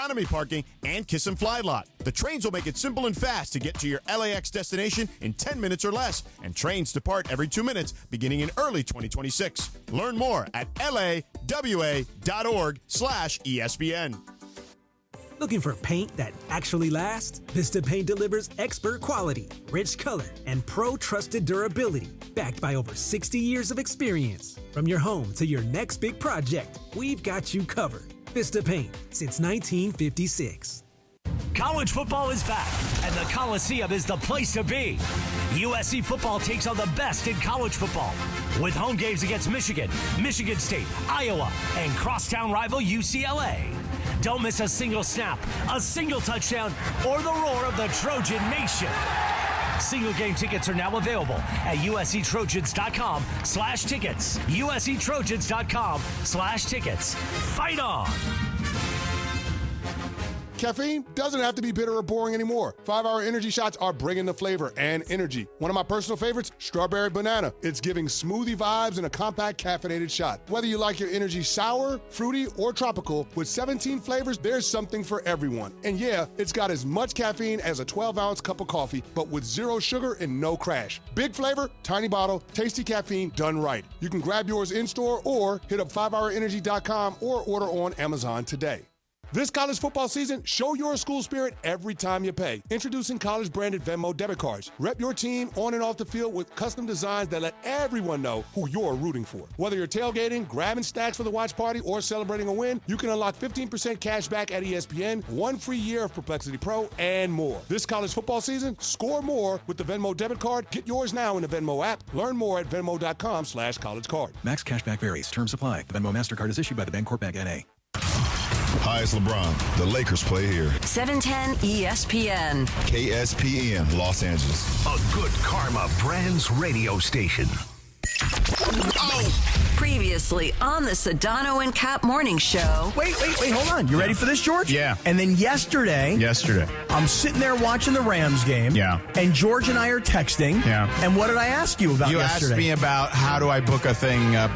economy parking, and Kiss and Fly Lot. The trains will make it simple and fast to get to your LAX destination in 10 minutes or less, and trains depart every 2 minutes beginning in early 2026. Learn more at lawa.org/ESPN. Looking for paint that actually lasts? Vista Paint delivers expert quality, rich color, and pro-trusted durability, backed by over 60 years of experience. From your home to your next big project, we've got you covered. Vista Paint, since 1956. College football is back, and the Coliseum is the place to be. USC football takes on the best in college football, with home games against Michigan, Michigan State, Iowa, and crosstown rival UCLA. Don't miss a single snap, a single touchdown, or the roar of the Trojan Nation. Single game tickets are now available at usctrojans.com/tickets. usctrojans.com/tickets. Fight on! Caffeine doesn't have to be bitter or boring anymore. 5-Hour Energy shots are bringing the flavor and energy. One of my personal favorites, strawberry banana. It's giving smoothie vibes in a compact caffeinated shot. Whether you like your energy sour, fruity, or tropical, with 17 flavors, there's something for everyone. And yeah, it's got as much caffeine as a 12-ounce cup of coffee, but with zero sugar and no crash. Big flavor, tiny bottle, tasty caffeine done right. You can grab yours in-store or hit up 5hourenergy.com or order on Amazon today. This college football season, show your school spirit every time you pay. Introducing college-branded Venmo debit cards. Rep your team on and off the field with custom designs that let everyone know who you're rooting for. Whether you're tailgating, grabbing stacks for the watch party, or celebrating a win, you can unlock 15% cash back at ESPN, 1 free year of Perplexity Pro, and more. This college football season, score more with the Venmo debit card. Get yours now in the Venmo app. Learn more at venmo.com/collegecard. Max cashback varies. Terms apply. The Venmo MasterCard is issued by the Bancorp Bank N.A. Hi, it's LeBron. The Lakers play here. 710 ESPN. KSPN, Los Angeles. A good karma brands radio station. Oh! Previously on the Sedano and Kap morning show. Wait, hold on. You ready for this, George? Yeah. And then yesterday, I'm sitting there watching the Rams game. Yeah. And George and I are texting. Yeah. And what did I ask you about yesterday? You asked me about how do I book a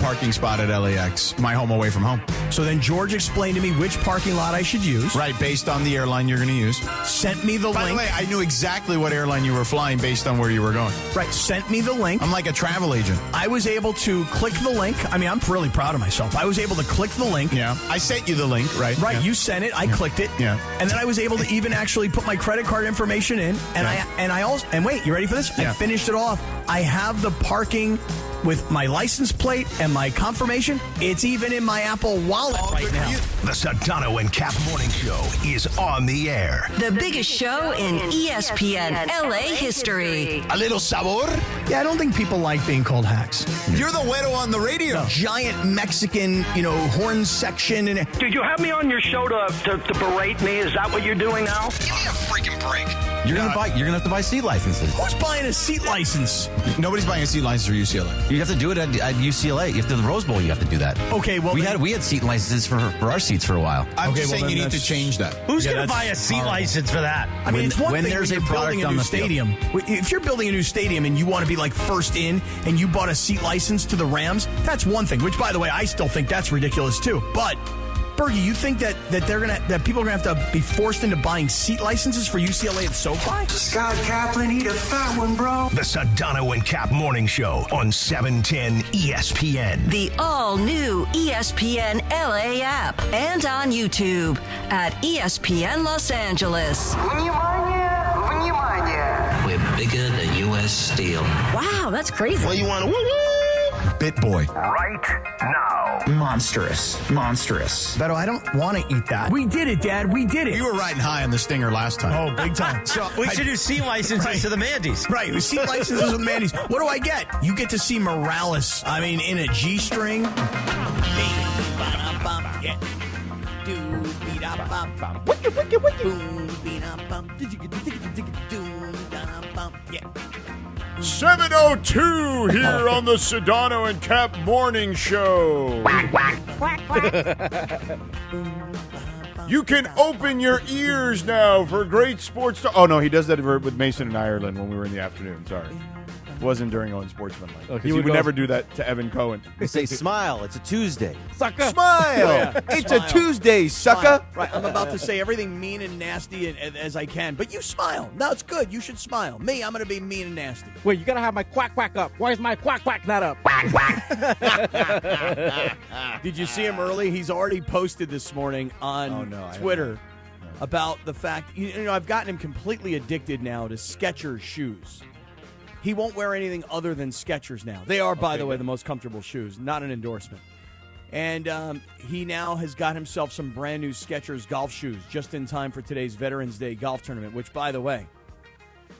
parking spot at LAX, my home away from home. So then George explained to me which parking lot I should use. Right, based on the airline you're going to use. Sent me the link. By the way, I knew exactly what airline you were flying based on where you were going. Right, sent me the link. I'm like a travel agent. I was able to click the link. I mean, I'm really proud of myself. I was able to click the link. Yeah. I sent you the link, right? Right. Yeah. You sent it. I clicked it. Yeah. And then I was able to even actually put my credit card information in. And I also, and wait, you ready for this? Yeah. I finished it off. I have the parking with my license plate and my confirmation. It's even in my Apple Wallet right now. The Sedano and Kap morning show is on the air. The biggest show in ESPN LA history. A little sabor? Yeah, I don't think people like being called hacks. You're the güero on the radio. Giant Mexican, horn section. And Did you have me on your show to berate me? Is that what you're doing now? Give me a freaking break. You're gonna have to buy seat licenses. Who's buying a seat license? Nobody's buying a seat license for UCLA. You have to do it at UCLA. If the Rose Bowl, you have to do that. Okay, well we had seat licenses for our seats for a while. I'm just saying you need to change that. Who's going to buy a seat license for that? I mean, it's one when thing there's when a you're building product a on new the field. stadium. If you're building a new stadium and you want to be like first in and you bought a seat license to the Rams, that's one thing. Which, by the way, I still think that's ridiculous too. But Bergie, you think that people are gonna have to be forced into buying seat licenses for UCLA at SoFi? Scott Kaplan, eat a fat one, bro. The Sedano and Kap morning show on 710 ESPN. The all-new ESPN LA app and on YouTube at ESPN Los Angeles. We're bigger than U.S. Steel. Wow, that's crazy. Well, you want to Bit boy. Right now. Monstrous. Beto, I don't want to eat that. We did it, Dad. We did it. You were riding high on the stinger last time. Oh, big time. So we should do seat licenses to the Mandy's. Right, we seat licenses with Mandy's. What do I get? You get to see Morales. I mean, in a G-string. Yeah. 7:02 here on the Sedano and Kap morning show. You can open your ears now for great sports. Oh, no, he does that with Mason in Ireland when we were in the afternoon. Sorry. Wasn't during Unsportsmanlike. Oh, He would never do that to Evan Cohen. You say, smile. It's a Tuesday. Sucker. Smile. It's Smile. a Tuesday, sucker. Right, I'm about to say everything mean and nasty as I can, but you smile. No, it's good. You should smile. Me, I'm going to be mean and nasty. Wait, you gotta have my quack quack up. Why is my quack quack not up? Did you see him early? He's already posted this morning on Twitter about the fact, I've gotten him completely addicted now to Skechers shoes. He won't wear anything other than Skechers now. They are, by the way, the most comfortable shoes. Not an endorsement. And he now has got himself some brand new Skechers golf shoes just in time for today's Veterans Day golf tournament, which, by the way,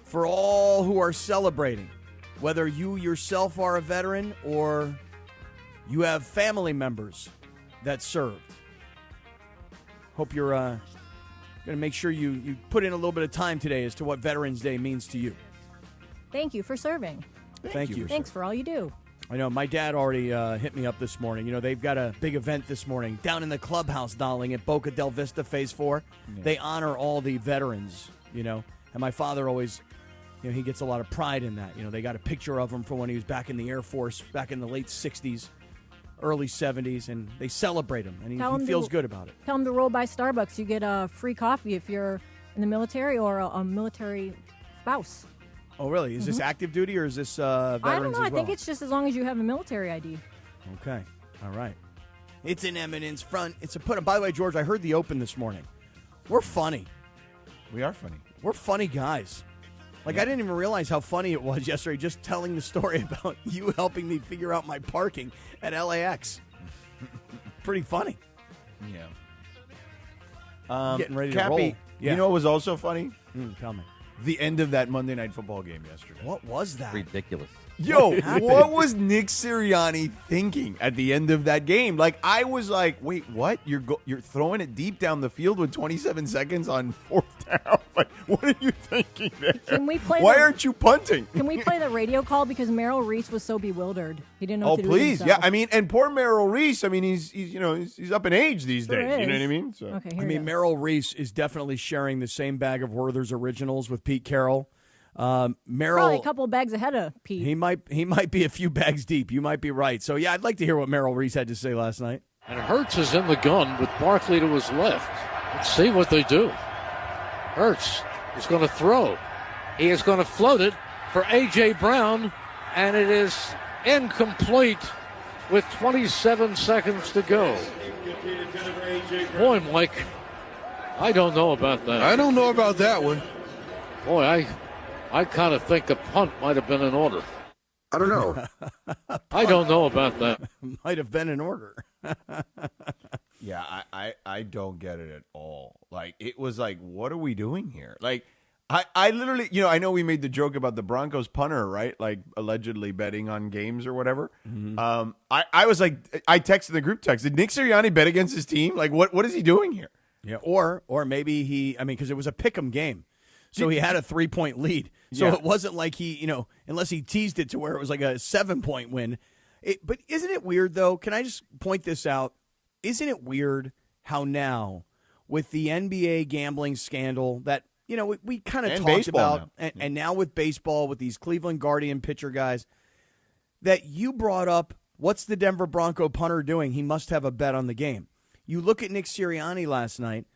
for all who are celebrating, whether you yourself are a veteran or you have family members that served, hope you're going to make sure you put in a little bit of time today as to what Veterans Day means to you. Thank you for serving. Thank you. Thanks for all you do. I know. My dad already hit me up this morning. They've got a big event this morning down in the clubhouse, darling, at Boca del Vista Phase 4. Yeah. They honor all the veterans, and my father always, he gets a lot of pride in that. They got a picture of him from when he was back in the Air Force, back in the late 60s, early 70s, and they celebrate him, and he feels good about it. Tell him to roll by Starbucks. You get a free coffee if you're in the military or a military spouse. Oh, really? Is this active duty or is this veterans I don't know. as well? I think it's just as long as you have a military ID. Okay. All right. It's an Eminence front. It's a put. By the way, George, I heard the Open this morning. We're funny. We are funny. We're funny guys. I didn't even realize how funny it was yesterday just telling the story about you helping me figure out my parking at LAX. Pretty funny. Yeah. Getting ready Cappy, to roll. Yeah. You know what was also funny? Tell me. The end of that Monday Night Football game yesterday. What was that? Ridiculous. Yo, what was Nick Sirianni thinking at the end of that game? I was like, wait, what? You're throwing it deep down the field with 27 seconds on fourth down? What are you thinking there? Can we play? Why aren't you punting? Can we play the radio call because Merrill Reese was so bewildered he didn't know what to do with please, himself. yeah. And poor Merrill Reese. he's up in age these days. You know what I mean? So. Okay. Merrill Reese is definitely sharing the same bag of Werther's Originals with Pete Carroll. Merrill, probably a couple bags ahead of Pete. He might be a few bags deep. You might be right. So yeah, I'd like to hear what Merrill Reese had to say last night. And Hurts is in the gun with Barkley to his left. Let's see what they do. Hurts is going to throw. He is going to float it for A.J. Brown, and it is incomplete with 27 seconds to go. Boy, Mike, I don't know about that. I don't know about that one. Boy, I kind of think a punt might have been in order. I don't know. I don't know about that. Might have been in order. Yeah, I don't get it at all. It was what are we doing here? I literally, I know we made the joke about the Broncos punter, right? Allegedly betting on games or whatever. Mm-hmm. I was I texted the group text. Did Nick Sirianni bet against his team? What is he doing here? Yeah, or maybe because it was a pick'em game. So he had a 3-point lead. So it wasn't like he, unless he teased it to where it was like a 7-point win. But isn't it weird, though? Can I just point this out? Isn't it weird how now, with the NBA gambling scandal that, we kind of talked about, and now with baseball, with these Cleveland Guardian pitcher guys, that you brought up, what's the Denver Bronco punter doing? He must have a bet on the game. You look at Nick Sirianni last night,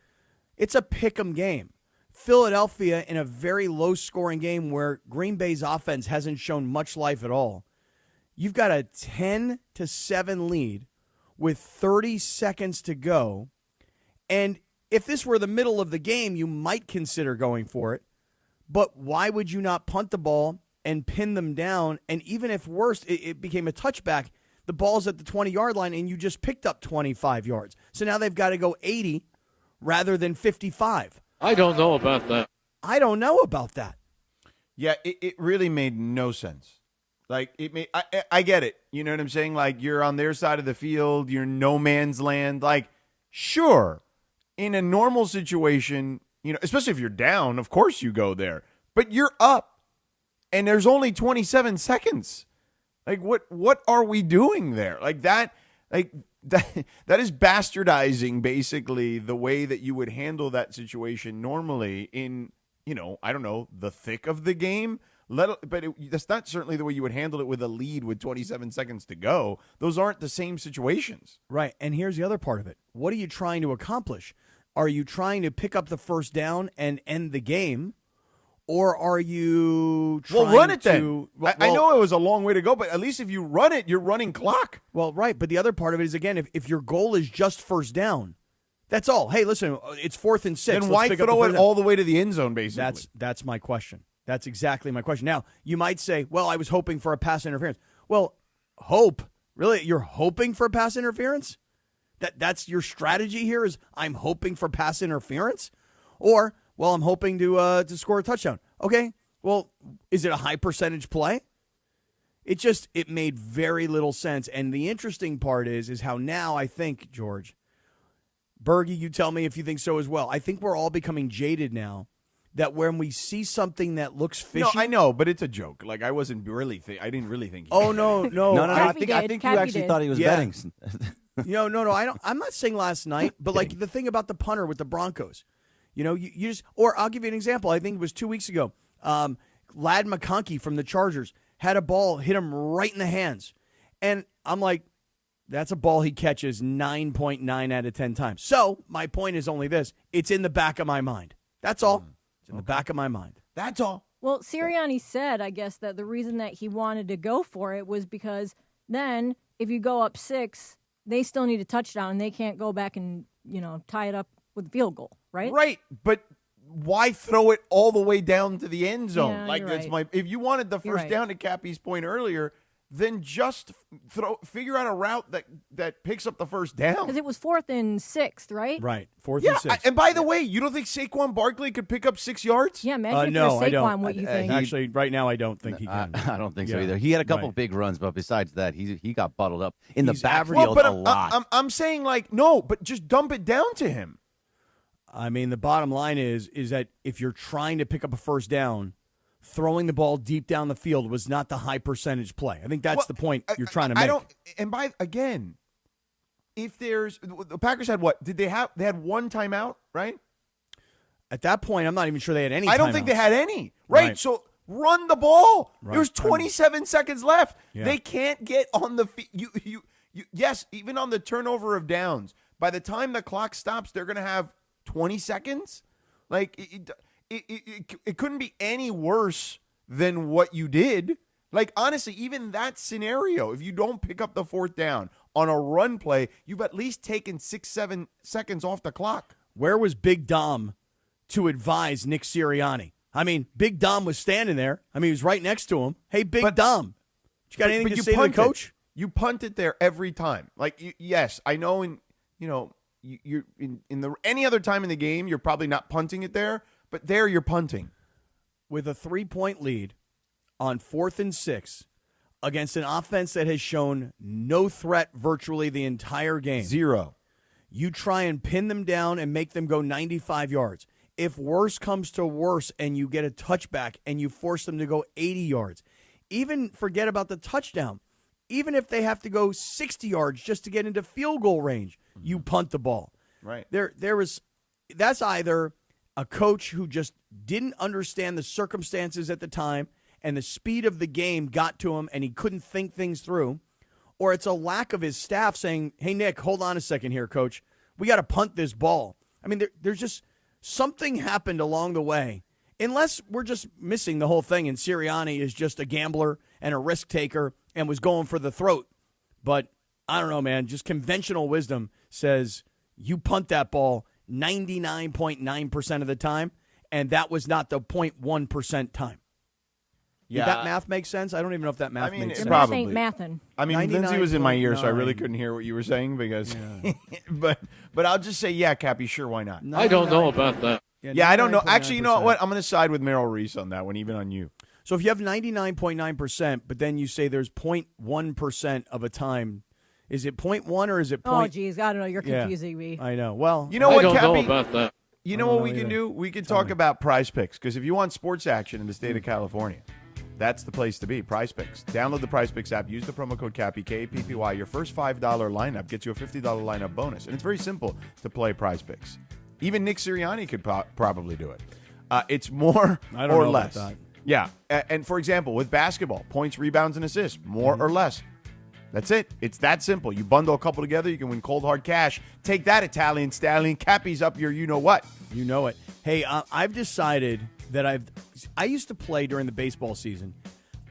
it's a pick'em game. Philadelphia in a very low-scoring game where Green Bay's offense hasn't shown much life at all. You've got a 10-7 lead with 30 seconds to go. And if this were the middle of the game, you might consider going for it. But why would you not punt the ball and pin them down? And even if worse, it became a touchback, the ball's at the 20-yard line and you just picked up 25 yards. So now they've got to go 80 rather than 55. I don't know about that. I don't know about that. Yeah, it really made no sense. I get it. You know what I'm saying? You're on their side of the field. You're no man's land. Sure, in a normal situation, especially if you're down, of course you go there. But you're up, and there's only 27 seconds. What are we doing there? That is bastardizing basically the way that you would handle that situation normally in, I don't know, the thick of the game. That's not certainly the way you would handle it with a lead with 27 seconds to go. Those aren't the same situations. Right, and here's the other part of it. What are you trying to accomplish? Are you trying to pick up the first down and end the game? Or are you trying run it to... then. I know it was a long way to go, but at least if you run it, you're running clock. Well, right, but the other part of it is, again, if your goal is just first down, that's all. Hey, listen, it's 4th and 6. Then why throw it all the way to the end zone, basically? That's my question. That's exactly my question. Now, you might say, well, I was hoping for a pass interference. Well, hope? Really? You're hoping for pass interference? That's your strategy here is I'm hoping for pass interference? Or... well, I'm hoping to score a touchdown. Okay, well, is it a high percentage play? It made very little sense. And the interesting part is how now I think, George, Bergie, you tell me if you think so as well. I think we're all becoming jaded now that when we see something that looks fishy. No, I know, but it's a joke. Like I wasn't really I didn't really think. Oh no. I think you actually thought he was betting. No. I'm not saying last night, but like the thing about the punter with the Broncos. You just, or I'll give you an example. I think it was 2 weeks ago. Ladd McConkey from the Chargers had a ball hit him right in the hands. And I'm like, that's a ball he catches 9.9 out of 10 times. So my point is only this. It's in the back of my mind. That's all. It's in the back of my mind. That's all. Well, Sirianni said, I guess, that the reason that he wanted to go for it was because then if you go up 6, they still need a touchdown and they can't go back and, tie it up with a field goal. Right? Right, but why throw it all the way down to the end zone? Yeah, like that's right. If you wanted the first down to Cappy's point earlier, then just figure out a route that picks up the first down. Because it was 4th and 6, right? Right, 4th and 6. And by the way, you don't think Saquon Barkley could pick up 6 yards? Yeah, imagine if you're Saquon, I don't. what you think. Actually, right now I don't think he can. I don't think so either. He had a couple big runs, but besides that, he got bottled up in the backfield but a lot. I'm saying no, but just dump it down to him. I mean, the bottom line is that if you're trying to pick up a first down, throwing the ball deep down the field was not the high percentage play. I think that's the point you're trying to make. If the Packers had what? They had one timeout, right? At that point, I'm not even sure they had any. I don't think they had any. Right? So run the ball. Right. There was 27 seconds left. Yeah. They can't get on the field. Yes, even on the turnover of downs. By the time the clock stops, they're going to have 20 seconds. Like it couldn't be any worse than what you did. Like honestly, even that scenario, if you don't pick up the 4th down on a run play, you've at least taken 6-7 seconds off the clock. Where was Big Dom to advise Nick Sirianni? I mean, Big Dom was standing there. I mean, he was right next to him. Hey, Big Dom, you got anything to say to the coach? You punt it there every time. Like yes, I know you're in any other time in the game, you're probably not punting it there, but there you're punting. With a 3-point lead on 4th and 6 against an offense that has shown no threat virtually the entire game. 0. You try and pin them down and make them go 95 yards. If worse comes to worse and you get a touchback and you force them to go 80 yards, even forget about the touchdown. Even if they have to go 60 yards just to get into field goal range, you punt the ball. Right. That's either a coach who just didn't understand the circumstances at the time and the speed of the game got to him and he couldn't think things through, or it's a lack of his staff saying, hey, Nick, hold on a second here, coach. We got to punt this ball. I mean, there's just something happened along the way. Unless we're just missing the whole thing and Sirianni is just a gambler and a risk taker and was going for the throat. But I don't know, man. Just conventional wisdom says you punt that ball 99.9% of the time, and that was not the 0.1% time. Yeah. Did that math make sense? I don't even know if that math makes sense. Probably. Ain't mathin'. I mean, Lindsay was in my ear, so I really couldn't hear what you were saying because. Yeah. but I'll just say, yeah, Cappy, sure, why not? I don't know about that. Yeah, I don't know. Actually, you know what? I'm going to side with Merrill Reese on that one, even on you. So if you have 99.9%, but then you say there's 0.1% of a time, is it 0.1 or is it Oh, geez, I don't know. You're confusing me. I know. Well, you know what, I don't Cappy? know about that. You know what we can do? We can talk about PrizePicks, because if you want sports action in the state of California, that's the place to be. PrizePicks. Download the PrizePicks app. Use the promo code Cappy, K-A-P-P-Y. Your first $5 lineup gets you a $50 lineup bonus. And it's very simple to play PrizePicks. Even Nick Sirianni could probably do it. It's more I don't or know less. About Yeah. And for example, with basketball, points, rebounds, and assists, more or less. That's it. It's that simple. You bundle a couple together, you can win cold, hard cash. Take that, Italian stallion. Cappy's up your you-know-what. You know it. Hey, I've decided that I used to play during the baseball season.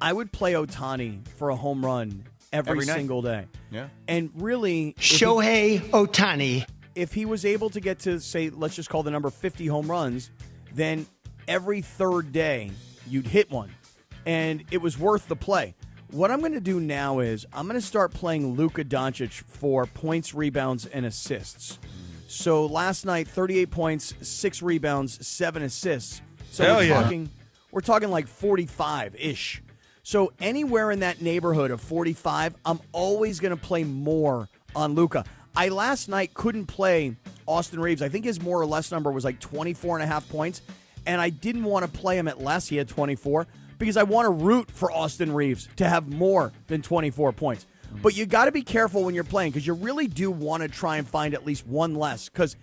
I would play Ohtani for a home run every single day. Yeah. And really... Shohei Ohtani. If he was able to get to, say, let's just call the number 50 home runs, then every third day you'd hit one. And it was worth the play. What I'm going to do now is I'm going to start playing Luka Doncic for points, rebounds, and assists. So last night, 38 points, 6 rebounds, 7 assists. So we're talking like 45-ish. So anywhere in that neighborhood of 45, I'm always going to play more on Luka. I last night couldn't play Austin Reeves. I think his more or less number was like 24.5 points, and I didn't want to play him at less. He had 24 because I want to root for Austin Reeves to have more than 24 points. But you got to be careful when you're playing because you really do want to try and find at least one less because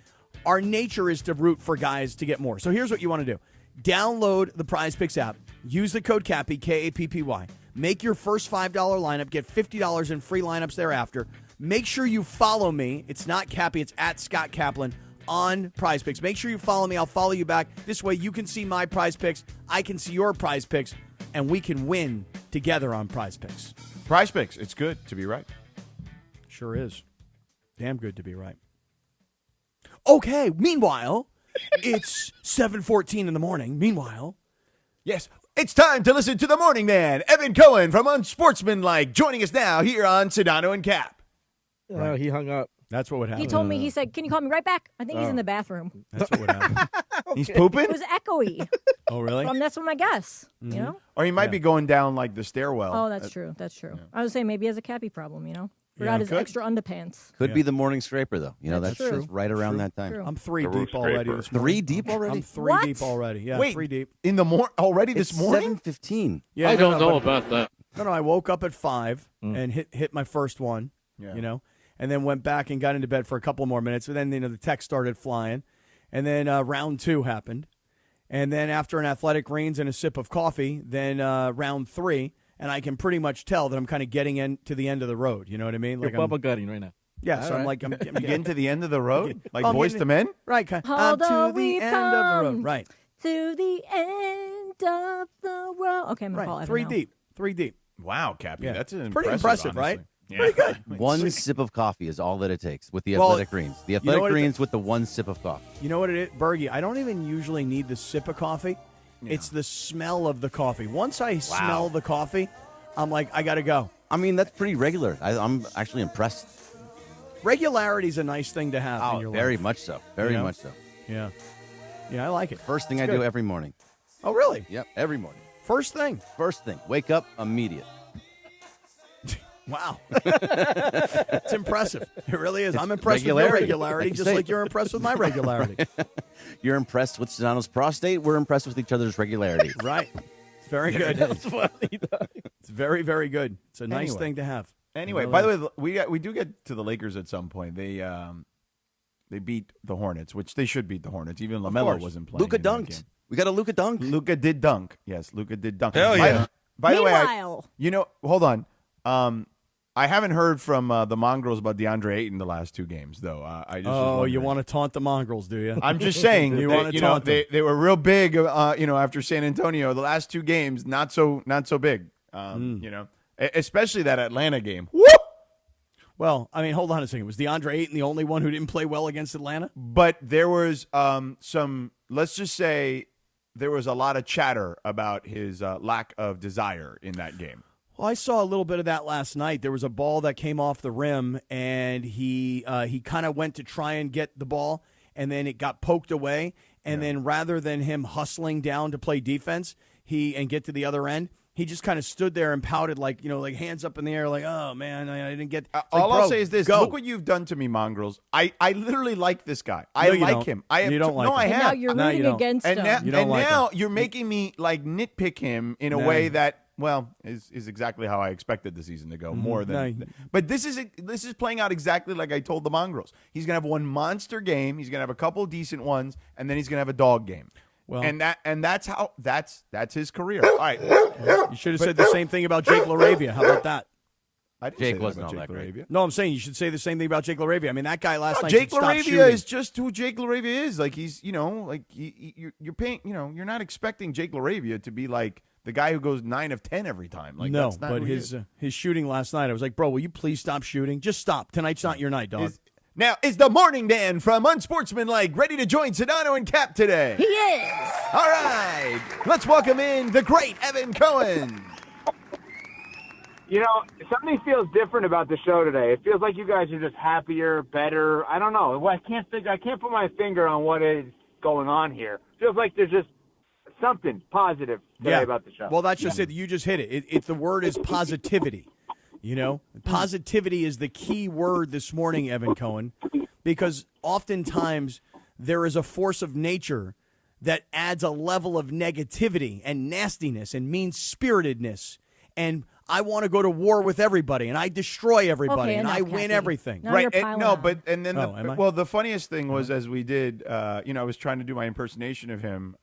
our nature is to root for guys to get more. So here's what you want to do. Download the PrizePicks app. Use the code CAPPY, K-A-P-P-Y. Make your first $5 lineup. Get $50 in free lineups thereafter. Make sure you follow me. It's not Cappy. It's at Scott Kaplan on PrizePicks. Make sure you follow me. I'll follow you back. This way you can see my PrizePicks. I can see your PrizePicks. And we can win together on PrizePicks. PrizePicks. It's good to be right. Sure is. Damn good to be right. Okay. Meanwhile, it's 7:14 in the morning. Meanwhile. Yes. It's time to listen to the Morning Man, Evan Cohen from Unsportsmanlike, joining us now here on Sedano and Cap. Oh, he hung up. That's what would happen. He told me, he said, can you call me right back? I think he's in the bathroom. That's what would happen. He's pooping? It was echoey. Oh, really? That's what my guess, you know? Or he might be going down like the stairwell. Oh, that's true. That's true. I was saying maybe he has a Cappy problem, you know? Forgot his extra underpants. Could be the morning scraper, though. You know, That's that's true. right around that time. True. I'm 3 deep already this morning. 3 deep already? I'm 3 deep already. Yeah, Wait, 3 deep. In the already this It's morning? 7:15. Yeah, I don't know about that. No, I woke up at 5 and hit my first one, you know, and then went back and got into bed for a couple more minutes. And then, the text started flying. And then round 2 happened. And then after an athletic greens and a sip of coffee, then round 3. And I can pretty much tell that I'm kind of getting into the end of the road. You know what I mean? You're bubble gutting right now. Yeah, so All I'm right. like, I'm Getting to the end of the road? Like I'm Boys getting- to Men? Right. To Although the we've end of the road. come Right. To the end of the world. Okay, I'm going to call Right. Evan 3 now. deep. 3 deep. Wow, Cappy. Yeah. That's Pretty impressive, right? honestly. Yeah. Pretty good. One sip of coffee is all that it takes with the Well, athletic greens. The you know athletic what it- greens with the 1 sip of coffee. You know what it is, Bergie? I don't even usually need the sip of coffee. It's the smell of the coffee. Once I smell the coffee, I'm like, I got to go. I mean, that's pretty regular. I'm actually impressed. Regularity is a nice thing to have in your Very life. much so. Very You know? much so. Yeah. Yeah, I like it. First thing It's I do good. every morning. Oh, really? Yep, every morning. First thing. First thing. Wake up, immediate. Wow. It's impressive. It really is. I'm impressed with your regularity. regularity, Like you just say. like you're impressed with my regularity. You're impressed with Sedano's prostate. We're impressed with each other's regularity. Right. It's very good. That's funny. It's very, very good. It's a nice Anyway. thing to have. Anyway, Really by is. the way, we do get to the Lakers at some point. They beat the Hornets, which they should beat the Hornets. Even LaMelo course. wasn't playing. Luka in that dunked. game. We got a Luka dunk. Luka did dunk. Yes, Luka did dunk. Hell yeah. By the way, Meanwhile. hold on. I haven't heard from the Mongrels about DeAndre Ayton the last 2 games, though. I just was Oh, wondering. you want to taunt the mongrels, do you? I'm just saying. You they, want to you know, taunt them. they were real big. After San Antonio, the last 2 games not so big. You know, especially that Atlanta game. Woo! Well, I mean, hold on a second. Was DeAndre Ayton the only one who didn't play well against Atlanta? But there was some. Let's just say there was a lot of chatter about his lack of desire in that game. Well, I saw a little bit of that last night. There was a ball that came off the rim, and he kind of went to try and get the ball, and then it got poked away. And then rather than him hustling down to play defense, and get to the other end, he just kind of stood there and pouted like hands up in the air, like, oh, man, I didn't get – All I'll say is this. Look what you've done to me, Mongrels. I literally like this guy. I No, you like don't. him. I have You don't like no, I him. And have. now you're No, you rooting don't. against And him. now, You don't like him. you're making me like nitpick him in a way that, well, is exactly how I expected the season to go. More than, No. but this is playing out exactly like I told the Mongrels. He's gonna have one monster game. He's gonna have a couple decent ones, and then he's gonna have a dog game. Well, and that's his career. All right. You should have said the same thing about Jake LaRavia. How about that? Jake wasn't all that great. No, I'm saying you should say the same thing about Jake LaRavia. I mean, that guy last night. Jake should stop LaRavia shooting. is just who Jake LaRavia is. Like he's, you're paying. You're not expecting Jake LaRavia to be like the guy who goes 9 of 10 every time. Like no, that's not but who he is. his shooting last night, I was like, bro, will you please stop shooting? Just stop. Tonight's not your night, dog. Now, is the Morning Dan from Unsportsmanlike ready to join Sedano and Cap today? He is. All right. Let's welcome in the great Evan Cohen. Something feels different about the show today. It feels like you guys are just happier, better. I don't know. I can't put my finger on what is going on here. It feels like there's just something positive today about the show. Well, that's just it. You just hit it. The word is positivity. Positivity is the key word this morning, Evan Cohen, because oftentimes there is a force of nature that adds a level of negativity and nastiness and mean-spiritedness. And I want to go to war with everybody, and I destroy everybody, and I win everything. Now you're piling on. The funniest thing was as we did, I was trying to do my impersonation of him.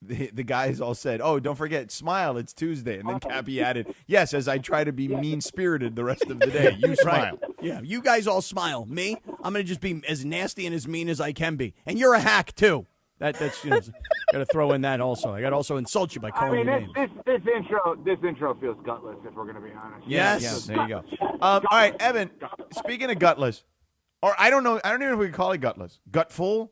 The guys all said, "Oh, don't forget, smile. It's Tuesday." And then Cappy added, "Yes, as I try to be mean-spirited the rest of the day, you smile." Yeah, you guys all smile. Me, I'm going to just be as nasty and as mean as I can be. And you're a hack too. That's got to throw in that also. I got to also insult you by calling you names. This intro feels gutless, if we're going to be honest. Yes, there you go. All right, Evan. Speaking of gutless, or I don't know. I don't even know if we can call it gutless. Gutful,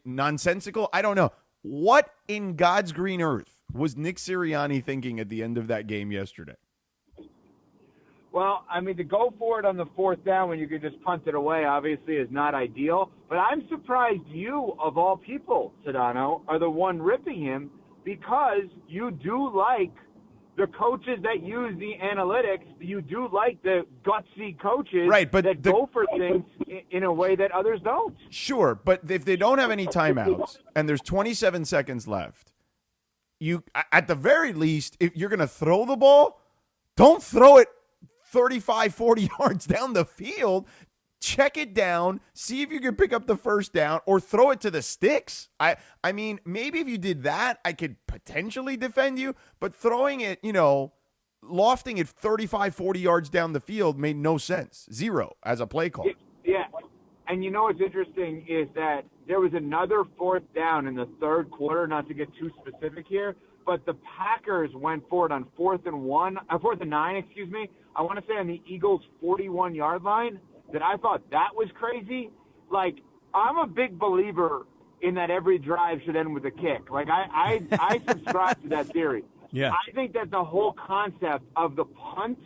nonsensical. I don't know. What in God's green earth was Nick Sirianni thinking at the end of that game yesterday? Well, to go for it on the fourth down when you could just punt it away obviously is not ideal. But I'm surprised you, of all people, Sedano, are the one ripping him because you do like the coaches that use the analytics. You do like the gutsy coaches that go for things in a way that others don't. Sure, but if they don't have any timeouts and there's 27 seconds left, you at the very least, if you're going to throw the ball, don't throw it 35, 40 yards down the field. Check it down, see if you can pick up the first down or throw it to the sticks. I mean, maybe if you did that, I could potentially defend you, but throwing it, lofting it 35, 40 yards down the field made no sense. Zero as a play call. Yeah. And what's interesting is that there was another fourth down in the third quarter, not to get too specific here, but the Packers went for it on 4th and 9, I want to say on the Eagles' 41-yard line. That I thought that was crazy. Like, I'm a big believer in that every drive should end with a kick. Like, I subscribe to that theory. Yeah. I think that the whole concept of the punt,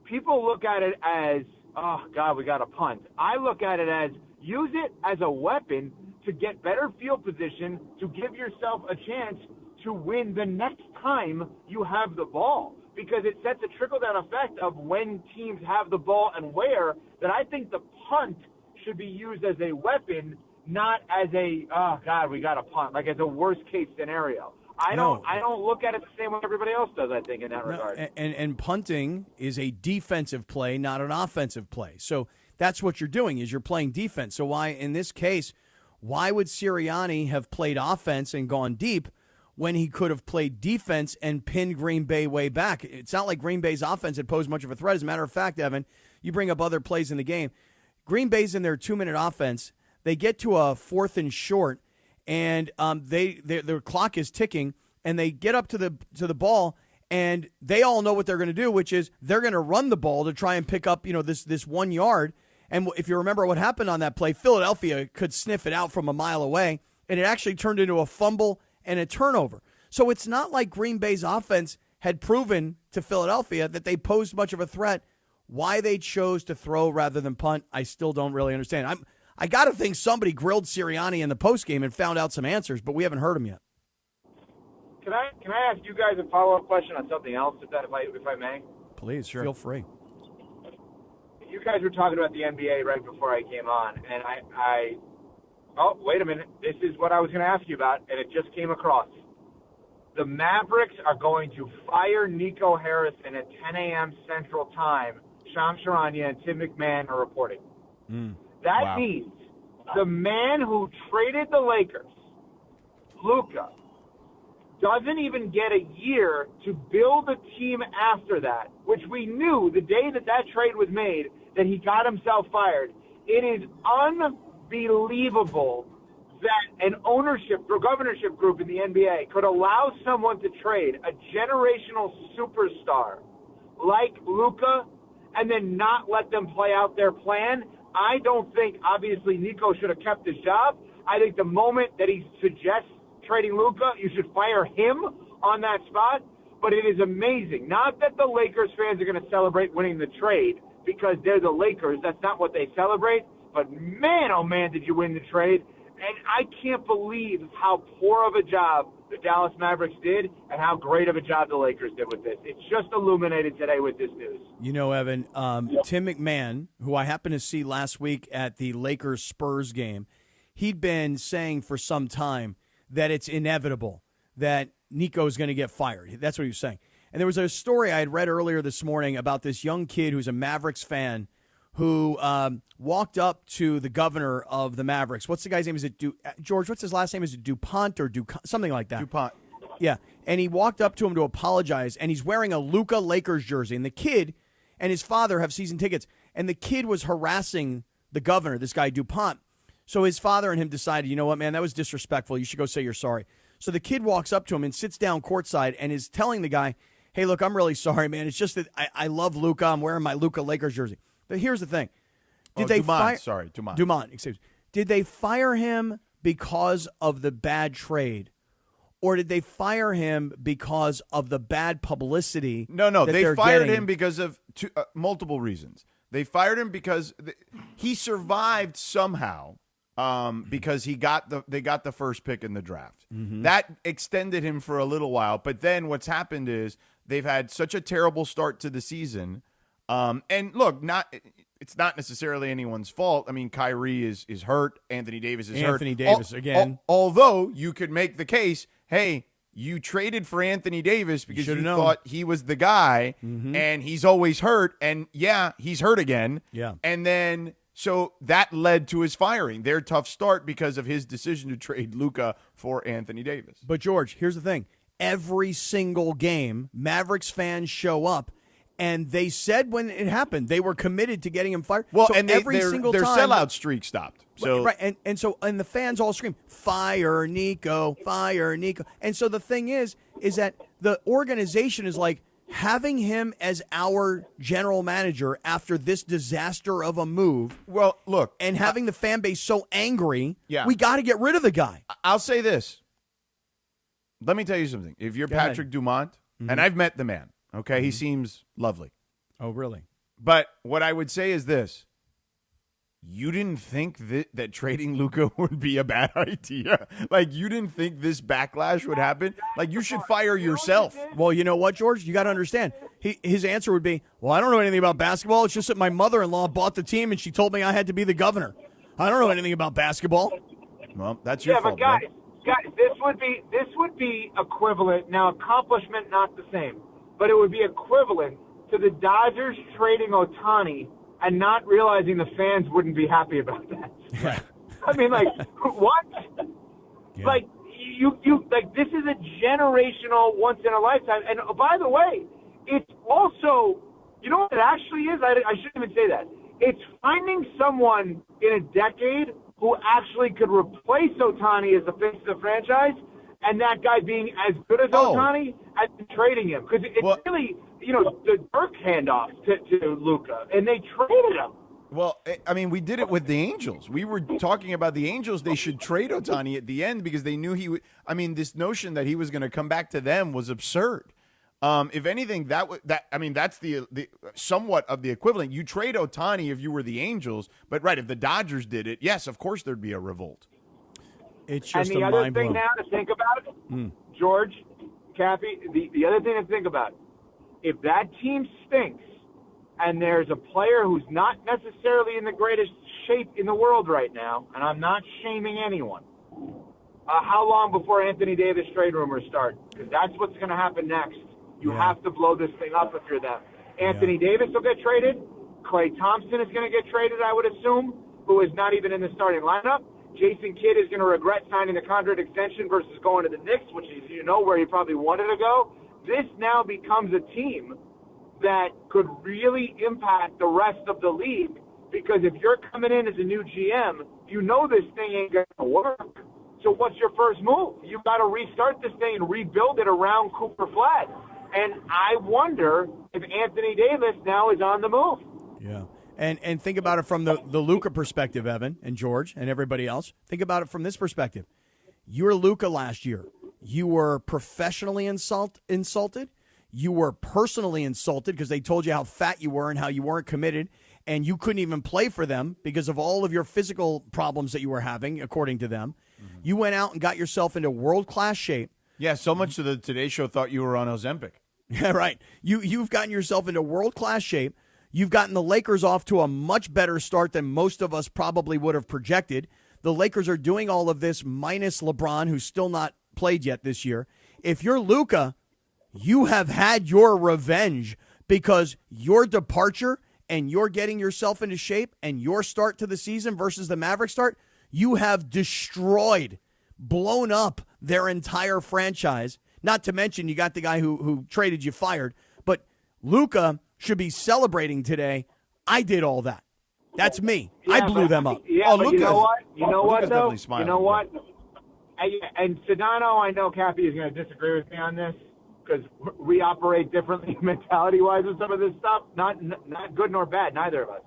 people look at it as, oh, God, we got a punt. I look at it as use it as a weapon to get better field position, to give yourself a chance to win the next time you have the ball. Because it sets a trickle-down effect of when teams have the ball and where, that I think the punt should be used as a weapon, not as a, oh, God, we got a punt, like as a worst-case scenario. I don't look at it the same way everybody else does, I think, in that regard. And punting is a defensive play, not an offensive play. So that's what you're doing, is you're playing defense. So why, in this case, why would Sirianni have played offense and gone deep when he could have played defense and pinned Green Bay way back? It's not like Green Bay's offense had posed much of a threat. As a matter of fact, Evan, you bring up other plays in the game. Green Bay's in their 2-minute offense. They get to a 4th and short, and their clock is ticking, and they get up to the ball, and they all know what they're going to do, which is they're going to run the ball to try and pick up this 1 yard. And if you remember what happened on that play, Philadelphia could sniff it out from a mile away, and it actually turned into a fumble and a turnover. So it's not like Green Bay's offense had proven to Philadelphia that they posed much of a threat. Why they chose to throw rather than punt, I still don't really understand. I got to think somebody grilled Sirianni in the postgame and found out some answers, but we haven't heard him yet. Can I ask you guys a follow-up question on something else, if I may? Please, sure. Feel free. You guys were talking about the NBA right before I came on, and oh, wait a minute. This is what I was going to ask you about, and it just came across. The Mavericks are going to fire Nico Harrison at 10 a.m. Central Time. Shams Charania and Tim McMahon are reporting. That means the man who traded the Lakers, Luka doesn't even get a year to build a team after that, which we knew the day that trade was made that he got himself fired. It is unbelievable that an ownership or governorship group in the NBA could allow someone to trade a generational superstar like Luka and then not let them play out their plan. I don't think, obviously, Nico should have kept his job. I think the moment that he suggests trading Luka, you should fire him on that spot. But it is amazing. Not that the Lakers fans are going to celebrate winning the trade because they're the Lakers. That's not what they celebrate. But man, oh man, did you win the trade. And I can't believe how poor of a job the Dallas Mavericks did and how great of a job the Lakers did with this. It's just illuminated today with this news. You know, Evan, Tim McMahon, who I happened to see last week at the Lakers-Spurs game, he'd been saying for some time that it's inevitable that Nico's going to get fired. That's what he was saying. And there was a story I had read earlier this morning about this young kid who's a Mavericks fan who walked up to the governor of the Mavericks. What's the guy's name? Is it George? What's his last name? Is it DuPont or something like that? DuPont. Yeah. And he walked up to him to apologize, and he's wearing a Luka Lakers jersey. And the kid and his father have season tickets, and the kid was harassing the governor, this guy DuPont. So his father and him decided, you know what, man, that was disrespectful. You should go say you're sorry. So the kid walks up to him and sits down courtside and is telling the guy, hey, look, I'm really sorry, man. It's just that I love Luka. I'm wearing my Luka Lakers jersey. But here's the thing. Dumont. Excuse me. Did they fire him because of the bad trade? Or did they fire him because of the bad publicity? No. They fired him because of multiple reasons. They fired him because he survived somehow because they got the first pick in the draft. Mm-hmm. That extended him for a little while. But then what's happened is they've had such a terrible start to the season. And look, it's not necessarily anyone's fault. I mean, Kyrie is hurt. Anthony Davis is hurt. Anthony Davis again. Although you could make the case, hey, you traded for Anthony Davis because you thought he was the guy, and he's always hurt. And, yeah, he's hurt again. Yeah. And then so that led to his firing. Their tough start because of his decision to trade Luka for Anthony Davis. But, George, here's the thing. Every single game, Mavericks fans show up. And they said when it happened, they were committed to getting him fired. Well, so and their sellout streak stopped. So right, and the fans all scream, "Fire Nico, fire Nico!" And so the thing is that the organization is like having him as our general manager after this disaster of a move. Well, look, and having the fan base so angry, yeah, we got to get rid of the guy. I'll say this. Let me tell you something. If you're Patrick Dumont, and I've met the man. Okay, he seems lovely. Oh, really? But what I would say is this. You didn't think that trading Luka would be a bad idea? Like, you didn't think this backlash would happen? Like, you should fire yourself. Well, you know what, George? You got to understand. His answer would be, well, I don't know anything about basketball. It's just that my mother-in-law bought the team, and she told me I had to be the governor. I don't know anything about basketball. Well, that's your fault. Yeah, but guys, this would be equivalent. Now, accomplishment not the same. But it would be equivalent to the Dodgers trading Ohtani and not realizing the fans wouldn't be happy about that. Right. I mean, like, what? Yeah. Like, you like, this is a generational, once in a lifetime. And by the way, it's also, you know what it actually is? I shouldn't even say that. It's finding someone in a decade who actually could replace Ohtani as the face of the franchise. And that guy being as good as Ohtani as trading him. Because it's really, the Dirk handoff to Luka. And they traded him. Well, I mean, we did it with the Angels. We were talking about the Angels. They should trade Ohtani at the end because they knew he would. I mean, this notion that he was going to come back to them was absurd. If anything, that's the somewhat of the equivalent. You trade Ohtani if you were the Angels. But, right, if the Dodgers did it, yes, of course there'd be a revolt. It's just and the other thing now to think about, George, Cappy, the other thing to think about, if that team stinks and there's a player who's not necessarily in the greatest shape in the world right now, and I'm not shaming anyone, how long before Anthony Davis trade rumors start? Because that's what's going to happen next. You have to blow this thing up if you're them. Anthony Davis will get traded. Klay Thompson is going to get traded, I would assume, who is not even in the starting lineup. Jason Kidd is going to regret signing the contract extension versus going to the Knicks, which is, where he probably wanted to go. This now becomes a team that could really impact the rest of the league, because if you're coming in as a new GM, this thing ain't going to work. So what's your first move? You've got to restart this thing and rebuild it around Cooper Flag. And I wonder if Anthony Davis now is on the move. Yeah. And think about it from the Luka perspective, Evan and George and everybody else. Think about it from this perspective. You were Luka last year. You were professionally insulted. You were personally insulted because they told you how fat you were and how you weren't committed, and you couldn't even play for them because of all of your physical problems that you were having, according to them. Mm-hmm. You went out and got yourself into world-class shape. Yeah, so much so the Today Show thought you were on Ozempic. Yeah, right. You've gotten yourself into world-class shape. You've gotten the Lakers off to a much better start than most of us probably would have projected. The Lakers are doing all of this minus LeBron, who's still not played yet this year. If you're Luka, you have had your revenge, because your departure and you're getting yourself into shape and your start to the season versus the Mavericks start, you have destroyed, blown up their entire franchise. Not to mention you got the guy who traded you fired. But Luka should be celebrating today. I did all that. That's me. Yeah, I blew them up. Yeah, but Luka's, you know what? You know what, though? definitely smiling. You know what? And Sedano, I know Cappy is going to disagree with me on this, because we operate differently mentality-wise with some of this stuff. Not good nor bad, neither of us.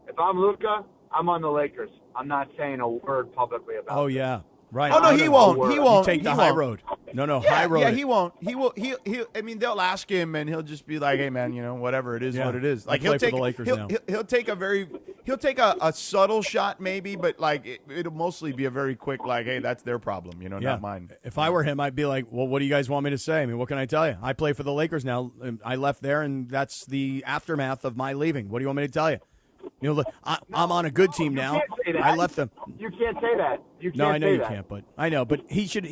If I'm Luka, I'm on the Lakers. I'm not saying a word publicly about it. Oh, yeah. Right. Oh, no, he won't. He won't. You take the high road. No, yeah, high road. Yeah, he won't. He will. He. I mean, they'll ask him, and he'll just be like, "Hey, man, whatever it is, what it is." Like he'll take the Lakers now. He'll take a subtle shot, maybe, but like it'll mostly be a very quick, like, "Hey, that's their problem, not mine." If I were him, I'd be like, "Well, what do you guys want me to say? I mean, what can I tell you? I play for the Lakers now. I left there, and that's the aftermath of my leaving. What do you want me to tell you? I'm on a good team now. I left them. You can't say that. No, I know you can't, but I know. But he should.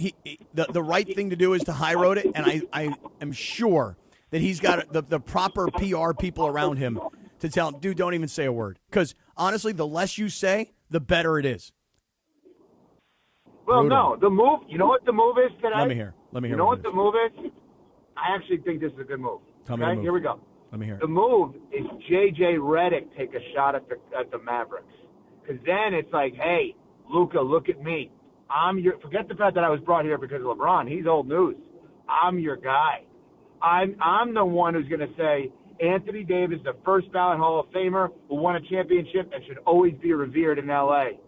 The right thing to do is to high road it, and I am sure that he's got the proper PR people around him to tell him, dude, don't even say a word. Because honestly, the less you say, the better it is. Well, no, the move. You know what the move is today? Let me hear. You know what the move is? I actually think this is a good move. Tell me the move. Here we go. Let me hear it. The move is J.J. Redick take a shot at the Mavericks. Because then it's like, hey, Luka, look at me. Forget the fact that I was brought here because of LeBron. He's old news. I'm your guy. I'm the one who's going to say Anthony Davis, the first ballot Hall of Famer, who won a championship and should always be revered in L.A.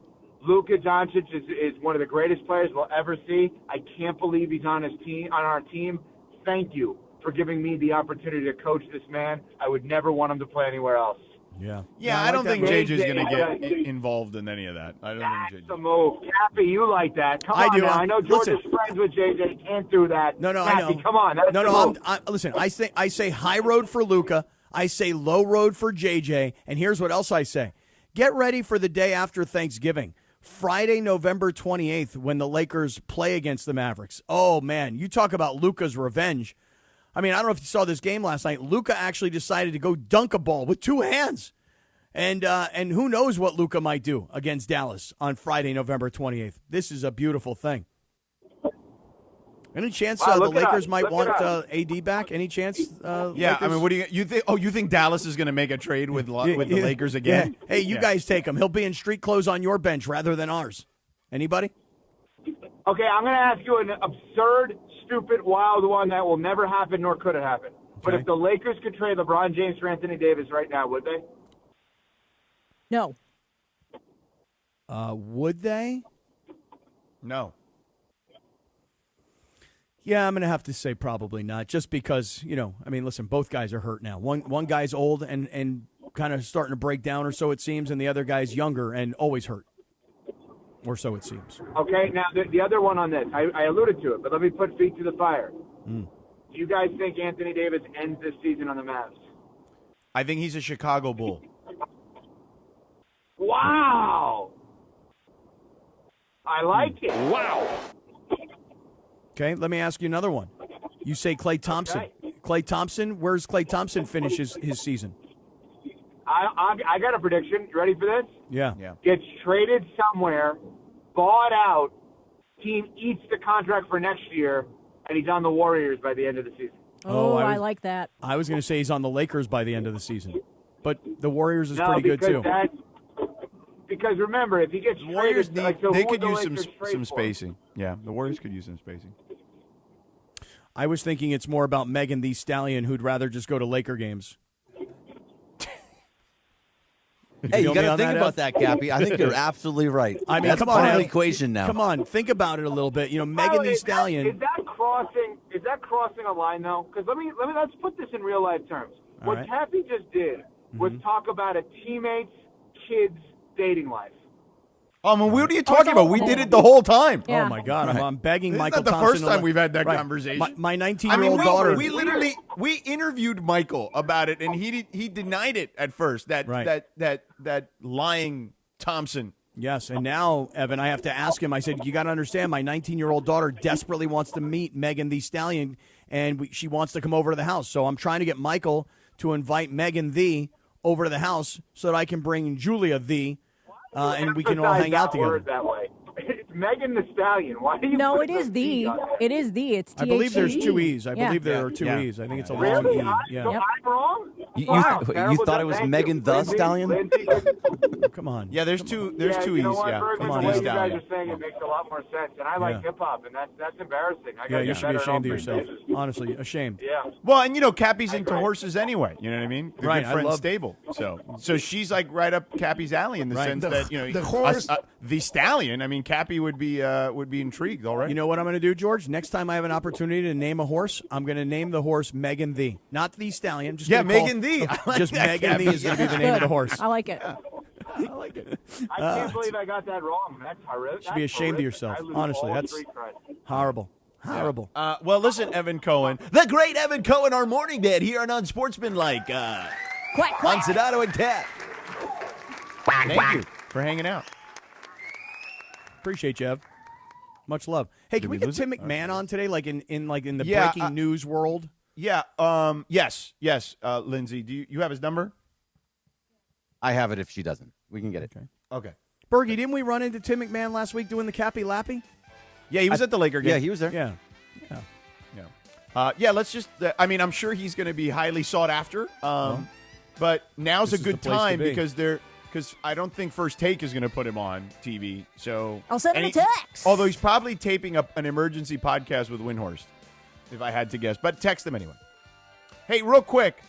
Luka Doncic is one of the greatest players we'll ever see. I can't believe he's on our team. Thank you for giving me the opportunity to coach this man. I would never want him to play anywhere else. Yeah. Yeah, I don't think JJ's going to get involved in any of that. I don't think JJ. That's the move. Cappy, you like that. Come on now. I know George is friends with JJ. Can't do that. No, Cappy, I know. Come on. That's the move. Listen, I say high road for Luka. I say low road for JJ. And here's what else I say. Get ready for the day after Thanksgiving. Friday, November 28th, when the Lakers play against the Mavericks. Oh, man, you talk about Luka's revenge. I mean, I don't know if you saw this game last night. Luka actually decided to go dunk a ball with two hands. And who knows what Luka might do against Dallas on Friday, November 28th. This is a beautiful thing. Any chance the Lakers might want AD back? Any chance? Yeah, Lakers? I mean, what do you think? Oh, you think Dallas is going to make a trade with the Lakers again? Yeah. Hey, you guys take him. He'll be in street clothes on your bench rather than ours. Anybody? Okay, I'm going to ask you an absurd, stupid, wild one that will never happen nor could it happen. Okay. But if the Lakers could trade LeBron James for Anthony Davis right now, would they? No. Would they? No. Yeah, I'm going to have to say probably not, just because, I mean, listen, both guys are hurt now. One guy's old and kind of starting to break down, or so it seems, and the other guy's younger and always hurt. Or so it seems. Okay, now the other one on this, I alluded to it, but let me put feet to the fire. Mm. Do you guys think Anthony Davis ends this season on the Mavs? I think he's a Chicago Bull. Wow! I like it. Wow. Okay, let me ask you another one. You say Klay Thompson. Okay. Klay Thompson, where's Klay Thompson finish his season? I got a prediction. You ready for this? Yeah. Gets traded somewhere bought out, team eats the contract for next year, and he's on the Warriors by the end of the season. I like that. I was going to say he's on the Lakers by the end of the season. But the Warriors is pretty good, too. Because remember, if he gets Warriors traded, they could use some spacing. Yeah, the Warriors could use some spacing. I was thinking it's more about Megan Thee Stallion, who'd rather just go to Laker games. Hey, you got to think about that, Cappy. I think you're absolutely right. I mean, that's come part on, of the equation now. Come on, think about it a little bit. Megan Thee Stallion. Is that crossing a line though? Because let's put this in real life terms. What Cappy just did was talk about a teammate's kid's dating life. What are you talking about? We did it the whole time. Yeah. Oh, my God. I'm begging Michael Thompson. It's not the first time we've had that right. conversation. My 19-year-old daughter. We interviewed Michael about it, and he denied it at first, that lying Thompson. Yes, and now, Evan, I have to ask him. I said, you got to understand, my 19-year-old daughter desperately wants to meet Megan Thee Stallion, and she wants to come over to the house. So I'm trying to get Michael to invite Megan Thee over to the house so that I can bring Julia Thee. And we can all hang out together. That way. It's Megan Thee Stallion. Why do you? No, it is the. It is the. It's T-H-E. I believe there's two E's. I Yeah. believe there are two E's. I think it's a long Really? E. Yeah. So I'm wrong? You thought it was Megan the Stallion? Come on. Yeah, there's two E's. Yeah, Come on, what East you guys Stallion. are saying, it makes a lot more sense. And I like hip hop, and that's embarrassing. Yeah, you should be ashamed of yourself. Honestly, ashamed. Yeah. Well, and Cappy's into horses anyway. You know what I mean? They're Right, good friends, I love- stable. So she's like right up Cappy's alley in the sense that the horse. the stallion. I mean, Cappy would be intrigued already. You know what I'm going to do, George? Next time I have an opportunity to name a horse, I'm going to name the horse Megan Thee. Not the Stallion. Just Megan Thee. I like just that, Megan Cappy. Thee is going to be the name of the horse. I like it. I like it. I can't believe I got that wrong. That's horrific. You should be ashamed of yourself. Honestly, that's horrible. Horrible. Well, listen, Evan Cohen, the great Evan Cohen, our morning dad here on Unsportsmanlike. Quack, quack. On Sedano and Cat. Thank you for hanging out. Appreciate you, Ev. Much love. Hey, can we get Tim McMahon on today, like in the breaking news world? Yeah. Yes. Lindsay, do you have his number? I have it if she doesn't. We can get it. Okay. Bergie, didn't we run into Tim McMahon last week doing the Cappy Lappy? Yeah, he was at the Laker game. Yeah, he was there. Yeah. Let's just. I'm sure he's going to be highly sought after. But now's This a is good the place to time be. because I don't think First Take is going to put him on TV. So I'll send him and a text. Although he's probably taping up an emergency podcast with Windhorst, if I had to guess. But text him anyway. Hey, real quick.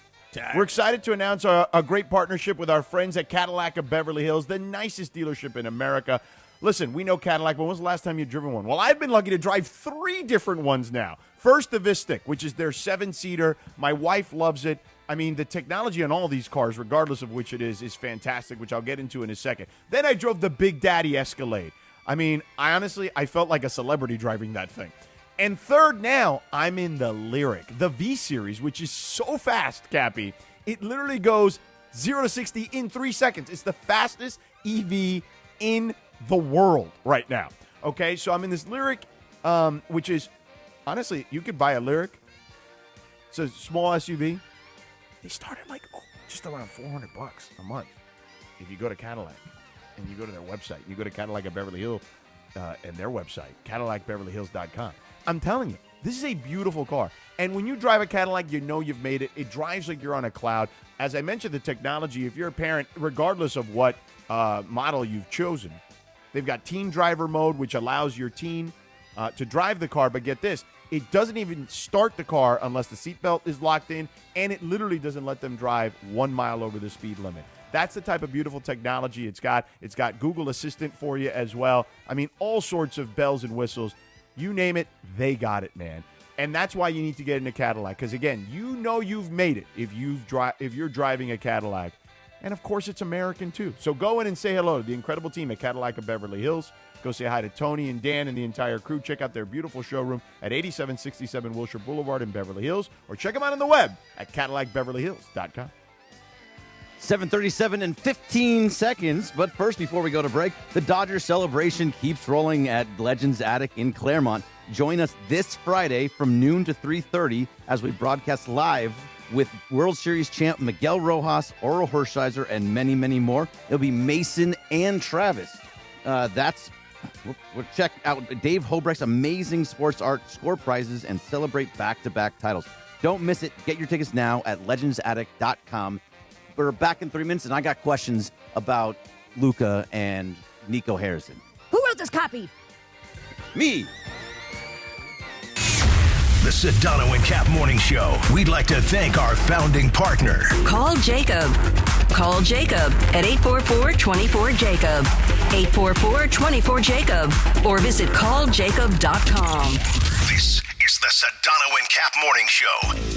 We're excited to announce a great partnership with our friends at Cadillac of Beverly Hills, the nicest dealership in America. Listen, we know Cadillac, but when was the last time you've driven one? Well, I've been lucky to drive 3 different ones now. First, the Vista, which is their 7-seater. My wife loves it. I mean, the technology on all these cars, regardless of which it is fantastic, which I'll get into in a second. Then I drove the Big Daddy Escalade. I mean, I felt like a celebrity driving that thing. And third now, I'm in the Lyric, the V-Series, which is so fast, Cappy. It literally goes 0 to 60 in 3 seconds. It's the fastest EV in the world right now. Okay, so I'm in this Lyric, which is, honestly, you could buy a Lyric. It's a small SUV. They start at just around $400 a month. If you go to Cadillac and you go to their website, you go to Cadillac at Beverly Hills and their website, CadillacBeverlyHills.com. I'm telling you, this is a beautiful car. And when you drive a Cadillac, you know you've made it. It drives like you're on a cloud. As I mentioned, the technology, if you're a parent, regardless of what model you've chosen, they've got teen driver mode, which allows your teen to drive the car. But get this, it doesn't even start the car unless the seatbelt is locked in, and it literally doesn't let them drive 1 mile over the speed limit. That's the type of beautiful technology it's got. It's got Google Assistant for you as well. I mean, all sorts of bells and whistles. You name it, they got it, man. And that's why you need to get in a Cadillac. Because, again, you know you've made it if you're driving a Cadillac. And, of course, it's American, too. So go in and say hello to the incredible team at Cadillac of Beverly Hills. Go say hi to Tony and Dan and the entire crew. Check out their beautiful showroom at 8767 Wilshire Boulevard in Beverly Hills. Or check them out on the web at CadillacBeverlyHills.com. 7:37 and 15 seconds. But first, before we go to break, the Dodgers celebration keeps rolling at Legends Attic in Claremont. Join us this Friday from noon to 3:30 as we broadcast live with World Series champ Miguel Rojas, Oral Hershiser, and many, many more. It'll be Mason and Travis. That's We'll check out Dave Hobrecht's amazing sports art, score prizes, and celebrate back-to-back titles. Don't miss it. Get your tickets now at legendsaddict.com. We're back in 3 minutes, and I got questions about Luka and Nico Harrison. Who wrote this copy? Me. The Sedano and Kap Morning Show. We'd like to thank our founding partner. Call Jacob. Call Jacob at 844-24-JACOB. 844-24-JACOB. Or visit calljacob.com. This is the Sedano and Kap Morning Show.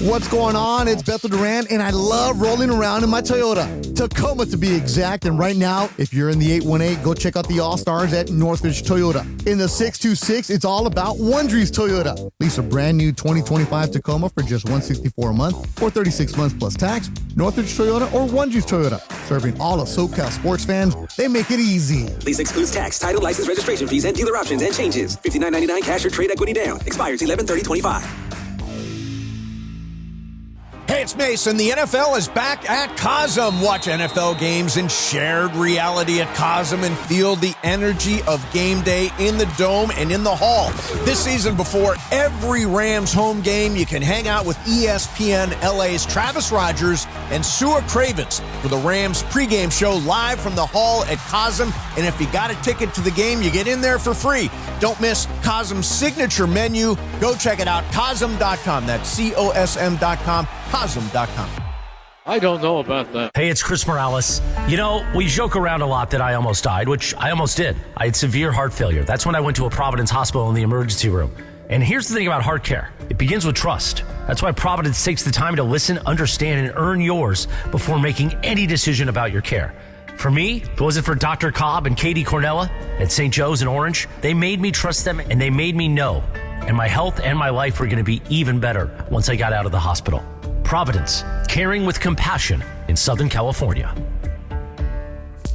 What's going on? It's Bethel Duran, and I love rolling around in my Toyota. Tacoma, to be exact. And right now, if you're in the 818, go check out the All-Stars at Northridge Toyota. In the 626, it's all about Wondries Toyota. Lease a brand new 2025 Tacoma for just $164 a month or 36 months plus tax. Northridge Toyota or Wondries Toyota. Serving all of SoCal sports fans, they make it easy. Lease excludes tax, title, license, registration fees, and dealer options and changes. $59.99 cash or trade equity down. Expires 11/30/25. Hey, it's Mason. The NFL is back at Cosm. Watch NFL games in shared reality at Cosm and feel the energy of game day in the Dome and in the Hall. This season, before every Rams home game, you can hang out with ESPN LA's Travis Rogers and Sua Cravens for the Rams pregame show live from the Hall at Cosm. And if you got a ticket to the game, you get in there for free. Don't miss Cosm's signature menu. Go check it out, Cosm.com. That's COSM.com. Cosm.com. I don't know about that. Hey, it's Chris Morales. You know, we joke around a lot that I almost died, which I almost did. I had severe heart failure. That's when I went to a Providence hospital in the emergency room. And here's the thing about heart care. It begins with trust. That's why Providence takes the time to listen, understand, and earn yours before making any decision about your care. For me, if it wasn't for Dr. Cobb and Katie Cornella at St. Joe's in Orange, they made me trust them and they made me know. And my health and my life were going to be even better once I got out of the hospital. Providence, caring with compassion in Southern California.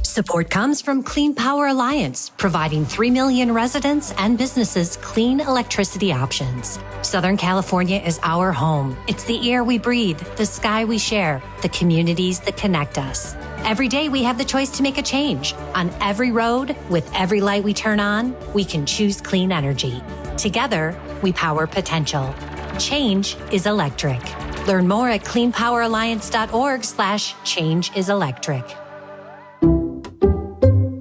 Support comes from Clean Power Alliance, providing 3 million residents and businesses clean electricity options. Southern California is our home. It's the air we breathe, the sky we share, the communities that connect us. Every day we have the choice to make a change. On every road, with every light we turn on, we can choose clean energy. Together, we power potential. Change is electric. Learn more at cleanpoweralliance.org/changeIsElectric.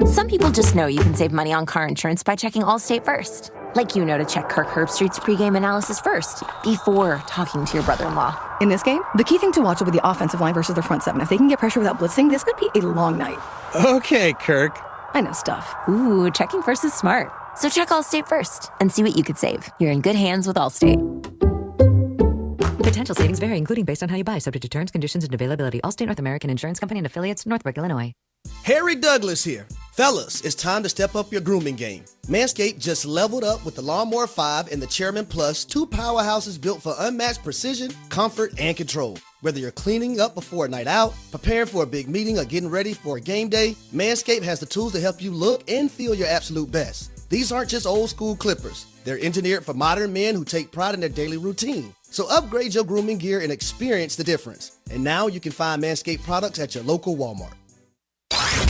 Some people just know you can save money on car insurance by checking Allstate first. Like you know to check Kirk Herbstreit's pregame analysis first, before talking to your brother-in-law. In this game, the key thing to watch will be the offensive line versus their front seven. If they can get pressure without blitzing, this could be a long night. Okay, Kirk. I know stuff. Ooh, checking first is smart. So check Allstate first and see what you could save. You're in good hands with Allstate. Potential savings vary, including based on how you buy, subject to terms, conditions, and availability. Allstate North American Insurance Company and affiliates, Northbrook, Illinois. Harry Douglas here. Fellas, it's time to step up your grooming game. Manscaped just leveled up with the Lawnmower 5 and the Chairman Plus, two powerhouses built for unmatched precision, comfort, and control. Whether you're cleaning up before a night out, preparing for a big meeting, or getting ready for a game day, Manscaped has the tools to help you look and feel your absolute best. These aren't just old school clippers. They're engineered for modern men who take pride in their daily routine. So upgrade your grooming gear and experience the difference. And now you can find Manscaped products at your local Walmart.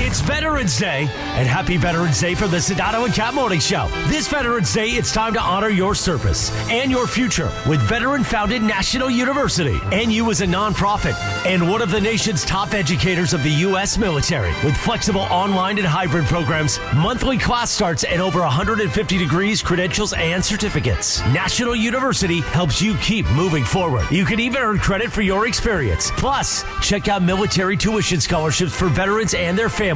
It's Veterans Day, and happy Veterans Day from the Sedano and Kap Morning Show. This Veterans Day, it's time to honor your service and your future with veteran-founded National University. NU is a nonprofit and one of the nation's top educators of the U.S. military. With flexible online and hybrid programs, monthly class starts, and over 150 degrees, credentials, and certificates. National University helps you keep moving forward. You can even earn credit for your experience. Plus, check out military tuition scholarships for veterans and their families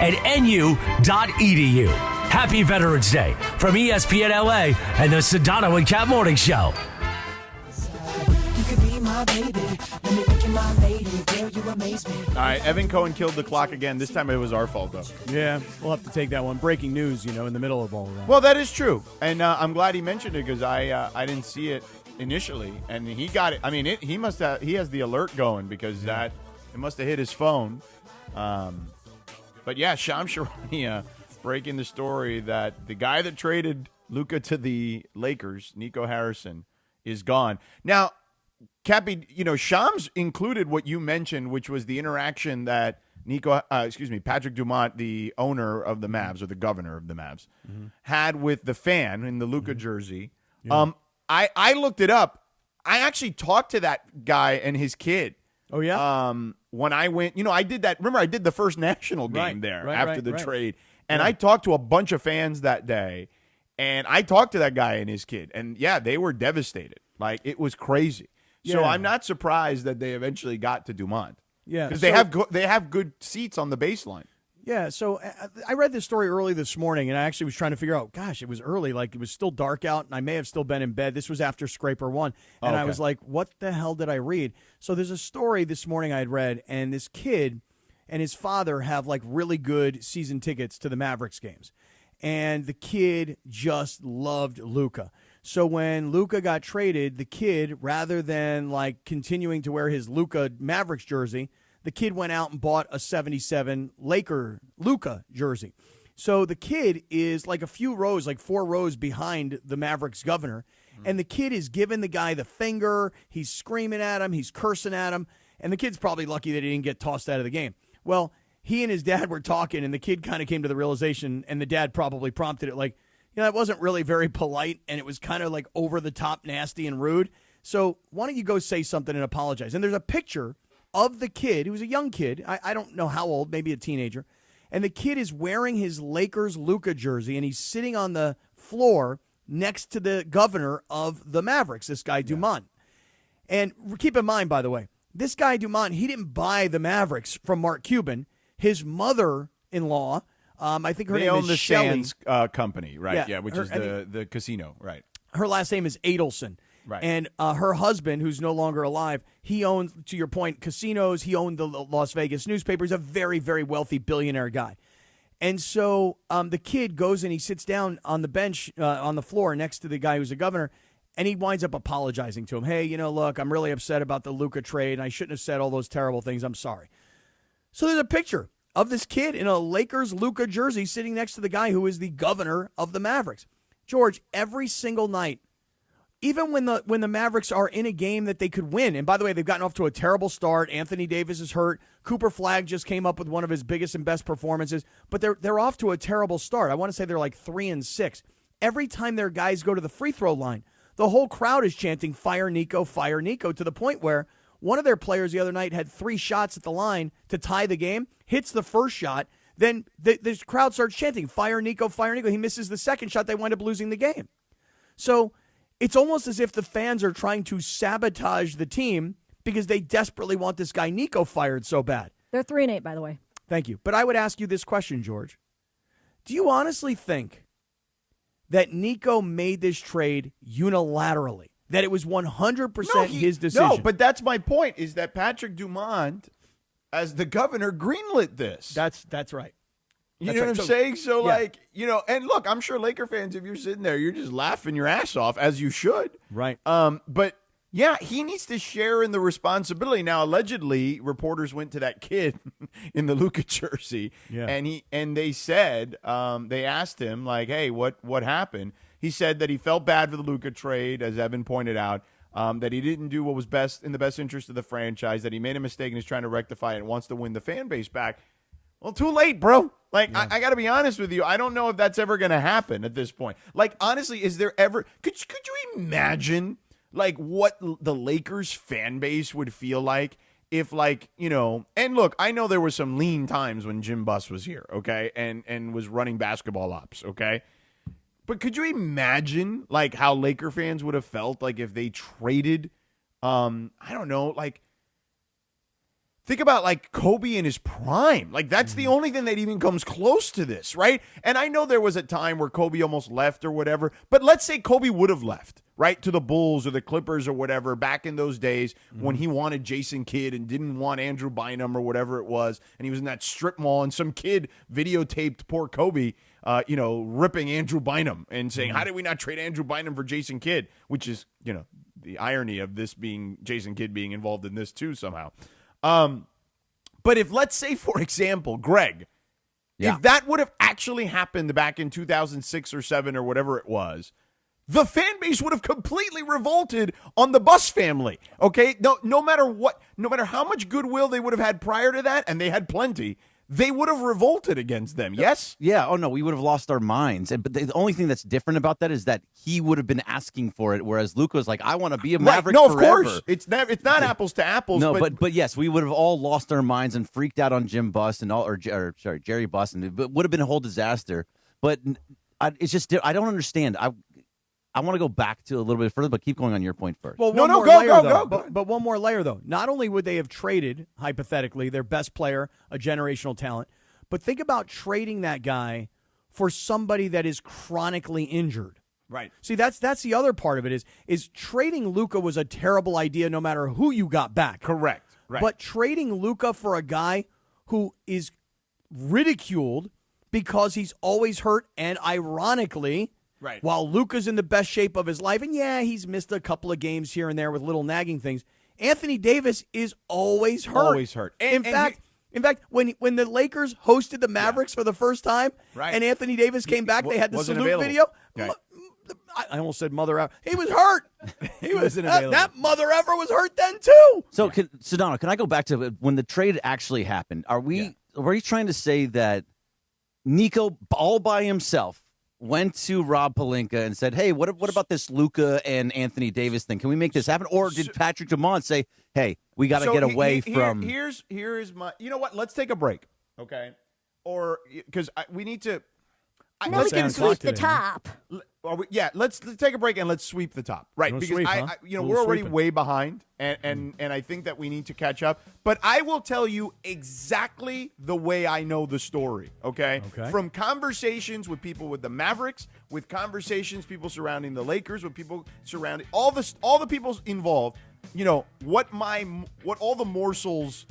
at nu.edu. Happy Veterans Day from ESPN LA and the Sedano and Kap Morning Show. All right, Evan Cohen killed the clock again. This time it was our fault, though. Yeah, we'll have to take that one. Breaking news, in the middle of all of that. Well, that is true, and I'm glad he mentioned it because I didn't see it initially, and he got it. I mean, he has the alert going because it must have hit his phone. But yeah, Shams Charania breaking the story that the guy that traded Luka to the Lakers, Nico Harrison, is gone. Now, Cappy, Shams included what you mentioned, which was the interaction that Patrick Dumont, the owner of the Mavs or the governor of the Mavs, had with the fan in the Luka jersey. Yeah. I looked it up. I actually talked to that guy and his kid. Oh, yeah? When I went, I did that. Remember, I did the first national game there after the right. trade. And I talked to a bunch of fans that day. And I talked to that guy and his kid. And, yeah, they were devastated. Like, it was crazy. So Yeah. I'm not surprised that they eventually got to Dumont. Yeah. Because So- they have good seats on the baseline. Yeah, so I read this story early this morning, and I actually was trying to figure out, gosh, it was early. Like, it was still dark out, and I may have still been in bed. This was after Scraper 1. And I was like, what the hell did I read? So there's a story this morning I had read, and this kid and his father have, like, really good season tickets to the Mavericks games. And the kid just loved Luka. So when Luka got traded, the kid, rather than, like, continuing to wear his Luka Mavericks jersey, the kid went out and bought a 77 Laker Luka jersey. So the kid is like a few rows, like 4 rows behind the Mavericks governor. And the kid is giving the guy the finger. He's screaming at him. He's cursing at him. And the kid's probably lucky that he didn't get tossed out of the game. Well, he and his dad were talking, and the kid kind of came to the realization, and the dad probably prompted it, like, that wasn't really very polite, and it was kind of like over the top, nasty, and rude. So why don't you go say something and apologize? And there's a picture of the kid, who's a young kid, I don't know how old, maybe a teenager, and the kid is wearing his Lakers Luka jersey, and he's sitting on the floor next to the governor of the Mavericks, this guy Dumont. And keep in mind, by the way, this guy Dumont, he didn't buy the Mavericks from Mark Cuban. His mother-in-law, I think her They name own Oh, Oh, the the is Sands Shelley. Company, right? Yeah, which her- is I think- the casino, right? Her last name is Adelson. Right. And her husband, who's no longer alive, he owns, to your point, casinos. He owned the Las Vegas newspaper. He's a very, very wealthy billionaire guy. And so the kid goes and he sits down on the bench on the floor next to the guy who's a governor, and he winds up apologizing to him. Hey, look, I'm really upset about the Luka trade, and I shouldn't have said all those terrible things. I'm sorry. So there's a picture of this kid in a Lakers Luka jersey sitting next to the guy who is the governor of the Mavericks. George, every single night, even when the Mavericks are in a game that they could win, and by the way, they've gotten off to a terrible start. Anthony Davis is hurt. Cooper Flagg just came up with one of his biggest and best performances, but they're off to a terrible start. I want to say they're like 3-6. Every time their guys go to the free throw line, the whole crowd is chanting, fire Nico, to the point where one of their players the other night had 3 shots at the line to tie the game, hits the first shot, then the crowd starts chanting, fire Nico, fire Nico. He misses the second shot. They wind up losing the game. So it's almost as if the fans are trying to sabotage the team because they desperately want this guy Nico fired so bad. They're 3-8, by the way. Thank you. But I would ask you this question, George. Do you honestly think that Nico made this trade unilaterally? That it was 100% his decision? No, but that's my point, is that Patrick Dumont, as the governor, greenlit this. That's right. You That's know right. what I'm So- saying? So, yeah. and look, I'm sure Laker fans, if you're sitting there, you're just laughing your ass off, as you should. Right. But, yeah, he needs to share in the responsibility. Now, allegedly, reporters went to that kid in the Luka jersey, Yeah. and they said, they asked him, like, hey, what happened? He said that he felt bad for the Luka trade, as Evan pointed out, that he didn't do what was best in the best interest of the franchise, that he made a mistake and is trying to rectify it and wants to win the fan base back. Well, too late, bro. Like, yeah. I got to be honest with you. I don't know if that's ever going to happen at this point. Like, honestly, is there ever – could you imagine, like, what the Lakers fan base would feel like if, like, and look, I know there were some lean times when Jim Buss was here, okay, and was running basketball ops, okay? But could you imagine, like, how Laker fans would have felt, like, if they traded, I don't know, like, think about, like, Kobe in his prime. Like, that's the only thing that even comes close to this, right? And I know there was a time where Kobe almost left or whatever, but let's say Kobe would have left, right, to the Bulls or the Clippers or whatever back in those days when he wanted Jason Kidd and didn't want Andrew Bynum or whatever it was, and he was in that strip mall, and some kid videotaped poor Kobe, ripping Andrew Bynum and saying, how did we not trade Andrew Bynum for Jason Kidd? Which is, the irony of this being Jason Kidd being involved in this too somehow. But if, let's say, for example, Greg, if that would have actually happened back in 2006 or 7 or whatever it was, the fan base would have completely revolted on the Bus family. Okay, no matter what, no matter how much goodwill they would have had prior to that, and they had plenty, they would have revolted against them. Yes? Yeah. Oh no, we would have lost our minds. But the only thing that's different about that is that he would have been asking for it, whereas Luka was like, "I want to be a Maverick." No, forever. of course, it's not apples to apples. No, but yes, we would have all lost our minds and freaked out on Jim Buss and Jerry Buss, and it would have been a whole disaster. But it's just I don't understand. I want to go back to a little bit further, but keep going on your point first. Well, go. But one more layer, though. Not only would they have traded, hypothetically, their best player, a generational talent, but think about trading that guy for somebody that is chronically injured. Right. See, that's the other part of it is trading Luka was a terrible idea no matter who you got back. Correct. Right. But trading Luka for a guy who is ridiculed because he's always hurt and ironically – right. While Luka's in the best shape of his life, and yeah, he's missed a couple of games here and there with little nagging things, Anthony Davis is always hurt. Always hurt. In fact, when the Lakers hosted the Mavericks for the first time, and Anthony Davis came back, they had the salute video. Right. I almost said mother ever. He was hurt. He was available. That mother ever was hurt then too. So, Sedano, can I go back to when the trade actually happened? Were you trying to say that Nico all by himself went to Rob Pelinka and said, "Hey, what about this Luka and Anthony Davis thing? Can we make this happen?" Or did Patrick Dumont say, "Hey, we got to get away from"? Here's my. You know what? Let's take a break, okay? Or because we need to. No, we can sweep the top. Let's take a break and let's sweep the top, right? Because we're already way behind, and I think that we need to catch up. But I will tell you exactly the way I know the story, okay? From conversations with people with the Mavericks, with conversations people surrounding the Lakers, with people surrounding all the people involved. You know what all the morsels.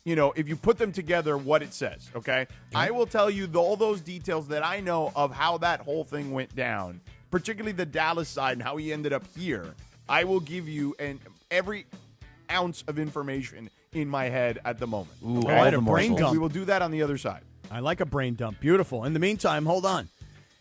You know, if you put them together, what it says, okay? I will tell you all those details that I know of how that whole thing went down, particularly the Dallas side and how he ended up here. I will give you every ounce of information in my head at the moment. Ooh, okay? I had a brain dump. We will do that on the other side. I like a brain dump. Beautiful. In the meantime, hold on.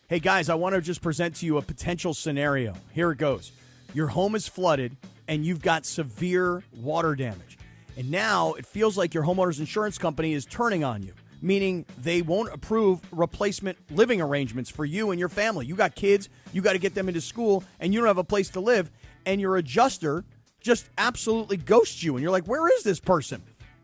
Hey, guys, I want to just present to you a potential scenario. Here it goes. Your home is flooded, and you've got severe water damage. And now it feels like your homeowner's insurance company is turning on you, meaning they won't approve replacement living arrangements for you and your family. You got kids, you got to get them into school, and you don't have a place to live, and your adjuster just absolutely ghosts you. And you're like, where is this person?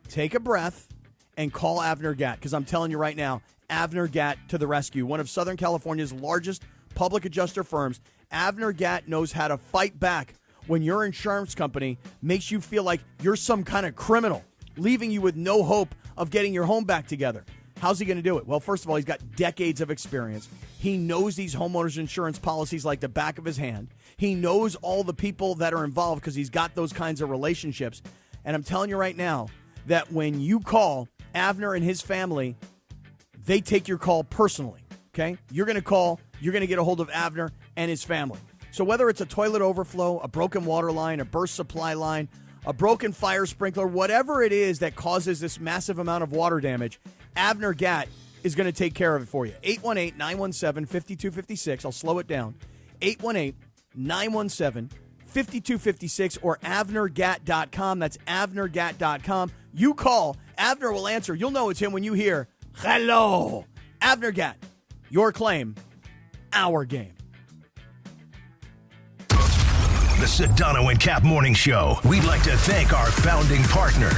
Take a breath and call Avner Gatt, because I'm telling you right now, Avner Gatt to the rescue. One of Southern California's largest public adjuster firms, Avner Gatt knows how to fight back when your insurance company makes you feel like you're some kind of criminal, leaving you with no hope of getting your home back together. How's he going to do it? Well, first of all, he's got decades of experience. He knows these homeowners insurance policies like the back of his hand. He knows all the people that are involved because he's got those kinds of relationships. And I'm telling you right now that when you call Avner and his family, they take your call personally, okay? You're going to call, you're going to get a hold of Avner and his family. So whether it's a toilet overflow, a broken water line, a burst supply line, a broken fire sprinkler, whatever it is that causes this massive amount of water damage, Avner Gatt is going to take care of it for you. 818-917-5256. I'll slow it down. 818-917-5256 or AvnerGatt.com. That's AvnerGatt.com. You call. Avner will answer. You'll know it's him when you hear, hello. Avner Gatt. Your claim, our game. The Sedano and Kap Morning Show. We'd like to thank our founding partner,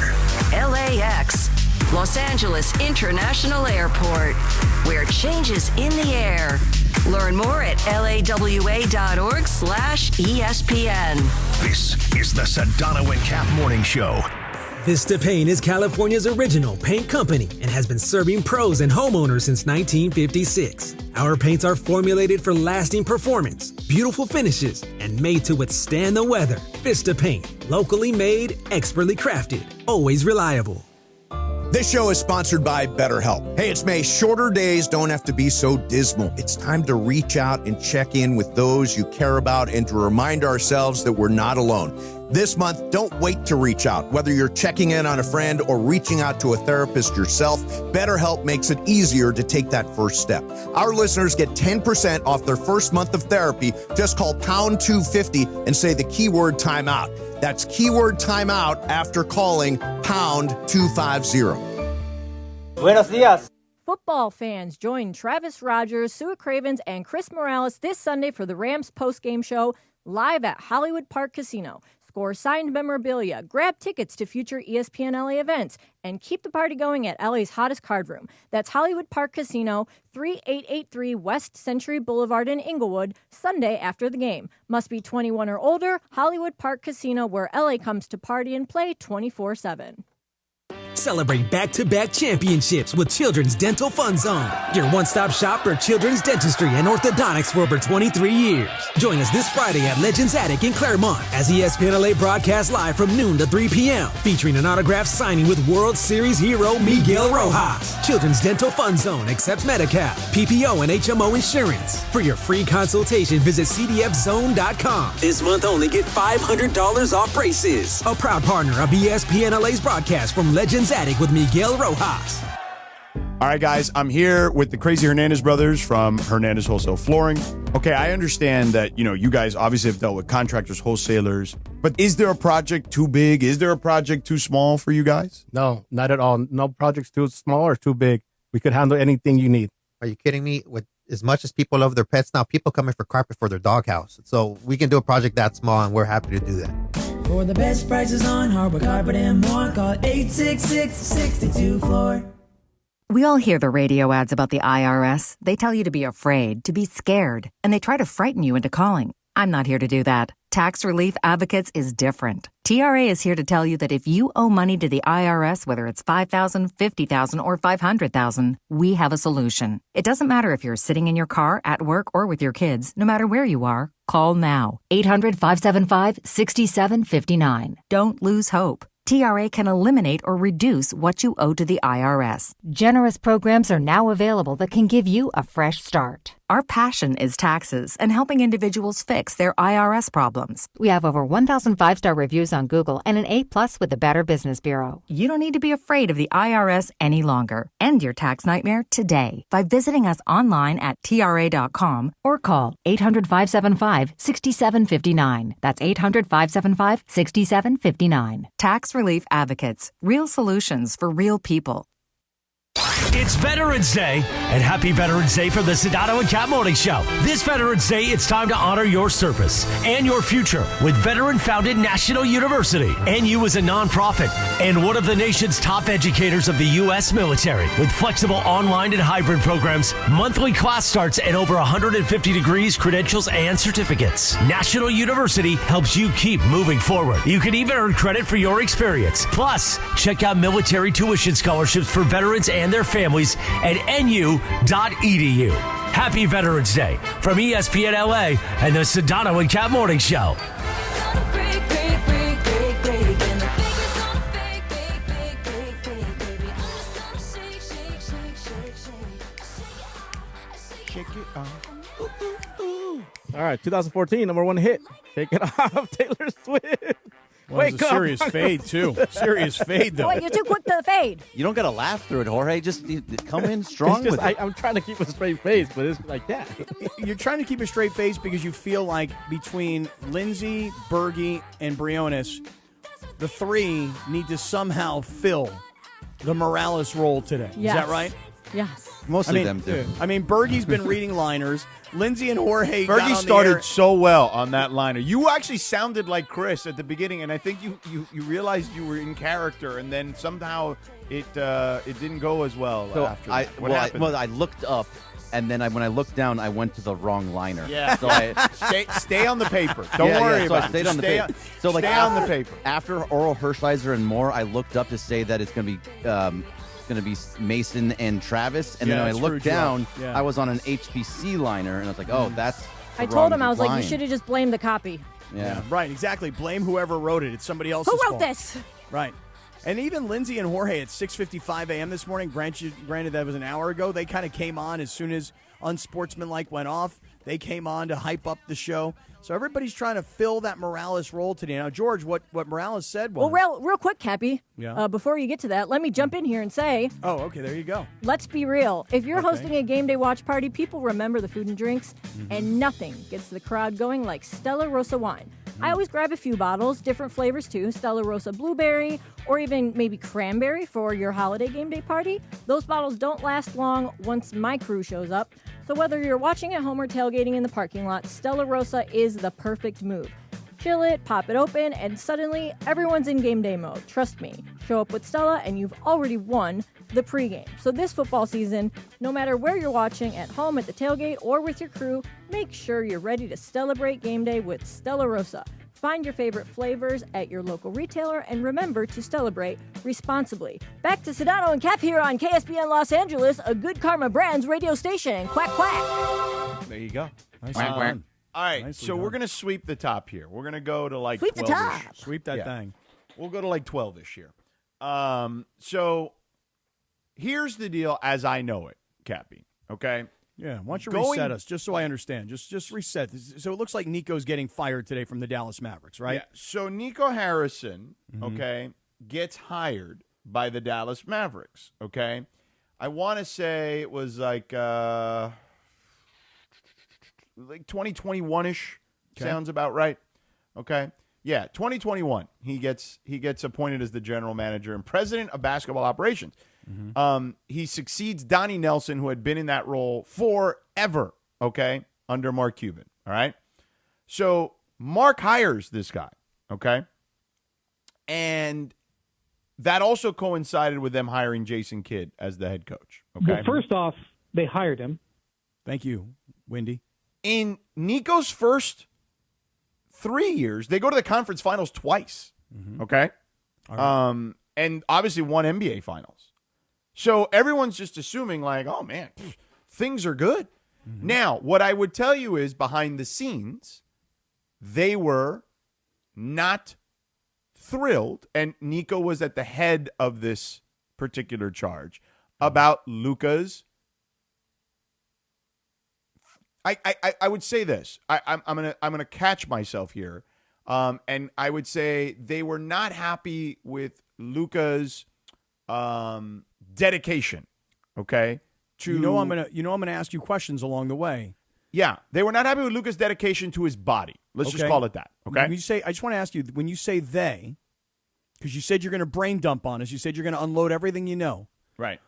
LAX, Los Angeles International Airport, where change is in the air. Learn more at lawa.org/ESPN. This is the Sedano and Kap Morning Show. Vista Paint is California's original paint company and has been serving pros and homeowners since 1956. Our paints are formulated for lasting performance, beautiful finishes, and made to withstand the weather. Vista Paint, locally made, expertly crafted, always reliable. This show is sponsored by BetterHelp. Hey, it's May. Shorter days don't have to be so dismal. It's time to reach out and check in with those you care about and to remind ourselves that we're not alone. This month, don't wait to reach out. Whether you're checking in on a friend or reaching out to a therapist yourself, BetterHelp makes it easier to take that first step. Our listeners get 10% off their first month of therapy. Just call pound 250 and say the keyword timeout. That's keyword timeout after calling pound 250. Buenos dias. Football fans, join Travis Rogers, Sue Cravens, and Chris Morales this Sunday for the Rams postgame show live at Hollywood Park Casino. Score signed memorabilia, grab tickets to future ESPN LA events, and keep the party going at LA's hottest card room. That's Hollywood Park Casino, 3883 West Century Boulevard in Inglewood, Sunday after the game. Must be 21 or older. Hollywood Park Casino, where LA comes to party and play 24/7. Celebrate back-to-back championships with Children's Dental Fun Zone, your one-stop shop for children's dentistry and orthodontics for over 23 years. Join us this Friday at Legends Attic in Claremont as ESPN LA broadcasts live from noon to 3 p.m., featuring an autograph signing with World Series hero Miguel Rojas. Children's Dental Fun Zone accepts Medi-Cal, PPO, and HMO insurance. For your free consultation, visit cdfzone.com. This month only, get $500 off braces. A proud partner of ESPN LA's broadcast from Legends Attic with Miguel Rojas. All right, guys, I'm here with the crazy Hernandez brothers from Hernandez Wholesale Flooring. Okay, I understand that, you guys obviously have dealt with contractors, wholesalers, but is there a project too big? Is there a project too small for you guys? No, not at all. No project's too small or too big. We could handle anything you need. Are you kidding me? With as much as people love their pets now, people come in for carpet for their doghouse. So we can do a project that small, and we're happy to do that. For the best prices on hardwood carpet and more, call 866-62-FLOOR. We all hear the radio ads about the IRS. They tell you to be afraid, to be scared, and they try to frighten you into calling. I'm not here to do that. Tax Relief Advocates is different. TRA is here to tell you that if you owe money to the IRS, whether it's $5,000, $50,000, or $500,000, we have a solution. It doesn't matter if you're sitting in your car, at work, or with your kids. No matter where you are, call now. 800-575-6759. Don't lose hope. TRA can eliminate or reduce what you owe to the IRS. Generous programs are now available that can give you a fresh start. Our passion is taxes and helping individuals fix their IRS problems. We have over 1,000 5-star reviews on Google and an A+ with the Better Business Bureau. You don't need to be afraid of the IRS any longer. End your tax nightmare today by visiting us online at TRA.com or call 800-575-6759. That's 800-575-6759. Tax Relief Advocates. Real solutions for real people. It's Veterans Day, and happy Veterans Day from the Sedano and Kap Morning Show. This Veterans Day, it's time to honor your service and your future with veteran-founded National University. NU is a nonprofit and one of the nation's top educators of the U.S. military. With flexible online and hybrid programs, monthly class starts, and over 150 degrees, credentials, and certificates. National University helps you keep moving forward. You can even earn credit for your experience. Plus, check out military tuition scholarships for veterans and their families at nu.edu. Happy Veterans Day from ESPN LA and the Sedano and Kap Morning Show. All right, 2014, number one hit. Shake It Off, Taylor Swift. Well, it was a serious fade, too. Serious fade, though. Wait, you're too quick to the fade. You don't got to laugh through it, Jorge. Just come in strong with it. I'm trying to keep a straight face, but it's like that. You're trying to keep a straight face because you feel like between Lindsay, Bergie, and Briones, the three need to somehow fill the Morales role today. Yes. Is that right? Yes. Most of them do. I mean, Bergie's been reading liners. Lindsay and Jorge Bergie started so well on that liner. You actually sounded like Chris at the beginning, and I think you realized you were in character, and then somehow it didn't go as well after that. What happened? I looked up, and then when I looked down, I went to the wrong liner. Yeah. So stay on the paper. Don't worry so about I stayed it. on the paper. So stay on the paper. After Oral Hershiser and more, I looked up to say that it's going to be Mason and Travis, and then when I looked down, I was on an HPC liner, and I was like, "Oh, that's." I told him, I was like, "You should have just blamed the copy." Yeah, right, exactly. Blame whoever wrote it. It's somebody else's fault. Who wrote this? Right. And even Lindsay and Jorge at 6:55 a.m. this morning, granted that was an hour ago, they kind of came on as soon as Unsportsmanlike went off. They came on to hype up the show. So everybody's trying to fill that Morales role today. Now, George, what Morales said was... Well, real quick, Cappy, Yeah. Before you get to that, let me jump in here and say... Oh, okay, there you go. Let's be real. If you're Okay. hosting a game day watch party, people remember the food and drinks, and nothing gets the crowd going like Stella Rosa wine. I always grab a few bottles, different flavors too, Stella Rosa blueberry, or even maybe cranberry for your holiday game day party. Those bottles don't last long once my crew shows up. So whether you're watching at home or tailgating in the parking lot, Stella Rosa is the perfect move. Chill it, pop it open, and suddenly everyone's in game day mode. Trust me. Show up with Stella and you've already won the pregame. So this football season, no matter where you're watching, at home, at the tailgate, or with your crew, make sure you're ready to celebrate game day with Stella Rosa. Find your favorite flavors at your local retailer, and remember to celebrate responsibly. Back to Sedano and Kap here on KSPN Los Angeles, a Good Karma Brands radio station. Quack, quack. There you go. Nicely done. All right, Nicely so done. we're going to sweep the top here. We're going to go to like Sweep the 12-ish. top. Sweep that thing. We'll go to like 12-ish here. So here's the deal as I know it, Cappy, okay? Yeah, why don't you Going- reset us, just so I understand. Just reset. So it looks like Nico's getting fired today from the Dallas Mavericks, right? Yeah. So Nico Harrison, okay, gets hired by the Dallas Mavericks, okay? I want to say it was like 2021-ish. Okay. Sounds about right. Okay. Yeah, 2021. He gets appointed as the general manager and president of basketball operations. He succeeds Donnie Nelson, who had been in that role forever, okay, under Mark Cuban, all right? So Mark hires this guy, okay? And that also coincided with them hiring Jason Kidd as the head coach, okay? Well, first off, they hired him. Thank you, Wendy. In Nico's first 3 years, they go to the conference finals twice, okay? All right. And obviously won NBA finals. So everyone's just assuming like, oh, man, things are good. Now, what I would tell you is behind the scenes, they were not thrilled, and Nico was at the head of this particular charge about Luka's. I would say this. I'm gonna catch myself here, and I would say they were not happy with Luka's dedication. Okay, to I'm gonna ask you questions along the way. Yeah, they were not happy with Luka's dedication to his body. Let's just call it that. Okay. When you say, I just want to ask you, when you say they, because you said you're going to brain dump on us, you said you're going to unload everything you know. Right.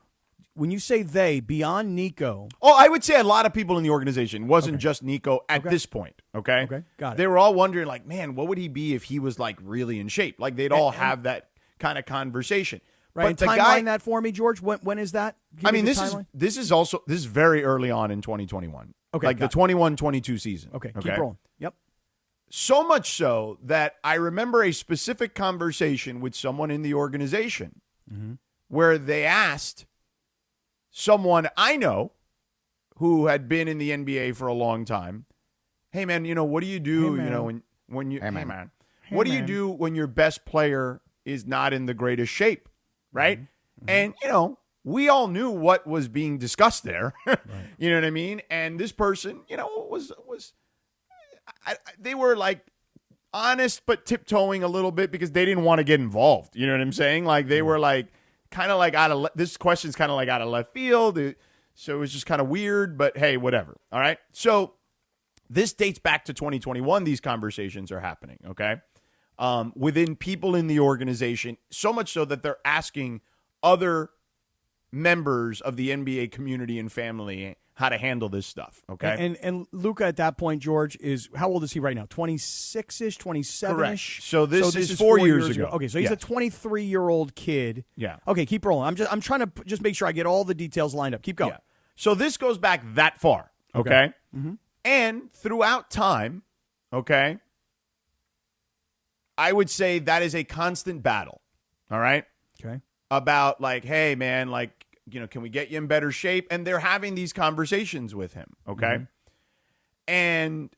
When you say they, beyond Nico. Oh, I would say a lot of people in the organization. It wasn't just Nico at this point. Okay. Okay, got it. They were all wondering, like, man, what would he be if he was like really in shape? Like they'd all have that kind of conversation. Right. But And the timeline guy, that for me, George. When is that? Give I me mean, the this timeline. is very early on in 2021. Okay, like the got it. 21-22 season. Okay, keep rolling. Yep. So much so that I remember a specific conversation with someone in the organization where they asked someone I know who had been in the NBA for a long time, hey, man, what do you do, when you, what do you do when your best player is not in the greatest shape, right? And, we all knew what was being discussed there. You know what I mean? And this person, they were like honest but tiptoeing a little bit because they didn't want to get involved. You know what I'm saying? Like they were like kind of like this question's kind of like out of left field. So it was just kind of weird, but hey, whatever. All right. So this dates back to 2021. These conversations are happening. Okay. Within people in the organization, so much so that they're asking other members of the NBA community and family how to handle this stuff. Okay. And Luka at that point, George, is how old is he right now? 26-ish, 27-ish? Correct. So this is 4 years ago. Okay, so he's a 23-year-old kid. Yeah. Okay, keep rolling. I'm trying to just make sure I get all the details lined up. Keep going. Yeah. So this goes back that far. Okay. And throughout time, okay, I would say that is a constant battle. All right. Okay. About like, hey, man, like, can we get you in better shape? And they're having these conversations with him, okay? And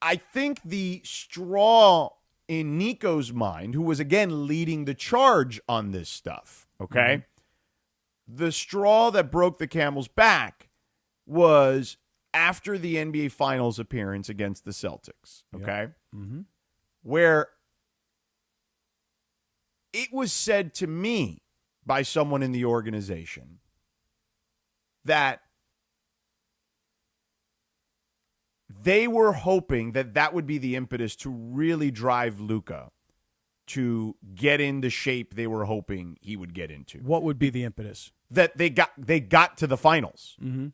I think the straw in Nico's mind, who was, again, leading the charge on this stuff, okay? The straw that broke the camel's back was after the NBA Finals appearance against the Celtics, okay? Mm-hmm. Where it was said to me by someone in the organization that they were hoping that that would be the impetus to really drive Luka to get in the shape they were hoping he would get into. What would be the impetus? That they got to the finals. Mm-hmm.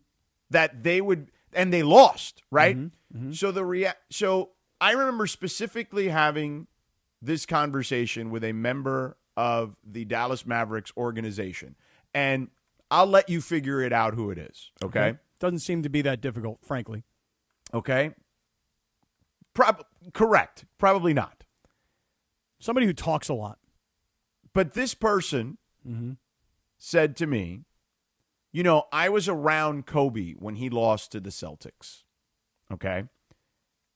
That they would, and they lost, right? Mm-hmm. So I remember specifically having this conversation with a member of the Dallas Mavericks organization, and I'll let you figure it out who it is, okay? Doesn't seem to be that difficult, frankly. Okay? Correct. Probably not. Somebody who talks a lot. But this person Mm-hmm. said to me, you know, I was around Kobe when he lost to the Celtics, okay?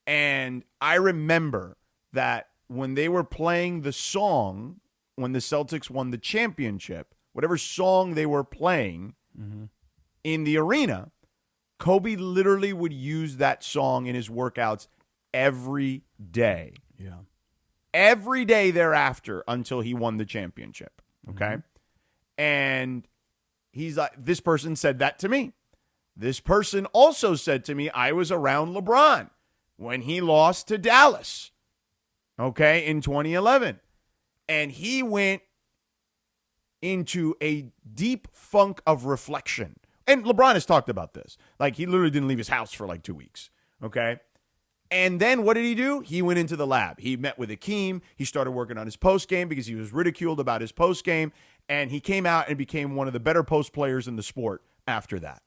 And I remember that when they were playing the song, when the Celtics won the championship, whatever song they were playing Mm-hmm. in the arena, Kobe literally would use that song in his workouts every day. Yeah. Every day thereafter until he won the championship, okay? And he's like, this person said that to me. This person also said to me, I was around LeBron when he lost to Dallas, okay, in 2011. And he went into a deep funk of reflection. And LeBron has talked about this. Like, he literally didn't leave his house for like 2 weeks, okay? And then what did he do? He went into the lab. He met with Akeem. He started working on his post game because he was ridiculed about his post game. And he came out and became one of the better post players in the sport after that.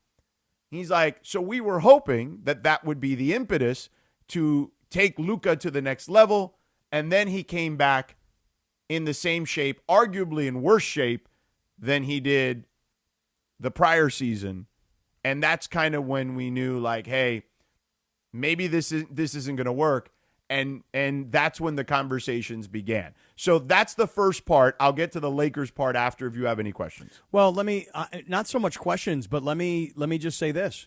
He's like, so we were hoping that that would be the impetus to take Luka to the next level. And then he came back in the same shape, arguably in worse shape than he did the prior season. And that's kind of when we knew, like, hey, maybe this isn't going to work. And that's when the conversations began. So that's the first part. I'll get to the Lakers part after if you have any questions. Well, let me not so much questions, but let me just say this.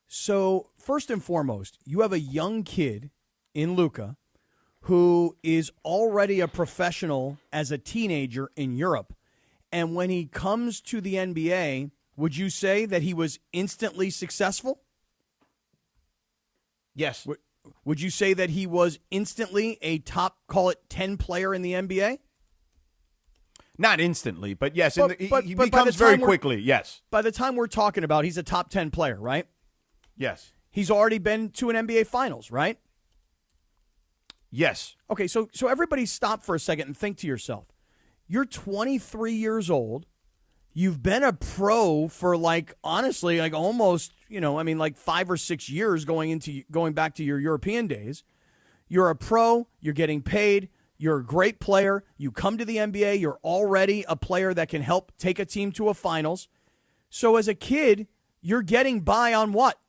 So first and foremost, you have a young kid in Luka who is already a professional as a teenager in Europe. And when he comes to the NBA, would you say that he was instantly successful? Yes. Would you say that he was instantly a top, call it 10 player in the NBA? Not instantly, but yes. He by becomes the very time quickly, yes. By the time we're talking about, he's a top 10 player, right? Yes. He's already been to an NBA Finals, right? Yes. Okay, so everybody stop for a second and think to yourself. You're 23 years old. You've been a pro for, like, honestly, like almost, like 5 or 6 years going back to your European days. You're a pro. You're getting paid. You're a great player. You come to the NBA. You're already a player that can help take a team to a finals. So as a kid, you're getting by on what?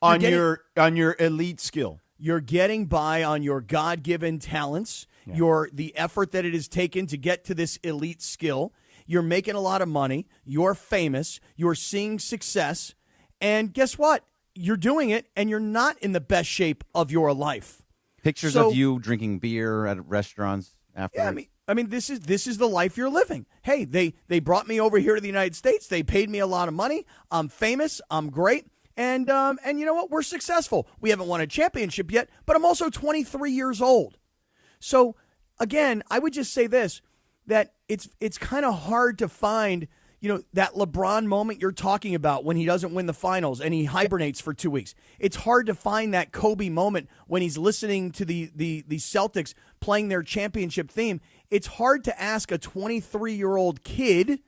On your elite skill. You're getting by on your God-given talents, the effort that it has taken to get to this elite skill. You're making a lot of money. You're famous. You're seeing success. And guess what? You're doing it, and you're not in the best shape of your life. Pictures of you drinking beer at restaurants afterwards. Yeah, I mean, this is the life you're living. Hey, they brought me over here to the United States. They paid me a lot of money. I'm famous. I'm great. And you know what? We're successful. We haven't won a championship yet, but I'm also 23 years old. So, again, I would just say this, that it's kind of hard to find, that LeBron moment you're talking about when he doesn't win the finals and he hibernates for 2 weeks. It's hard to find that Kobe moment when he's listening to the Celtics playing their championship theme. It's hard to ask a 23-year-old kid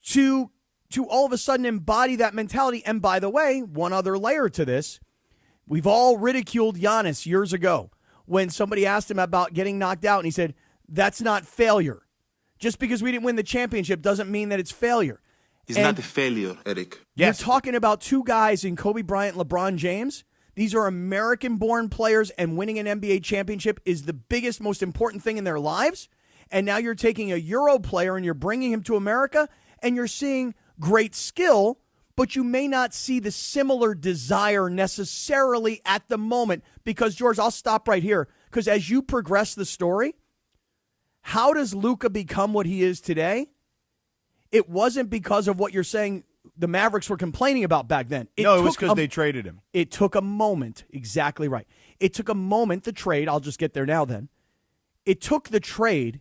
to all of a sudden embody that mentality. And by the way, one other layer to this, we've all ridiculed Giannis years ago when somebody asked him about getting knocked out, and he said, that's not failure. Just because we didn't win the championship doesn't mean that it's failure. It's not a failure, Eric. Yes. You're talking about two guys in Kobe Bryant and LeBron James. These are American-born players, and winning an NBA championship is the biggest, most important thing in their lives. And now you're taking a Euro player and you're bringing him to America, and you're seeing great skill, but you may not see the similar desire necessarily at the moment. Because, George, I'll stop right here. Because as you progress the story, how does Luka become what he is today? It wasn't because of what you're saying the Mavericks were complaining about back then. It was because they traded him. It took a moment. Exactly right. It took a moment, the trade. I'll just get there now then. It took the trade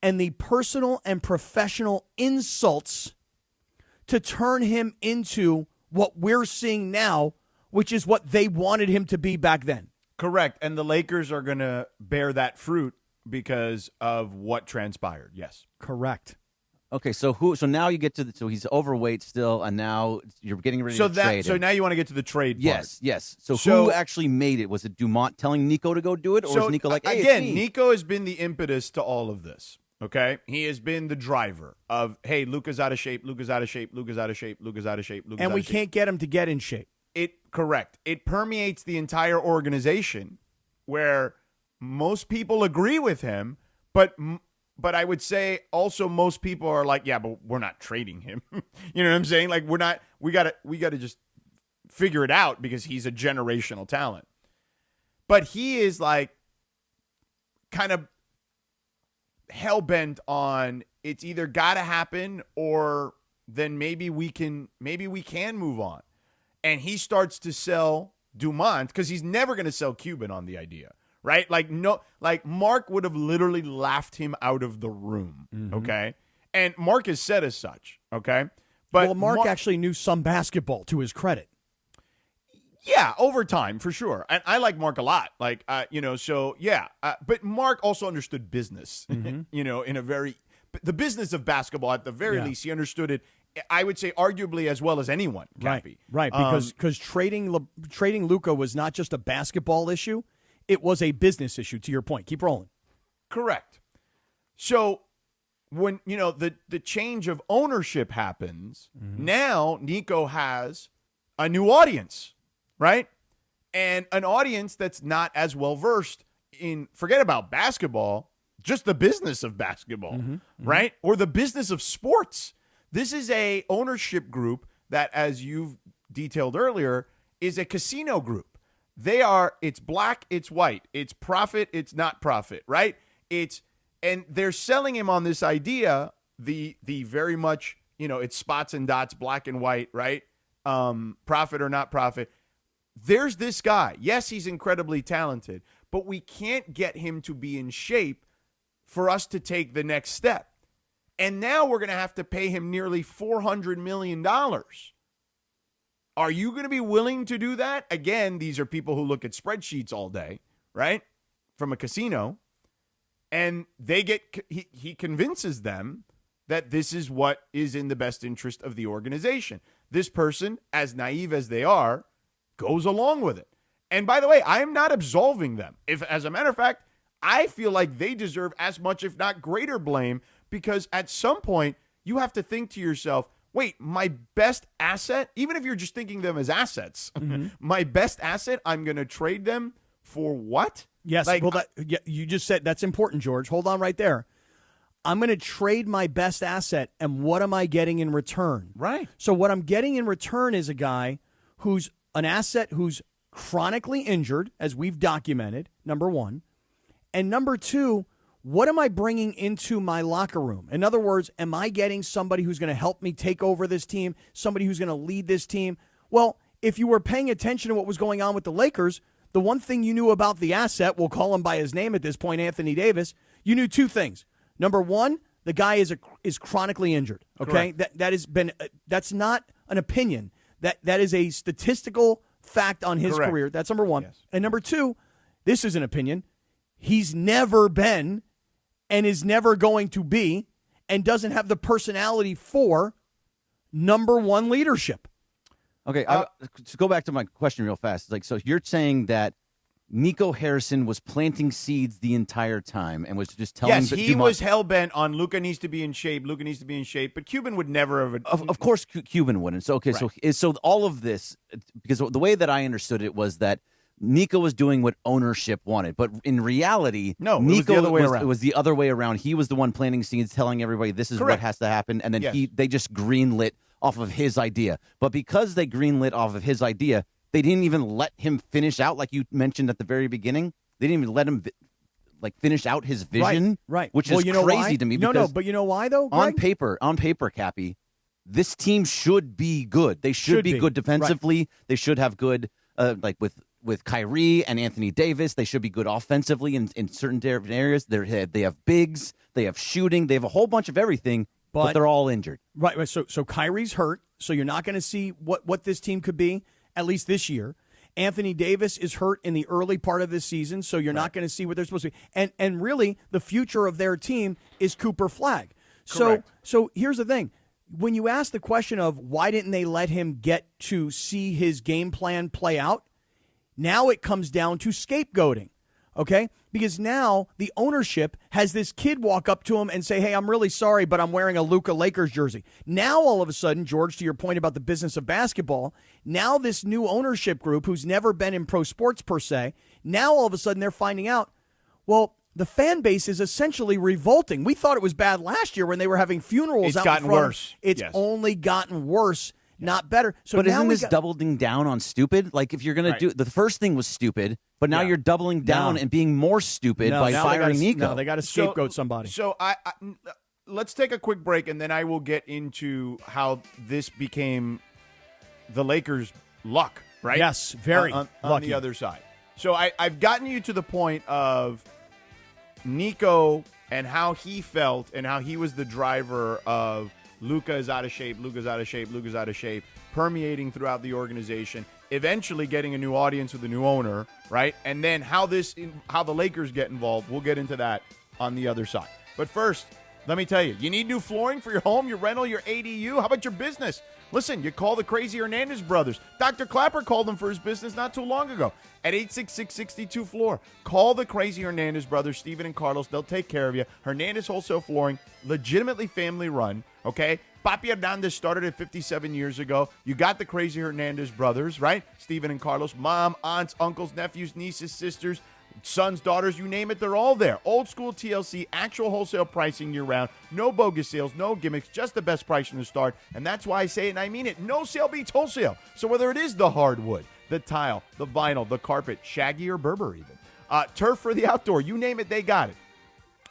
and the personal and professional insults to turn him into what we're seeing now, which is what they wanted him to be back then. Correct. And the Lakers are going to bear that fruit because of what transpired. Yes. Correct. Okay, so now you get to so he's overweight still, and now you're getting ready to trade him. So now you want to get to the trade part. Yes. So who actually made it? Was it Dumont telling Nico to go do it, or was Nico like, hey, again, Nico has been the impetus to all of this, okay? He has been the driver of, hey, Luka's out of shape, Luka's out of shape, Luka's out of shape, Luka's out of shape, Luka's out of shape. And we can't get him to get in shape. Correct. It permeates the entire organization where most people agree with him, but I would say also most people are like, yeah, but we're not trading him. You know what I'm saying? Like we got to just figure it out because he's a generational talent. But he is like kind of hell-bent on it's either got to happen or then maybe we can move on. And he starts to sell Dumont because he's never going to sell Cuban on the idea. Right? Like Mark would have literally laughed him out of the room. Okay. And Mark is said as such. Okay. But Mark actually knew some basketball to his credit. Yeah. Over time, for sure. And I like Mark a lot. Like, so yeah. But Mark also understood business, in a the business of basketball at the very least, he understood it. I would say arguably as well as anyone. Cappy. Right. Because trading Luka was not just a basketball issue. It was a business issue, to your point. Keep rolling. Correct. So when, the change of ownership happens, now Nico has a new audience, right? And an audience that's not as well-versed in, forget about basketball, just the business of basketball, right? Or the business of sports. This is a ownership group that, as you've detailed earlier, is a casino group. It's black, it's white, it's profit, it's not profit, right? And they're selling him on this idea, the very much, it's spots and dots, black and white, right? Profit or not profit. There's this guy. Yes, he's incredibly talented, but we can't get him to be in shape for us to take the next step. And now we're going to have to pay him nearly $400 million. Are you going to be willing to do that? Again, these are people who look at spreadsheets all day, right? From a casino. And he convinces them that this is what is in the best interest of the organization. This person, as naive as they are, goes along with it. And by the way, I am not absolving them. If, as a matter of fact, I feel like they deserve as much, if not greater blame, because at some point you have to think to yourself, wait, my best asset, even if you're just thinking them as assets, my best asset, I'm going to trade them for what? Yes, you just said that's important, George. Hold on right there. I'm going to trade my best asset, and what am I getting in return? Right. So what I'm getting in return is a guy who's an asset who's chronically injured, as we've documented, number one. And number two, what am I bringing into my locker room? In other words, am I getting somebody who's going to help me take over this team, somebody who's going to lead this team? Well, if you were paying attention to what was going on with the Lakers, the one thing you knew about the asset, we'll call him by his name at this point, Anthony Davis, you knew two things. Number one, the guy is chronically injured. Okay, that's not an opinion. That is a statistical fact on his career. That's number one. Yes. And number two, this is an opinion. He's never been and is never going to be and doesn't have the personality for number one leadership. Okay, to go back to my question real fast. So you're saying that Nico Harrison was planting seeds the entire time and was just telling Yes, he was hell-bent on Luka needs to be in shape, but Cuban would never have... Of course Cuban wouldn't. So, okay, right. So all of this, because the way that I understood it was that Nico was doing what ownership wanted, but in reality, no, Nico it was the other way around. He was the one planting seeds, telling everybody this is what has to happen, and then they just greenlit off of his idea. But because they greenlit off of his idea, they didn't even let him finish out, like you mentioned at the very beginning. They didn't even let him finish out his vision, right? Which is crazy to me. No, but you know why though? Greg? On paper, Cappy, this team should be good. They should be good defensively. Right. They should have good, with Kyrie and Anthony Davis. They should be good offensively in certain different areas. They have bigs. They have shooting. They have a whole bunch of everything, but they're all injured. Right. So Kyrie's hurt. So you're not going to see what this team could be, at least this year. Anthony Davis is hurt in the early part of this season, so you're not going to see what they're supposed to be. And really, the future of their team is Cooper Flagg. So here's the thing. When you ask the question of why didn't they let him get to see his game plan play out, now it comes down to scapegoating, okay? Because now the ownership has this kid walk up to him and say, hey, I'm really sorry, but I'm wearing a Luka Lakers jersey. Now, all of a sudden, George, to your point about the business of basketball, now this new ownership group who's never been in pro sports per se, now all of a sudden they're finding out, well, the fan base is essentially revolting. We thought it was bad last year when they were having funerals out in front. It's gotten worse. It's only gotten worse. Not better. So but now isn't this doubling down on stupid? Like, if you're going to do the first thing was stupid, but now you're doubling down and being more stupid by firing Nico. No, they got to scapegoat somebody. So I let's take a quick break, and then I will get into how this became the Lakers' luck, right? Yes, very on lucky. The other side. So I've gotten you to the point of Nico and how he felt and how he was the driver of Luka is out of shape, Luka's out of shape, Luka's out of shape, permeating throughout the organization, eventually getting a new audience with a new owner, right? And then how the Lakers get involved, we'll get into that on the other side. But first, let me tell you, you need new flooring for your home, your rental, your ADU? How about your business? Listen, you call the Crazy Hernandez brothers. Dr. Clapper called them for his business not too long ago at 866-62-FLOOR. Call the Crazy Hernandez brothers, Steven and Carlos. They'll take care of you. Hernandez Wholesale Flooring, legitimately family run, okay? Papi Hernandez started it 57 years ago. You got the Crazy Hernandez brothers, right? Steven and Carlos, mom, aunts, uncles, nephews, nieces, sisters, sons, daughters, you name it, they're all there. Old school TLC, actual wholesale pricing year-round. No bogus sales, no gimmicks, just the best price from the start. And that's why I say it and I mean it. No sale beats wholesale. So whether it is the hardwood, the tile, the vinyl, the carpet, shaggy or Berber even, turf for the outdoor, you name it, they got it.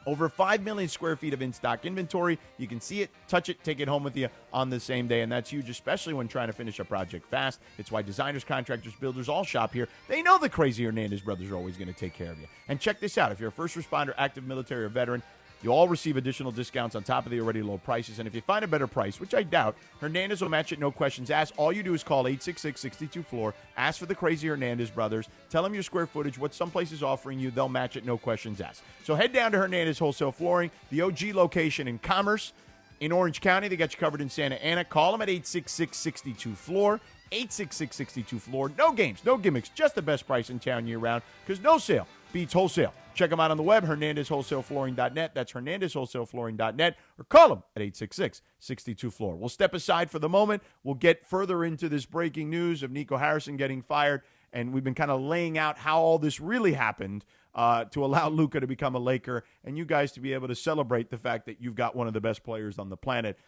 Over 5 million square feet of in-stock inventory. You can see it, touch it, take it home with you on the same day, and that's huge, especially when trying to finish a project fast. It's why designers, contractors, builders all shop here. They know the Crazy Hernandez brothers are always going to take care of you. And check this out. If you're a first responder, active military, or veteran, you all receive additional discounts on top of the already low prices. And if you find a better price, which I doubt, Hernandez will match it, no questions asked. All you do is call 866-62-FLOOR, ask for the Crazy Hernandez brothers, tell them your square footage, what some place is offering you. They'll match it, no questions asked. So head down to Hernandez Wholesale Flooring, the OG location in Commerce. In Orange County, they got you covered in Santa Ana. Call them at 866-62-FLOOR. 866-62-FLOOR. No games, no gimmicks, just the best price in town year-round, because no sale beats wholesale. Check them out on the web, HernandezWholesaleFlooring.net. That's HernandezWholesaleFlooring.net. Or call them at 866-62-FLOOR. We'll step aside for the moment. We'll get further into this breaking news of Nico Harrison getting fired, and we've been kind of laying out how all this really happened to allow Luka to become a Laker and you guys to be able to celebrate the fact that you've got one of the best players on the planet,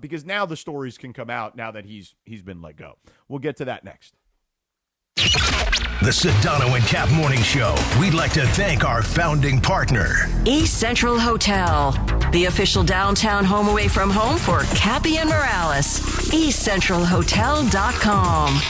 because now the stories can come out now that he's been let go. We'll get to that next. The Sedano and Kap Morning Show. We'd like to thank our founding partner, East Central Hotel, the official downtown home away from home for Cappy and Morales. EastCentralHotel.com.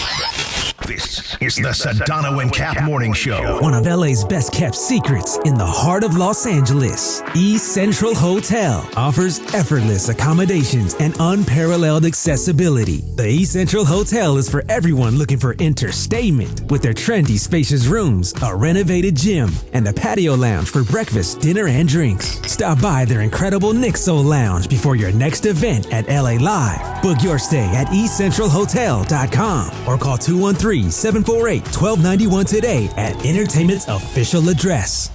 This is the Sedano and Kap Morning Show. One of LA's best kept secrets in the heart of Los Angeles. East Central Hotel offers effortless accommodations and unparalleled accessibility. The East Central Hotel is for everyone looking for entertainment with their trendy spacious rooms, a renovated gym, and a patio lounge for breakfast, dinner, and drinks. Stop by their incredible Nixo Lounge before your next event at LA Live. Book your stay at EastCentralHotel.com or call 213-748-1291 today at Entertainment's official address.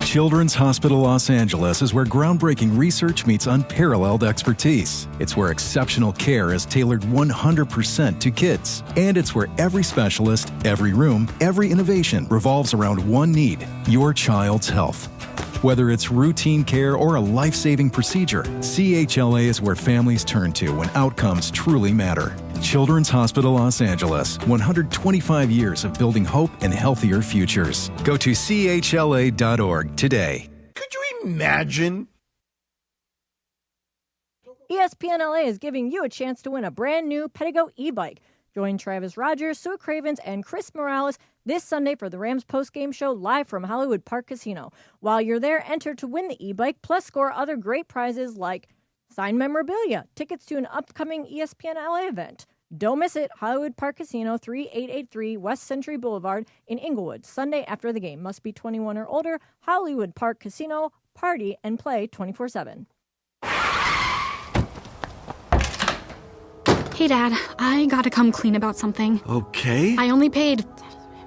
Children's Hospital Los Angeles is where groundbreaking research meets unparalleled expertise. It's where exceptional care is tailored 100% to kids. And it's where every specialist, every room, every innovation revolves around one need: your child's health. Whether it's routine care or a life-saving procedure, CHLA is where families turn to when outcomes truly matter. Children's Hospital Los Angeles, 125 years of building hope and healthier futures. Go to chla.org today. Could you imagine? ESPN LA is giving you a chance to win a brand new Pedigo e-bike. Join Travis Rogers, Sue Cravens, and Chris Morales this Sunday for the Rams postgame show live from Hollywood Park Casino. While you're there, enter to win the e-bike, plus score other great prizes like signed memorabilia, tickets to an upcoming ESPN LA event. Don't miss it. Hollywood Park Casino, 3883 West Century Boulevard in Inglewood, Sunday after the game. Must be 21 or older. Hollywood Park Casino. Party and play 24/7. Hey, Dad, I gotta come clean about something. Okay. I only paid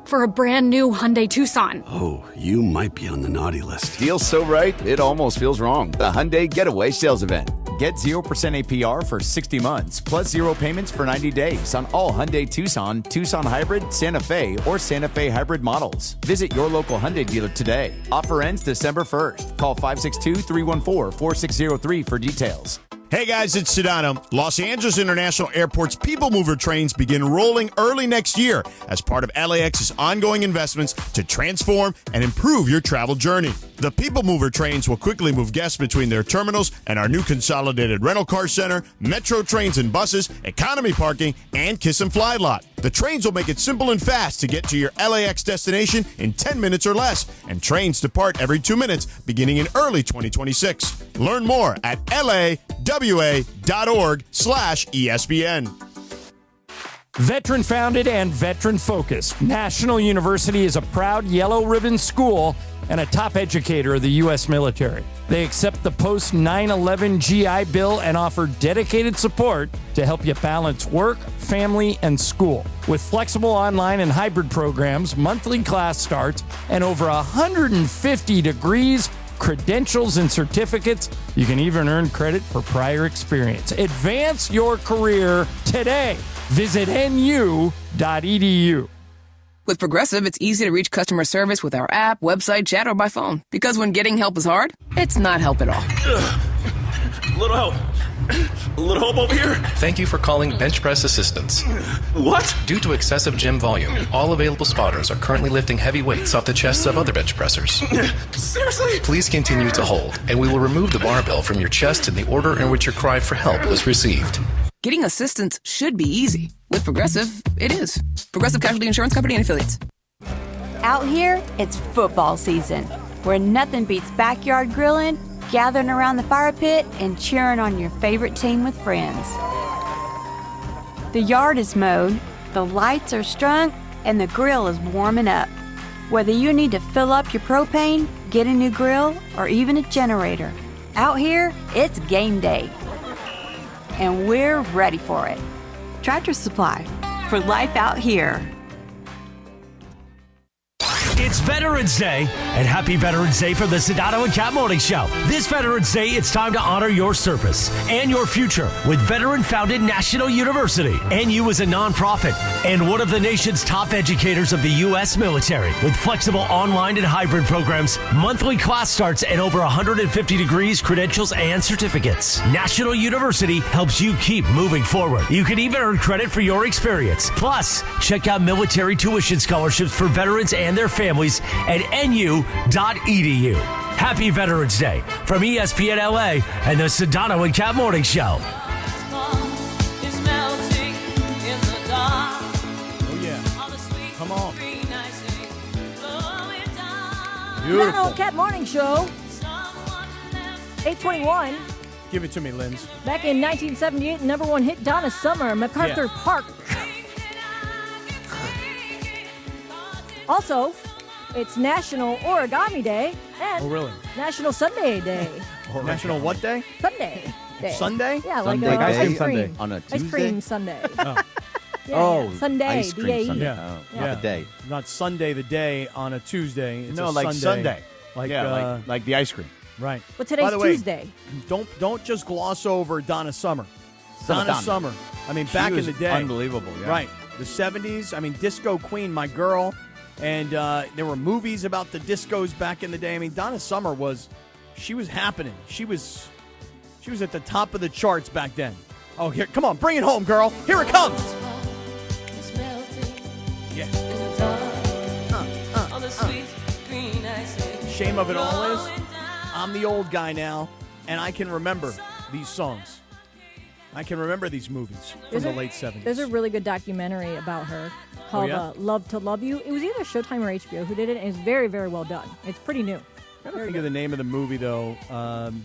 for a brand new Hyundai Tucson. Oh, you might be on the naughty list. Deal's so right, it almost feels wrong. The Hyundai Getaway Sales Event. Get 0% APR for 60 months, plus 0 payments for 90 days on all Hyundai Tucson, Tucson Hybrid, Santa Fe, or Santa Fe Hybrid models. Visit your local Hyundai dealer today. Offer ends December 1st. Call 562-314-4603 for details. Hey guys, it's Sedano. Los Angeles International Airport's People Mover trains begin rolling early next year as part of LAX's ongoing investments to transform and improve your travel journey. The People Mover trains will quickly move guests between their terminals and our new consolidated rental car center, metro trains and buses, economy parking, and Kiss and Fly lot. The trains will make it simple and fast to get to your LAX destination in 10 minutes or less, and trains depart every 2 minutes beginning in early 2026. Learn more at lawa.org/ESPN. Veteran founded and veteran focused, National University is a proud yellow ribbon school and a top educator of the U.S. military. They accept the post 9/11 GI Bill and offer dedicated support to help you balance work, family, and school. With flexible online and hybrid programs, monthly class starts, and over 150 degrees, credentials, and certificates, you can even earn credit for prior experience. Advance your career today. Visit nu.edu. With Progressive, it's easy to reach customer service with our app, website, chat, or by phone. Because when getting help is hard, it's not help at all. Little help. A little help over here. Thank you for calling Bench Press Assistance. What? Due to excessive gym volume, all available spotters are currently lifting heavy weights off the chests of other bench pressers. Seriously? Please continue to hold, and we will remove the barbell from your chest in the order in which your cry for help was received. Getting assistance should be easy. With Progressive, it is. Progressive Casualty Insurance Company and Affiliates. Out here, it's football season, where nothing beats backyard grilling, gathering around the fire pit, and cheering on your favorite team with friends. The yard is mowed, the lights are strung, and the grill is warming up. Whether you need to fill up your propane, get a new grill, or even a generator, out here, it's game day. And we're ready for it. Tractor Supply, for life out here. It's Veterans Day, and happy Veterans Day from the Sedano and Kap Morning Show. This Veterans Day, it's time to honor your service and your future with veteran-founded National University. NU is a nonprofit and one of the nation's top educators of the U.S. military. With flexible online and hybrid programs, monthly class starts, and over 150 degrees, credentials, and certificates. National University helps you keep moving forward. You can even earn credit for your experience. Plus, check out military tuition scholarships for veterans and their families at nu.edu. Happy Veterans Day from ESPN LA and the Sedano and Kap Morning Show. Oh, yeah. Come on. Sedano and Kap Morning Show. 821. Give it to me, Linz. Back in 1978, the number one hit, Donna Summer, MacArthur Park. Also, it's National Origami Day and National Sundae Day. National what day? Sunday Day. Sunday? Yeah, Sunday like ice cream Sunday. Sunday. On a Ice Tuesday? cream Sunday. Oh. Yeah, Sunday. Ice cream D-A-E. Sunday. Yeah. Not the day. Not Sunday the day on a Tuesday. It's No, a like Sunday. Like, like the ice cream. Right. But today's By the way, Tuesday. Don't just gloss over Donna Summer. Donna. Donna Summer. I mean, She back in was the day. unbelievable, yeah. Right. The 70s. I mean, Disco Queen, my girl. And there were movies about the discos back in the day. I mean, Donna Summer she was happening. She was at the top of the charts back then. Oh, here, come on, bring it home, girl. Here it comes. Yeah. Shame of it all is, I'm the old guy now, and I can remember these songs. I can remember these movies from the late 70s. There's a really good documentary about her called Love to Love You. It was either Showtime or HBO who did it, and it's very, very well done. It's pretty new. I don't think of the name of the movie, though. I'm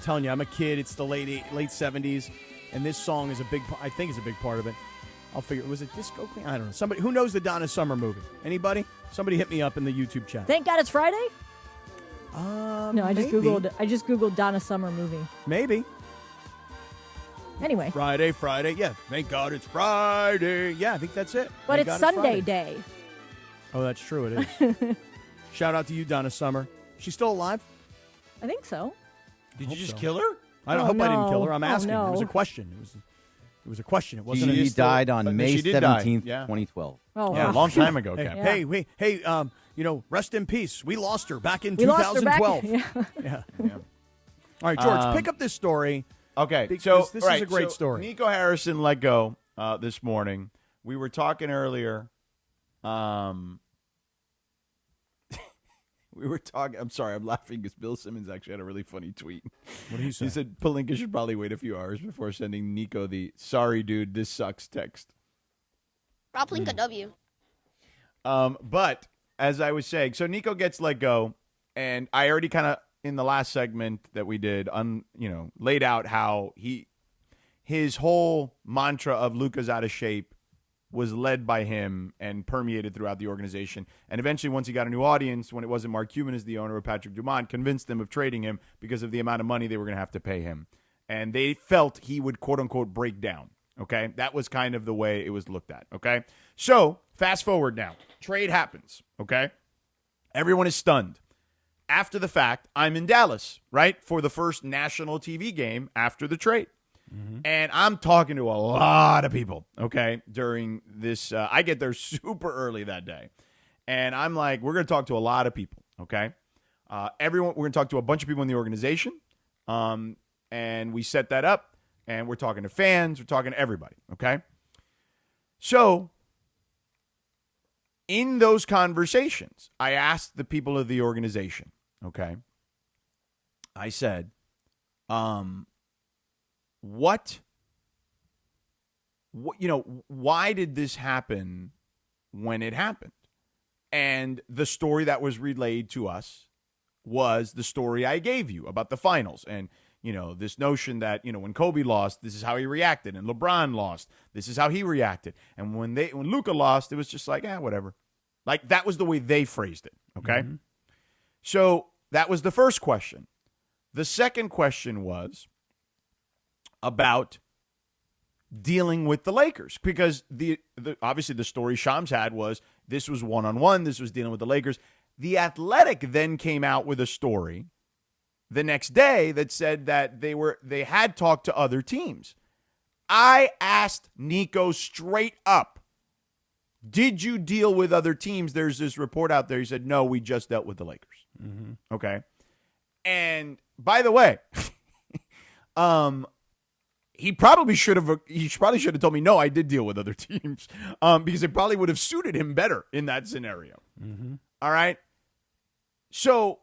telling you, I'm a kid. It's the late 70s, and this song is I think is a big part of it. I'll figure. Was it Disco Queen? I don't know. Somebody who knows the Donna Summer movie? Anybody? Somebody hit me up in the YouTube chat. Thank God it's Friday. No, I just googled Donna Summer movie. Maybe. Anyway. Friday. Yeah. Thank God it's Friday. Yeah, I think that's it. But Thank it's God Sunday Friday. day. Oh, that's true. It is. Shout out to you, Donna Summer. She's still alive? I think so. Did you just kill her? I hope I didn't kill her. I'm Oh, asking. no. It was a question. It was a question. It wasn't. She died on May 17th, Yeah. 2012. Oh, Yeah, a wow. long time ago, Cap. Hey, rest in peace. We lost her back in We lost her back- 2012. Yeah. All right, George, pick up this story. Okay, because so this is a great story. Nico Harrison let go this morning. We were talking earlier. We were talking. I'm sorry, I'm laughing because Bill Simmons actually had a really funny tweet. What did he say? He said Pelinka should probably wait a few hours before sending Nico the "Sorry, dude, this sucks" text. Rob Pelinka W. But as I was saying, so Nico gets let go, and I already kind of in the last segment that we did, laid out how his whole mantra of Luka's out of shape was led by him and permeated throughout the organization. And eventually, once he got a new audience, when it wasn't Mark Cuban as the owner or Patrick Dumont, convinced them of trading him because of the amount of money they were going to have to pay him. And they felt he would, quote unquote, break down. Okay. That was kind of the way it was looked at. Okay. So fast forward now. Trade happens. Okay. Everyone is stunned. After the fact, I'm in Dallas, right, for the first national TV game after the trade. Mm-hmm. And I'm talking to a lot of people, okay, during this. I get there super early that day. And I'm like, we're going to talk to a lot of people, okay? We're going to talk to a bunch of people in the organization. And we set that up, and we're talking to fans. We're talking to everybody, okay? So in those conversations, I asked the people of the organization, okay? I said, why did this happen when it happened? And the story that was relayed to us was the story I gave you about the finals. And, this notion that, when Kobe lost, this is how he reacted. And LeBron lost, this is how he reacted. And when Luka lost, it was just like, whatever. Like, that was the way they phrased it, okay? Mm-hmm. So that was the first question. The second question was about dealing with the Lakers, because the obviously the story Shams had was this was one-on-one, this was dealing with the Lakers. The Athletic then came out with a story the next day that said that they had talked to other teams. I asked Nico straight up, did you deal with other teams? There's this report out there. He said, no, we just dealt with the Lakers. Mm-hmm. Okay. And by the way, he probably should have told me, no, I did deal with other teams, because it probably would have suited him better in that scenario. Mm-hmm. All right. So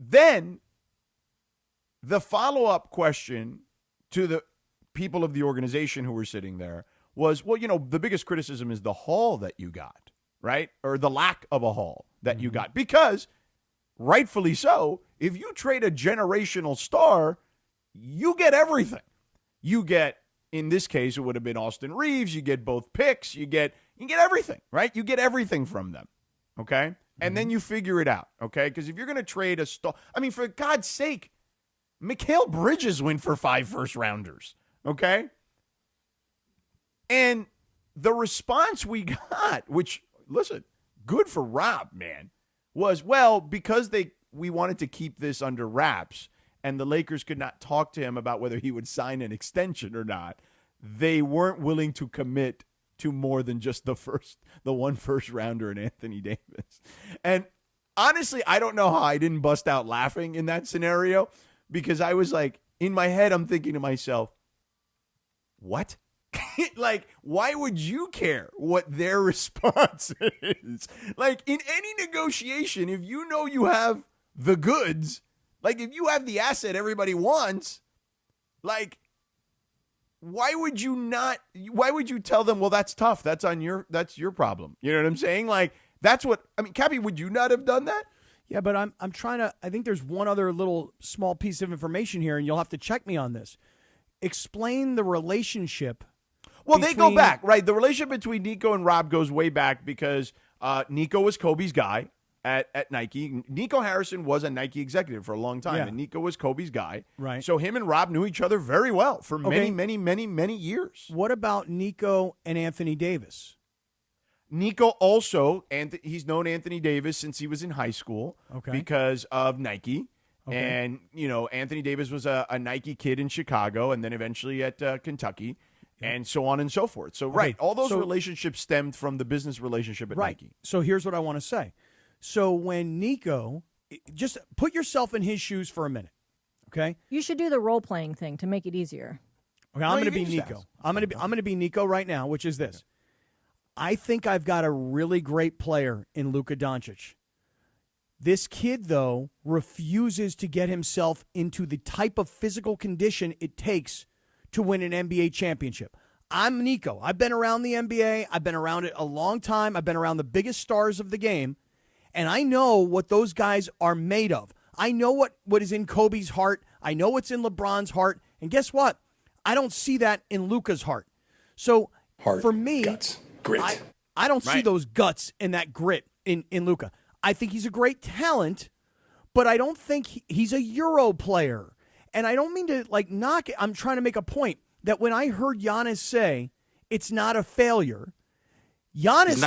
then the follow-up question to the people of the organization who were sitting there was, well, the biggest criticism is the haul that you got, right? Or the lack of a haul that you got, because rightfully so, if you trade a generational star, you get everything. You get, in this case, it would have been Austin Reeves. You get both picks. You get everything, right? You get everything from them, okay? Mm-hmm. And then you figure it out, okay? Because if you're going to trade a star, I mean, for God's sake, Mikal Bridges went for 5 first-rounders, okay? And the response we got, which, listen, good for Rob, man, was, well, because we wanted to keep this under wraps, and the Lakers could not talk to him about whether he would sign an extension or not, they weren't willing to commit to more than just the one first rounder in Anthony Davis. And honestly, I don't know how I didn't bust out laughing in that scenario, because I was like, in my head, I'm thinking to myself, what? Like, why would you care what their response is? Like, in any negotiation, if you know you have the goods, like if you have the asset everybody wants, like, why would you tell them, well, that's tough. That's your problem. You know what I'm saying? Like, that's what, I mean, Cappy, would you not have done that? Yeah, but I'm trying to, I think there's one other little small piece of information here, and you'll have to check me on this. Explain the relationship. Well, they go back, right? The relationship between Nico and Rob goes way back because Nico was Kobe's guy at Nike. Nico Harrison was a Nike executive for a long time, and Nico was Kobe's guy. Right. So him and Rob knew each other very well for many years. What about Nico and Anthony Davis? Nico also, he's known Anthony Davis since he was in high school because of Nike. Okay. And, you know, Anthony Davis was a Nike kid in Chicago and then eventually at Kentucky. And so on and so forth. So, right, all those relationships stemmed from the business relationship at Nike. So here's what I want to say. So when Nico, just put yourself in his shoes for a minute, okay? You should do the role-playing thing to make it easier. Okay, I'm going to be Nico. I'm going to be Nico right now, which is this. I think I've got a really great player in Luka Doncic. This kid, though, refuses to get himself into the type of physical condition it takes to win an NBA championship. I'm Nico. I've been around the NBA. I've been around it a long time. I've been around the biggest stars of the game, and I know what those guys are made of. I know what is in Kobe's heart. I know what's in LeBron's heart. And guess what? I don't see that in Luka's heart. So for me, guts, grit. I don't see those guts and that grit in Luka. I think he's a great talent, but I don't think he's a Euro player. And I don't mean to knock it. I'm trying to make a point that when I heard Giannis say it's not a failure, Giannis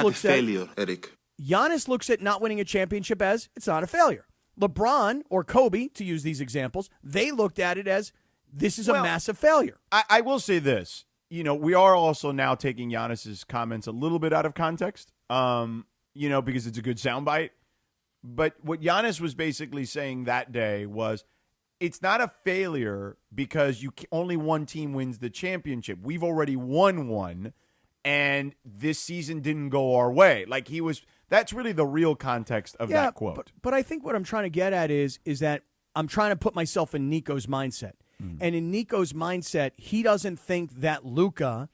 looks at not winning a championship as it's not a failure. LeBron or Kobe, to use these examples, they looked at it as this is a massive failure. I will say this. You know, we are also now taking Giannis's comments a little bit out of context, because it's a good soundbite. But what Giannis was basically saying that day was, it's not a failure because only one team wins the championship. We've already won one, and this season didn't go our way. That's really the real context of that quote. But I think what I'm trying to get at is that I'm trying to put myself in Nico's mindset. And in Nico's mindset, he doesn't think that Luka,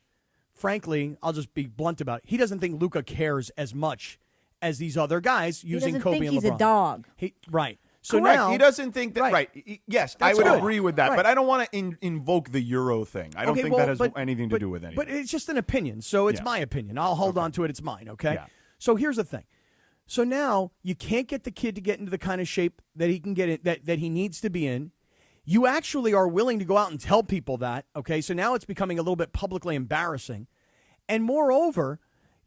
frankly, I'll just be blunt about it, he doesn't think Luka cares as much as these other guys using Kobe and LeBron. He doesn't think he's a dog. Right. So correct. Now, he doesn't think that. Right. Yes, I would agree with that. Right. But I don't want to invoke the Euro thing. I don't think that has anything to do with anything. But it's just an opinion. So it's my opinion. I'll hold on to it. It's mine. Okay. Yeah. So here's the thing. So now you can't get the kid to get into the kind of shape that he can get in, that he needs to be in. You actually are willing to go out and tell people that. Okay. So now it's becoming a little bit publicly embarrassing. And moreover,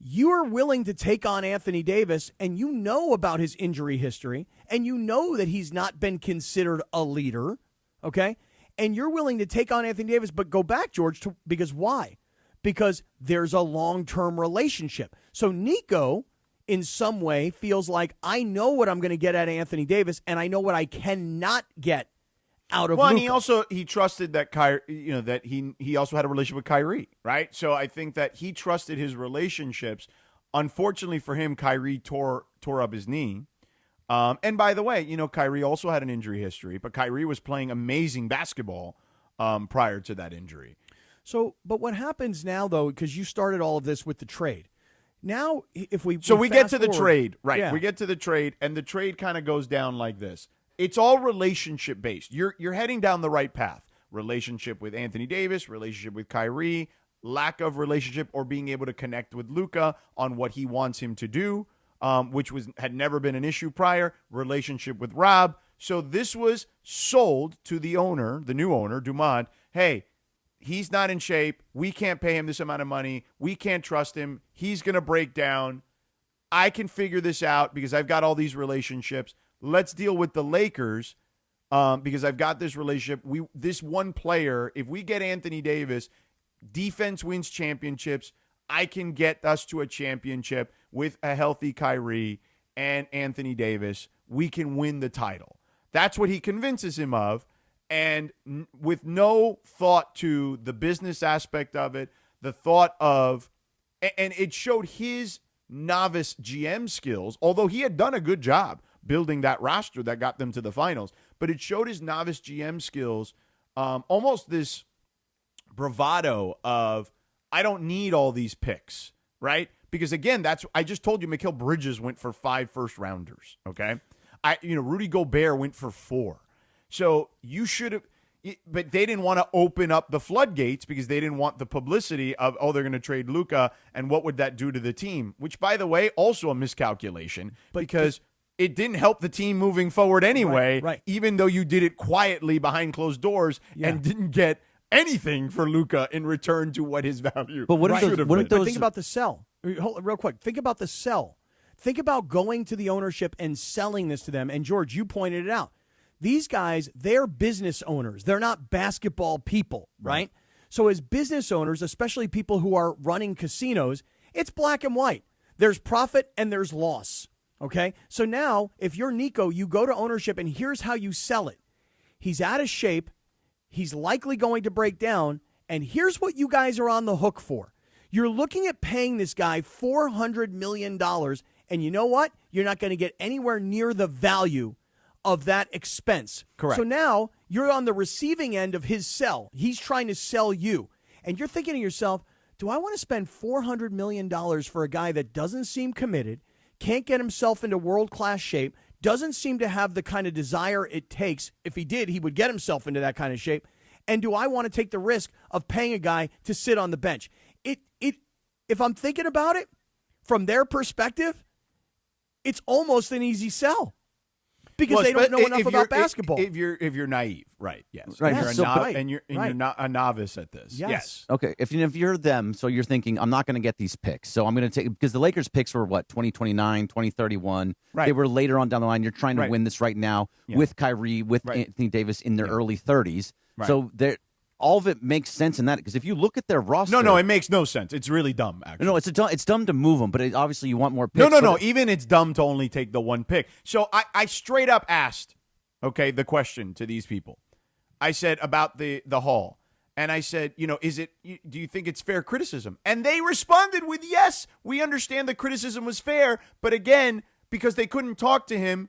you are willing to take on Anthony Davis, and you know about his injury history, and you know that he's not been considered a leader, okay? And you're willing to take on Anthony Davis, but go back, George, because why? Because there's a long-term relationship. So Nico, in some way, feels like, I know what I'm going to get out of Anthony Davis, and I know what I cannot get out of Luka. And he trusted that that he also had a relationship with Kyrie, right? So I think that he trusted his relationships. Unfortunately for him, Kyrie tore up his knee. And by the way, Kyrie also had an injury history, but Kyrie was playing amazing basketball prior to that injury. So, but what happens now, though, because you started all of this with the trade. Now, if we get to the trade, right? Yeah. We get to the trade, and the trade kind of goes down like this. It's all relationship based. You're heading down the right path. Relationship with Anthony Davis, relationship with Kyrie, lack of relationship or being able to connect with Luka on what he wants him to do, which had never been an issue prior. Relationship with Rob. So this was sold to the owner, the new owner, Dumont. Hey, he's not in shape. We can't pay him this amount of money. We can't trust him. He's going to break down. I can figure this out because I've got all these relationships. Let's deal with the Lakers because I've got this relationship. This one player, if we get Anthony Davis, defense wins championships. I can get us to a championship with a healthy Kyrie and Anthony Davis. We can win the title. That's what he convinces him of. And with no thought to the business aspect of it, the thought of, and it showed his novice GM skills, although he had done a good job building that roster that got them to the finals, but it showed his novice GM skills, almost this bravado of, I don't need all these picks, right? Because again, I just told you Mikal Bridges went for 5 first-rounders, okay? Rudy Gobert went for 4. So you should have, but they didn't want to open up the floodgates because they didn't want the publicity of, they're going to trade Luka, and what would that do to the team? Which, by the way, also a miscalculation because it didn't help the team moving forward anyway, right. Even though you did it quietly behind closed doors and didn't get anything for Luka in return to what his value should have been. But think about the sell. Real quick, think about the sell. Think about going to the ownership and selling this to them. And, George, you pointed it out. These guys, they're business owners. They're not basketball people, right? So as business owners, especially people who are running casinos, it's black and white. There's profit and there's loss, okay? So now, if you're Nico, you go to ownership, and here's how you sell it. He's out of shape. He's likely going to break down, and here's what you guys are on the hook for. You're looking at paying this guy $400 million, and you know what? You're not going to get anywhere near the value of that expense. Correct. So now you're on the receiving end of his sell. He's trying to sell you. And you're thinking to yourself, do I want to spend $400 million for a guy that doesn't seem committed, can't get himself into world-class shape, doesn't seem to have the kind of desire it takes? If he did, he would get himself into that kind of shape. And do I want to take the risk of paying a guy to sit on the bench? If I'm thinking about it from their perspective, it's almost an easy sell. Because they don't know enough about basketball. If you're naive, right? Yes, right. You're not a novice at this. Yes. Okay. If you're them, so you're thinking, I'm not going to get these picks, so I'm going to take, because the Lakers picks were what, 2029, 2031. Right. They were later on down the line. You're trying to win this right now with Kyrie, with Anthony Davis in their early 30s. Right. So all of it makes sense in that, because if you look at their roster, no, it makes no sense. It's really dumb. Actually, no, it's dumb to move them, but obviously you want more picks. No. Even it's dumb to only take the one pick. So I straight up asked, the question to these people. I said about the haul, and I said, do you think it's fair criticism? And they responded with, yes, we understand the criticism was fair, but again, because they couldn't talk to him,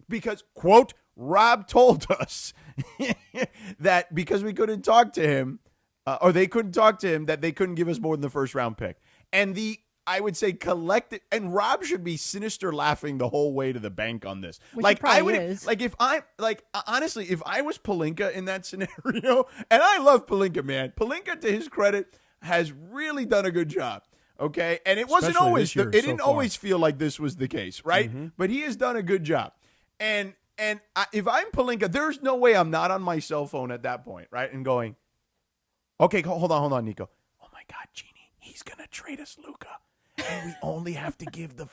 because, quote, Rob told us that because we couldn't talk to him, or they couldn't talk to him, that they couldn't give us more than the first round pick. And I would say collective, and Rob should be sinister laughing the whole way to the bank on this. Which I would, honestly, if I was Pelinka in that scenario, and I love Pelinka, man. Pelinka, to his credit, has really done a good job. Okay, and it wasn't Especially always. this year It so didn't far. always feel like this was the case, right? Mm-hmm. But he has done a good job. And if I'm Pelinka, there's no way I'm not on my cell phone at that point, right? And going, okay, hold on, Nico. Oh my God, Genie, he's gonna trade us Luka, and we only have to give the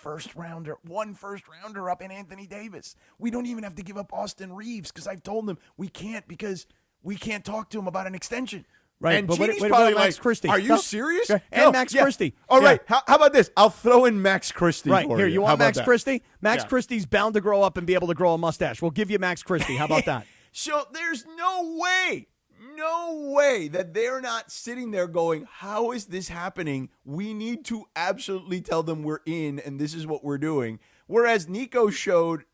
one first rounder up in Anthony Davis. We don't even have to give up Austin Reeves, because I've told him we can't, because we can't talk to him about an extension. Right, and but Genie's what probably about Max like, Christie? Are you serious? Okay. And No, Max yeah. Christie. All Yeah. right. How about this? I'll throw in Max Christie. Right, for here, you How want about Max that? Christie? Max Yeah. Christie's bound to grow up and be able to grow a mustache. We'll give you Max Christie. How about that? So there's no way that they're not sitting there going, how is this happening? We need to absolutely tell them we're in, and this is what we're doing. Whereas Nico showed,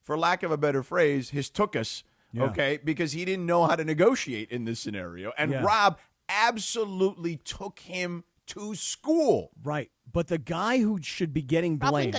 for lack of a better phrase, his tuchus, okay, because he didn't know how to negotiate in this scenario. And Rob absolutely took him to school. Right. But the guy who should be getting blamed,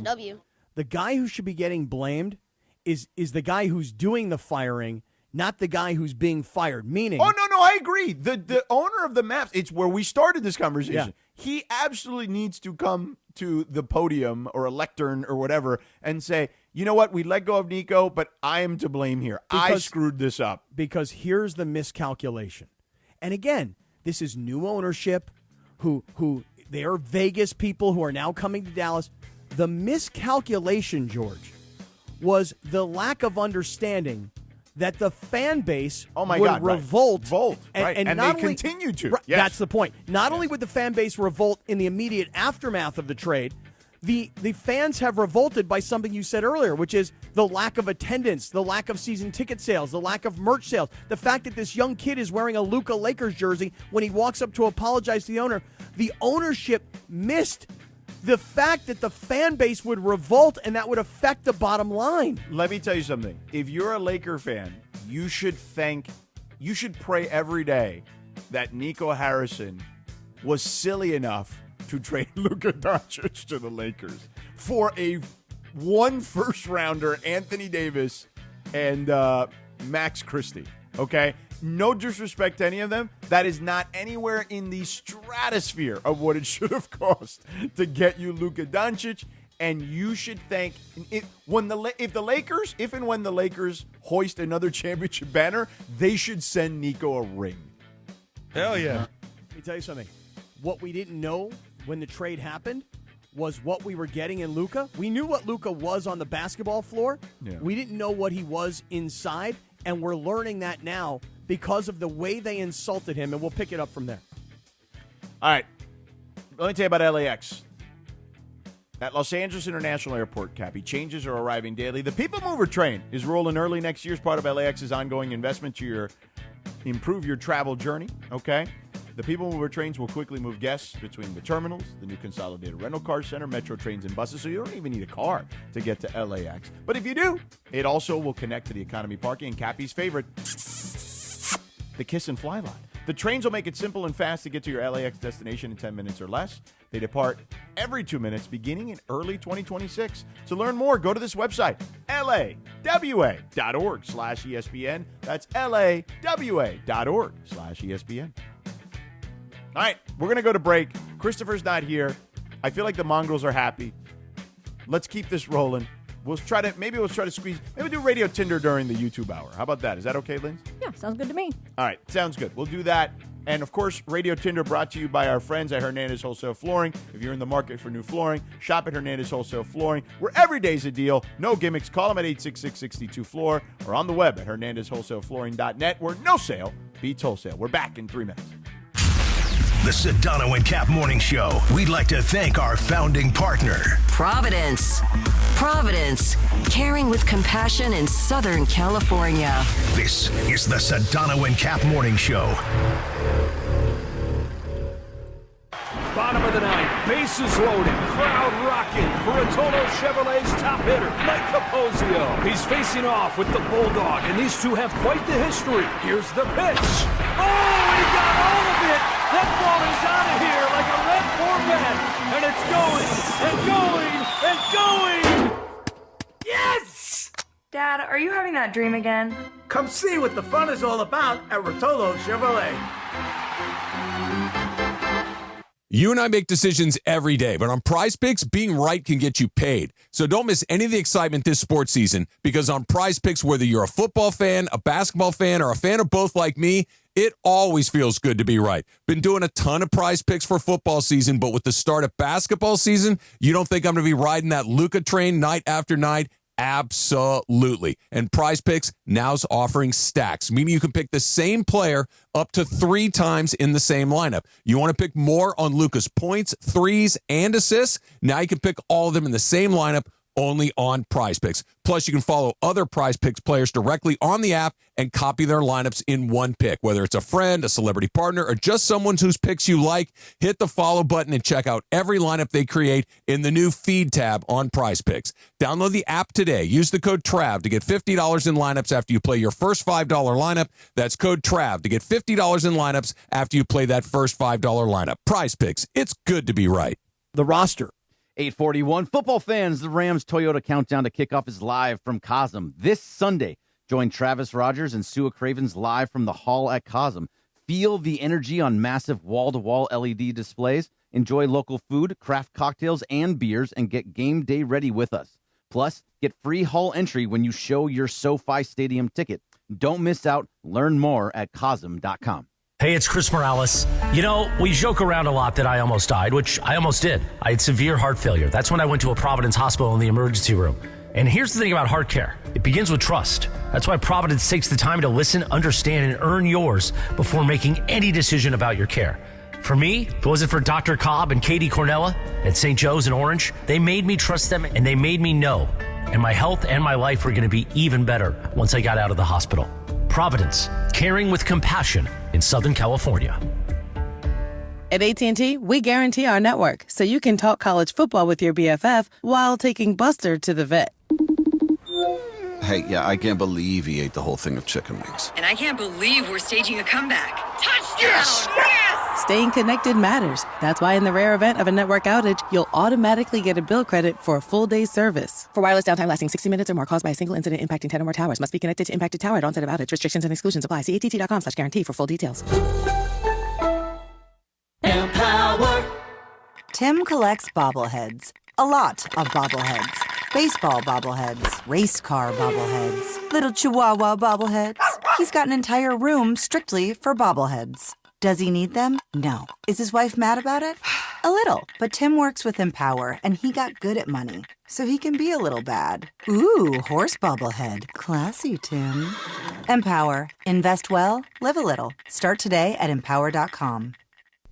the guy who should be getting blamed is the guy who's doing the firing, not the guy who's being fired. Meaning, no, I agree. The owner of the Mavs, it's where we started this conversation. He absolutely needs to come to the podium or a lectern or whatever and say, you know what, we let go of Nico, but I am to blame here. I screwed this up. Because here's the miscalculation. And again, this is new ownership who they are Vegas people who are now coming to Dallas. The miscalculation, George, was the lack of understanding that the fan base Oh my would God, right. revolt. Right. And not they only, continue to. Right, Yes. That's the point. Not only would the fan base revolt in the immediate aftermath of the trade, the fans have revolted by something you said earlier, which is the lack of attendance, the lack of season ticket sales, the lack of merch sales, the fact that this young kid is wearing a Luka Lakers jersey when he walks up to apologize to the owner. The ownership missed the fact that the fan base would revolt and that would affect the bottom line. Let me tell you something. If you're a Laker fan, you should pray every day that Nico Harrison was silly enough to trade Luka Doncic to the Lakers for one first-rounder, Anthony Davis, and Max Christie, okay? No disrespect to any of them. That is not anywhere in the stratosphere of what it should have cost to get you Luka Doncic. And you should thank if and when the Lakers hoist another championship banner, they should send Nico a ring. Hell yeah. Let me tell you something. What we didn't know when the trade happened was what we were getting in Luka. We knew what Luka was on the basketball floor. Yeah. We didn't know what he was inside, and we're learning that now because of the way they insulted him, and we'll pick it up from there. All right. Let me tell you about LAX. At Los Angeles International Airport, Cappy, changes are arriving daily. The People Mover train is rolling early next year as part of LAX's ongoing investment to improve your travel journey, okay? The People Mover trains will quickly move guests between the terminals, the new consolidated rental car center, metro trains, and buses, so you don't even need a car to get to LAX. But if you do, it also will connect to the economy parking and Cappy's favorite, the Kiss and Fly lot. The trains will make it simple and fast to get to your LAX destination in 10 minutes or less. They depart every 2 minutes beginning in early 2026. To learn more, go to this website, lawa.org/ESPN. That's lawa.org/ESPN. All right, we're going to go to break. Christopher's not here. I feel like the Mongrels are happy. Let's keep this rolling. We'll try to squeeze, maybe do Radio Tinder during the YouTube hour. How about that? Is that okay, Linz? Yeah, sounds good to me. All right, sounds good. We'll do that. And, of course, Radio Tinder brought to you by our friends at Hernandez Wholesale Flooring. If you're in the market for new flooring, shop at Hernandez Wholesale Flooring, where every day's a deal. No gimmicks. Call them at 866-62-FLOOR or on the web at hernandezwholesaleflooring.net, where no sale beats wholesale. We're back in 3 minutes. The Sedano and Kap Morning Show. We'd like to thank our founding partner, Providence. Providence, caring with compassion in Southern California. This is the Sedano and Kap Morning Show. Bottom of the ninth, bases loaded, crowd rocking for Rotolo Chevrolet's top hitter, Mike Capozio. He's facing off with the Bulldog, and these two have quite the history. Here's the pitch. Oh, he got all of it! That ball is out of here like a red Corvette, and it's going, and going, and going! Yes! Dad, are you having that dream again? Come see what the fun is all about at Rotolo Chevrolet. You and I make decisions every day, but on PrizePicks, being right can get you paid. So don't miss any of the excitement this sports season, because on PrizePicks, whether you're a football fan, a basketball fan, or a fan of both like me, it always feels good to be right. Been doing a ton of PrizePicks for football season, but with the start of basketball season, you don't think I'm going to be riding that Luka train night after night? Absolutely. And PrizePicks now's offering stacks, meaning you can pick the same player up to 3 times in the same lineup. You want to pick more on Luka's points, threes, and assists? Now you can pick all of them in the same lineup, only on PrizePicks. Plus, you can follow other PrizePicks players directly on the app and copy their lineups in one pick. Whether it's a friend, a celebrity partner, or just someone whose picks you like, hit the follow button and check out every lineup they create in the new Feed tab on PrizePicks. Download the app today. Use the code TRAV to get $50 in lineups after you play your first $5 lineup. That's code TRAV to get $50 in lineups after you play that first $5 lineup. PrizePicks, it's good to be right. The roster. 841. Football fans, the Rams Toyota countdown to kickoff is live from Cosm this Sunday. Join Travis Rogers and Sua Cravens live from the hall at Cosm. Feel the energy on massive wall-to-wall LED displays. Enjoy local food, craft cocktails, and beers, and get game day ready with us. Plus, get free hall entry when you show your SoFi Stadium ticket. Don't miss out. Learn more at Cosm.com. Hey, it's Chris Morales. You know, we joke around a lot that I almost died, which I almost did. I had severe heart failure. That's when I went to a Providence hospital in the emergency room. And here's the thing about heart care. It begins with trust. That's why Providence takes the time to listen, understand, and earn yours before making any decision about your care. For me, if it wasn't for Dr. Cobb and Katie Cornella at St. Joe's in Orange, they made me trust them and they made me know. And my health and my life were going to be even better once I got out of the hospital. Providence, caring with compassion in Southern California. At AT&T, we guarantee our network so you can talk college football with your BFF while taking Buster to the vet. Hey, yeah, I can't believe he ate the whole thing of chicken wings. And I can't believe we're staging a comeback. Touchdown! Yes! Yes! Staying connected matters. That's why in the rare event of a network outage, you'll automatically get a bill credit for a full day's service. For wireless downtime lasting 60 minutes or more caused by a single incident impacting 10 or more towers, must be connected to impacted tower at onset of outage. Restrictions and exclusions apply. See att.com/guarantee for full details. Empower. Tim collects bobbleheads. A lot of bobbleheads. Baseball bobbleheads, race car bobbleheads, little chihuahua bobbleheads. He's got an entire room strictly for bobbleheads. Does he need them? No. Is his wife mad about it? A little. But Tim works with Empower, and he got good at money, so he can be a little bad. Ooh, horse bobblehead. Classy, Tim. Empower. Invest well, live a little. Start today at empower.com.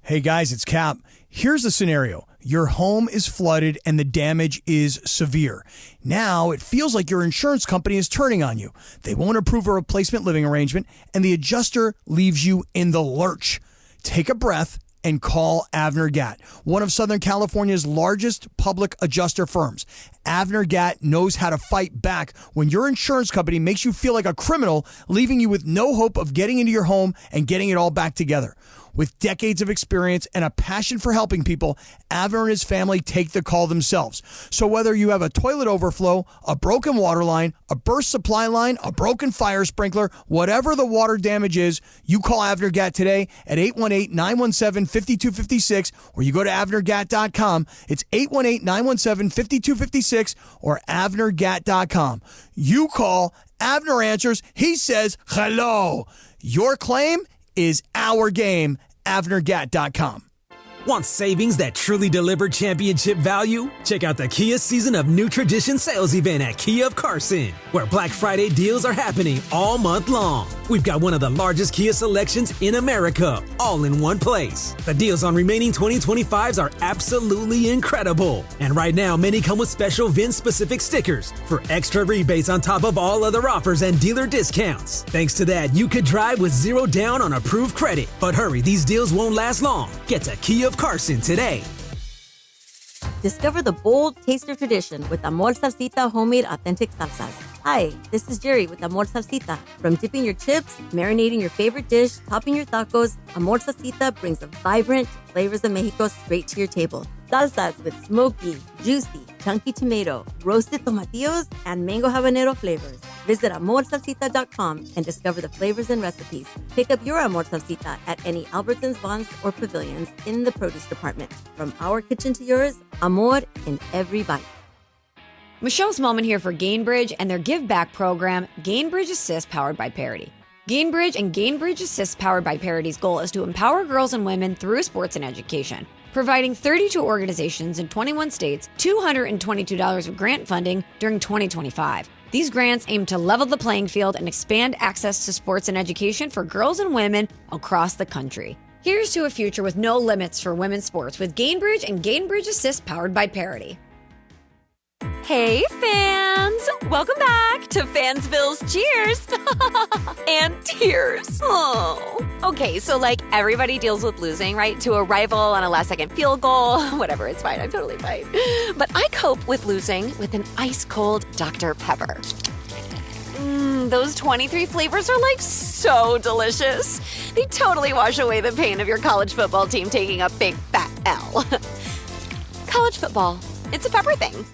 Hey guys, it's Cap. Here's the scenario. Your home is flooded and the damage is severe. Now it feels like your insurance company is turning on you. They won't approve a replacement living arrangement and the adjuster leaves you in the lurch. Take a breath and call Avner Gatt, one of Southern California's largest public adjuster firms. Avner Gatt knows how to fight back when your insurance company makes you feel like a criminal, leaving you with no hope of getting into your home and getting it all back together. With decades of experience and a passion for helping people, Avner and his family take the call themselves. So whether you have a toilet overflow, a broken water line, a burst supply line, a broken fire sprinkler, whatever the water damage is, you call Avner Gatt today at 818-917-5256 or you go to avnergatt.com. It's 818-917-5256 or avnergatt.com. You call, Avner answers, he says hello. Your claim is our game. avnergatt.com. Want savings that truly deliver championship value? Check out the Kia Season of New Tradition sales event at Kia of Carson, where Black Friday deals are happening all month long. We've got one of the largest Kia selections in America, all in one place. The deals on remaining 2025s are absolutely incredible. And right now, many come with special VIN-specific stickers for extra rebates on top of all other offers and dealer discounts. Thanks to that, you could drive with zero down on approved credit. But hurry, these deals won't last long. Get to Kia of Carson today. Discover the bold taste of tradition with Amor Salsita homemade authentic salsas. Hi, this is Jerry with Amor Salsita. From dipping your chips, marinating your favorite dish, topping your tacos, Amor Salsita brings the vibrant flavors of Mexico straight to your table. Salsas with smoky, juicy, chunky tomato, roasted tomatillos, and mango habanero flavors. Visit amorsalsita.com and discover the flavors and recipes. Pick up your Amor Salsita at any Albertsons, Vons, or Pavilions in the produce department. From our kitchen to yours, Amor in every bite. Michelle Smallman here for Gainbridge and their Give Back program, Gainbridge Assist, powered by Parity. Gainbridge and Gainbridge Assist, powered by Parity's goal is to empower girls and women through sports and education, providing 32 organizations in 21 states $222 of grant funding during 2025. These grants aim to level the playing field and expand access to sports and education for girls and women across the country. Here's to a future with no limits for women's sports with Gainbridge and Gainbridge Assist, powered by Parity. Hey, fans! Welcome back to Fansville's Cheers and Tears. Oh. Okay, so like everybody deals with losing, right? To a rival on a last-second field goal. Whatever, it's fine. I'm totally fine. But I cope with losing with an ice-cold Dr. Pepper. Those 23 flavors are like so delicious. They totally wash away the pain of your college football team taking a big fat L. College football, it's a pepper thing.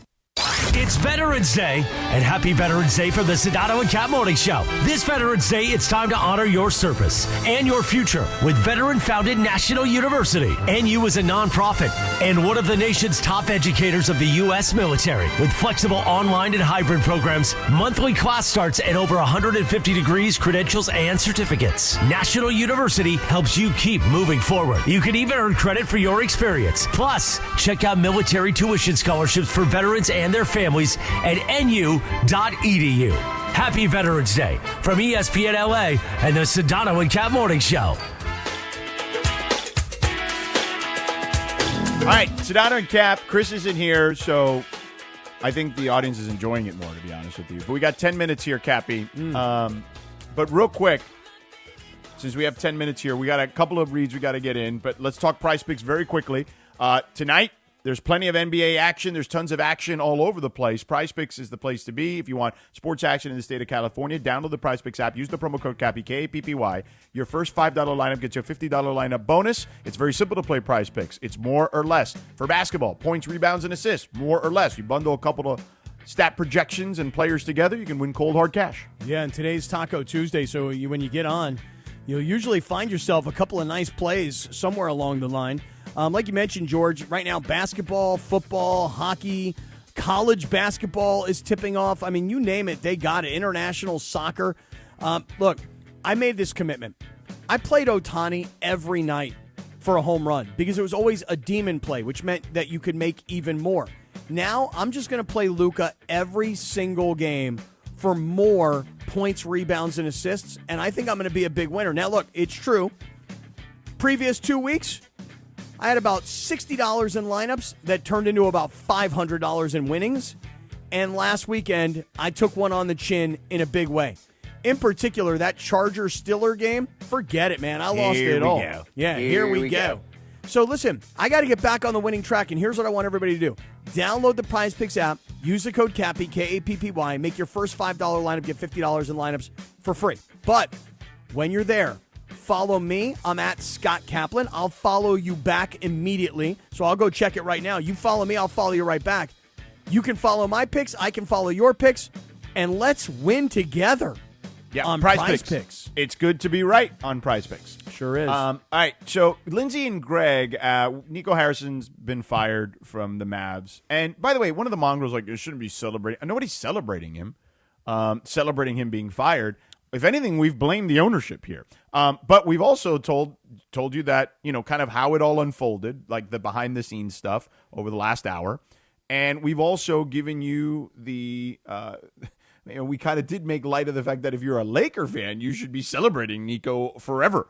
It's Veterans Day, and happy Veterans Day from the Sedano and Kap Morning Show. This Veterans Day, it's time to honor your service and your future with veteran-founded National University. NU is a nonprofit and one of the nation's top educators of the U.S. military. With flexible online and hybrid programs, monthly class starts, and over 150 degrees, credentials, and certificates. National University helps you keep moving forward. You can even earn credit for your experience. Plus, check out military tuition scholarships for veterans and their families families at nu.edu. Happy Veterans Day from ESPN LA and the Sedano and Kap Morning Show. All right, Sedano and Kap. Chris isn't here, so I think the audience is enjoying it more, to be honest with you. But we got 10 minutes here, Cappy. But real quick, since we have 10 minutes here, we got a couple of reads we got to get in. But let's talk PrizePicks very quickly. Tonight, there's plenty of NBA action. There's tons of action all over the place. PrizePicks is the place to be. If you want sports action in the state of California, download the PrizePicks app. Use the promo code Cappy, K-A-P-P-Y. Your first $5 lineup gets you a $50 lineup bonus. It's very simple to play PrizePicks. It's more or less. For basketball, points, rebounds, and assists, more or less. You bundle a couple of stat projections and players together, you can win cold, hard cash. Yeah, and today's Taco Tuesday, so when you get on, you'll usually find yourself a couple of nice plays somewhere along the line. Like you mentioned, George, right now basketball, football, hockey, college basketball is tipping off. I mean, you name it, they got it. International soccer. Look, I made this commitment. I played Ohtani every night for a home run because it was always a demon play, which meant that you could make even more. Now I'm just going to play Luka every single game for more points, rebounds, and assists, and I think I'm going to be a big winner. Now, look, it's true. Previous 2 weeks, I had about $60 in lineups that turned into about $500 in winnings. And last weekend, I took one on the chin in a big way. In particular, that Chargers-Steelers game, forget it, man. I lost it all. Go. Yeah, here we go. So listen, I got to get back on the winning track, and here's what I want everybody to do. Download the PrizePicks app, use the code Cappy, K-A-P-P-Y, make your first $5 lineup, get $50 in lineups for free. But when you're there, follow me. I'm at Scott Kaplan. I'll follow you back immediately. So I'll go check it right now. You follow me, I'll follow you right back. You can follow my picks. I can follow your picks. And let's win together on PrizePicks. It's good to be right on PrizePicks. Sure is. All right, so Lindsay and Greg, Nico Harrison's been fired from the Mavs. And by the way, one of the mongrels like, you shouldn't be celebrating. Nobody's celebrating him, being fired. If anything, we've blamed the ownership here. But we've also told you that, kind of how it all unfolded, like the behind-the-scenes stuff over the last hour. And we've also given you the we kind of did make light of the fact that if you're a Laker fan, you should be celebrating Nico forever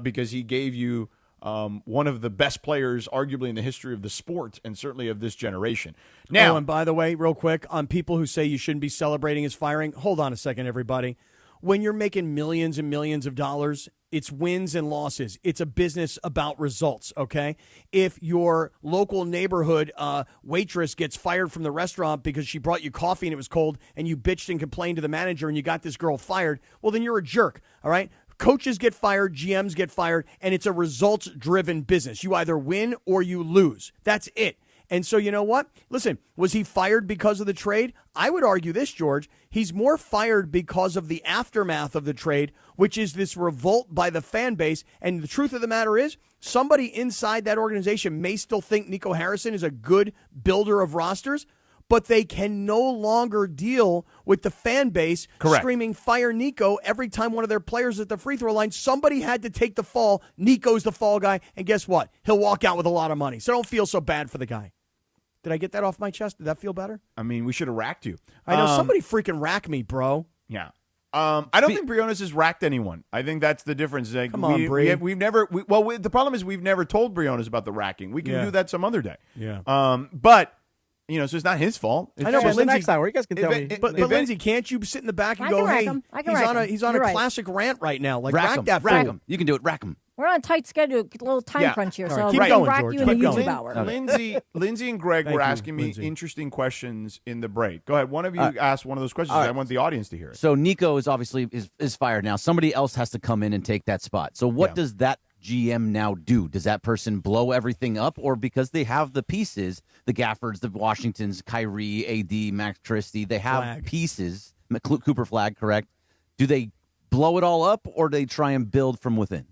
because he gave you one of the best players, arguably in the history of the sport and certainly of this generation. Now, and by the way, real quick, on people who say you shouldn't be celebrating his firing, hold on a second, everybody. When you're making millions and millions of dollars, it's wins and losses. It's a business about results, okay? If your local neighborhood waitress gets fired from the restaurant because she brought you coffee and it was cold and you bitched and complained to the manager and you got this girl fired, well, then you're a jerk, all right? Coaches get fired, GMs get fired, and it's a results-driven business. You either win or you lose. That's it. And so you know what? Listen, was he fired because of the trade? I would argue this, George. He's more fired because of the aftermath of the trade, which is this revolt by the fan base. And the truth of the matter is, somebody inside that organization may still think Nico Harrison is a good builder of rosters, but they can no longer deal with the fan base screaming, fire Nico, every time one of their players is at the free throw line. Somebody had to take the fall. Nico's the fall guy. And guess what? He'll walk out with a lot of money. So don't feel so bad for the guy. Did I get that off my chest? Did that feel better? I mean, we should have racked you. I know. Somebody freaking rack me, bro. Yeah. I don't think Briones has racked anyone. I think that's the difference. Like, Come on, Bree. We've never. The problem is we've never told Briones about the racking. We can do that some other day. Yeah. But so it's not his fault. I know, but the next hour, you guys can tell me. But Lindsay, can't you sit in the back and go, hey, he's on a classic rant right now. Like, rack that rack fool. him. You can do it. Rack him. We're on a tight schedule, a little time crunch here, so keep we going, can rock George. you in the Keep YouTube going. hour. Lindsay and Greg were asking me interesting questions in the break. Go ahead. One of you asked one of those questions. I want the audience to hear it. So Nico is obviously is fired now. Somebody else has to come in and take that spot. So what does that GM now do? Does that person blow everything up, or because they have the pieces, the Gaffords, the Washingtons, Kyrie, AD, Max Christie, they have pieces. Cooper Flag, correct? Do they blow it all up, or do they try and build from within?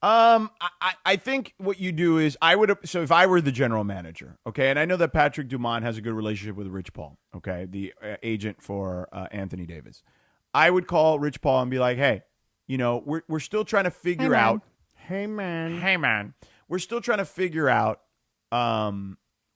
I think what you do is so if I were the general manager, okay, and I know that Patrick Dumont has a good relationship with Rich Paul, okay, the agent for Anthony Davis. I would call Rich Paul and be like, hey, we're still trying to figure out. Hey, man. Hey, man. We're still trying to figure out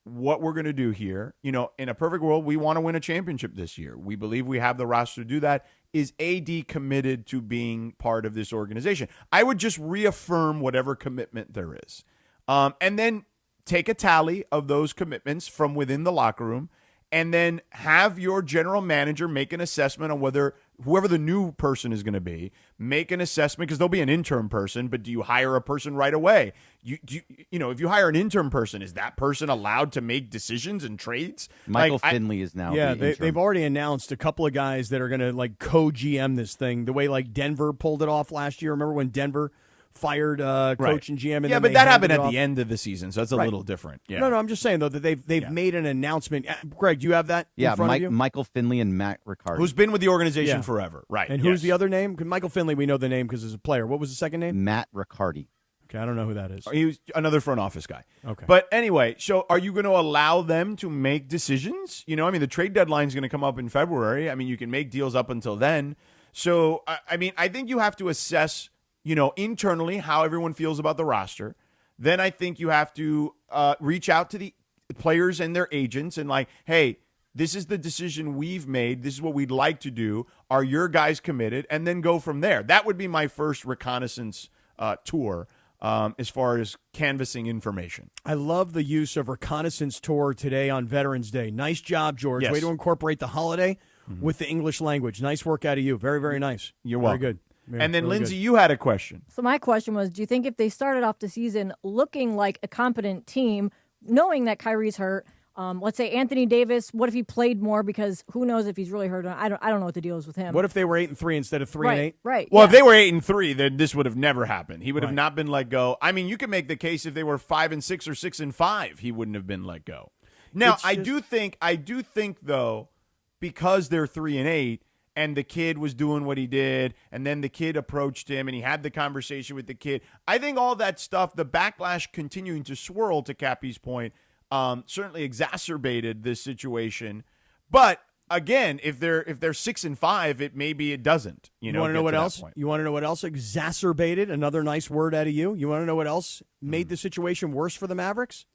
what we're going to do here, in a perfect world, we want to win a championship this year. We believe we have the roster to do that. Is AD committed to being part of this organization? I would just reaffirm whatever commitment there is. And then take a tally of those commitments from within the locker room, and then have your general manager make an assessment on whether whoever the new person is going to be, make an assessment, because there'll be an interim person, but do you hire a person right away? If you hire an interim person, is that person allowed to make decisions and trades? Michael Finley is now. Yeah, the interim. they've already announced a couple of guys that are going to co-GM this thing, the way Denver pulled it off last year. Remember when Denver fired coach and GM? And yeah, but that happened at the end of the season, so that's a little different. Yeah. No, I'm just saying, though, that they've made an announcement. Greg, do you have that in front of you? Michael Finley and Matt Riccardi. Who's been with the organization forever. Right. And who's the other name? Michael Finley, we know the name because he's a player. What was the second name? Matt Riccardi. Okay, I don't know who that is. He was another front office guy. Okay. But anyway, so are you going to allow them to make decisions? The trade deadline is going to come up in February. You can make deals up until then. So, I think you have to assess internally how everyone feels about the roster. Then I think you have to reach out to the players and their agents and hey, this is the decision we've made. This is what we'd like to do. Are your guys committed? And then go from there. That would be my first reconnaissance tour as far as canvassing information. I love the use of reconnaissance tour today on Veterans Day. Nice job, George. Yes. Way to incorporate the holiday with the English language. Nice work out of you. Very, very nice. You're welcome. Very good. And then, really Lindsay, good. you had a question. So my question was, do you think if they started off the season looking like a competent team, knowing that Kyrie's hurt, let's say Anthony Davis, what if he played more? Because who knows if he's really hurt? I don't know what the deal is with him. What if they were 8-3 instead of 3-8? Right. Well, if they were 8-3, then this would have never happened. He would have not been let go. You could make the case if they were 5-6 or 6-5, he wouldn't have been let go. Now, I do think though, because they're 3-8. And the kid was doing what he did, and then the kid approached him, and he had the conversation with the kid. I think all that stuff, the backlash continuing to swirl, to Cappy's point, certainly exacerbated this situation. But again, if they're 6-5, it doesn't. You want to know what else? You want to know what else exacerbated? Another nice word out of you. You want to know what else made the situation worse for the Mavericks?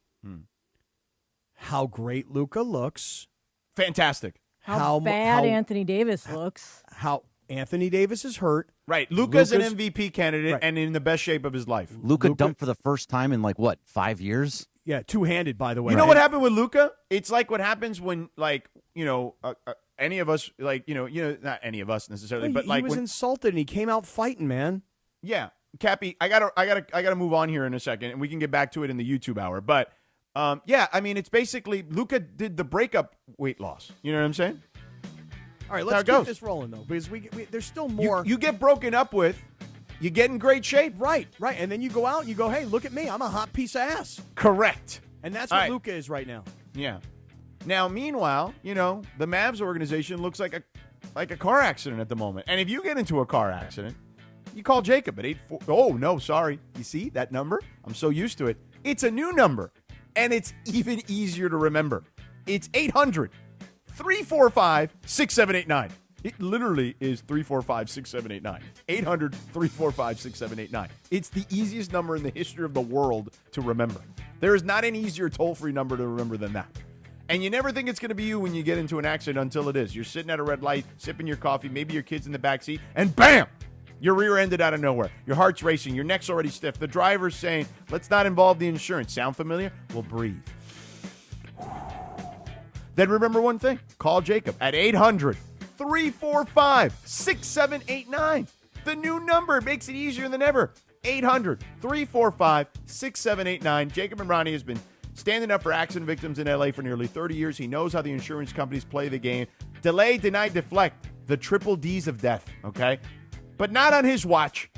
How great Luka looks. Fantastic. How bad Anthony Davis looks. How Anthony Davis is hurt. Right. Luka's an MVP candidate and in the best shape of his life. Luka dumped for the first time in 5 years? Yeah, two-handed, by the way. You know what happened with Luka? It's like what happens when, any of us, not any of us necessarily, but he was insulted and he came out fighting, man. Yeah, Cappy, I gotta move on here in a second, and we can get back to it in the YouTube hour. But it's basically Luka did the breakup weight loss. You know what I'm saying? All right, let's keep this rolling though, because we there's still more. You get broken up with, you get in great shape. Right, and then you go out and you go, hey, look at me, I'm a hot piece of ass. Correct. And that's what Luka is right now. Yeah. Now, meanwhile, the Mavs organization looks like a car accident at the moment. And if you get into a car accident, you call Jacob at 84. Oh, no, sorry. You see that number? I'm so used to it. It's a new number, and it's even easier to remember. It's 800-345-6789. It literally is 345-6789. 800-345-6789. It's the easiest number in the history of the world to remember. There is not an easier toll-free number to remember than that. And you never think it's going to be you when you get into an accident until it is. You're sitting at a red light, sipping your coffee, maybe your kid's in the back seat, and bam! You're rear-ended out of nowhere. Your heart's racing. Your neck's already stiff. The driver's saying, let's not involve the insurance. Sound familiar? Well, breathe. Then remember one thing. Call Jacob at 800-345-6789. The new number makes it easier than ever. 800-345-6789. Jacob and Ronnie has been standing up for accident victims in L.A. for nearly 30 years. He knows how the insurance companies play the game. Delay, deny, deflect. The triple Ds of death, okay? But not on his watch.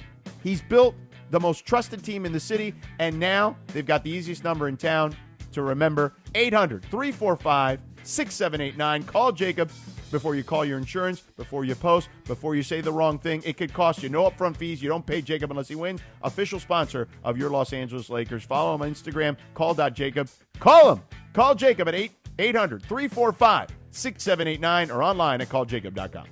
He's built the most trusted team in the city, and now they've got the easiest number in town to remember. 800-345-6789. Call Jacob before you call your insurance, before you post, before you say the wrong thing. It could cost you. No upfront fees. You don't pay Jacob unless he wins. Official sponsor of your Los Angeles Lakers. Follow him on Instagram. Call.Jacob. Call him. Call Jacob at 800-345-6789 or online at calljacob.com.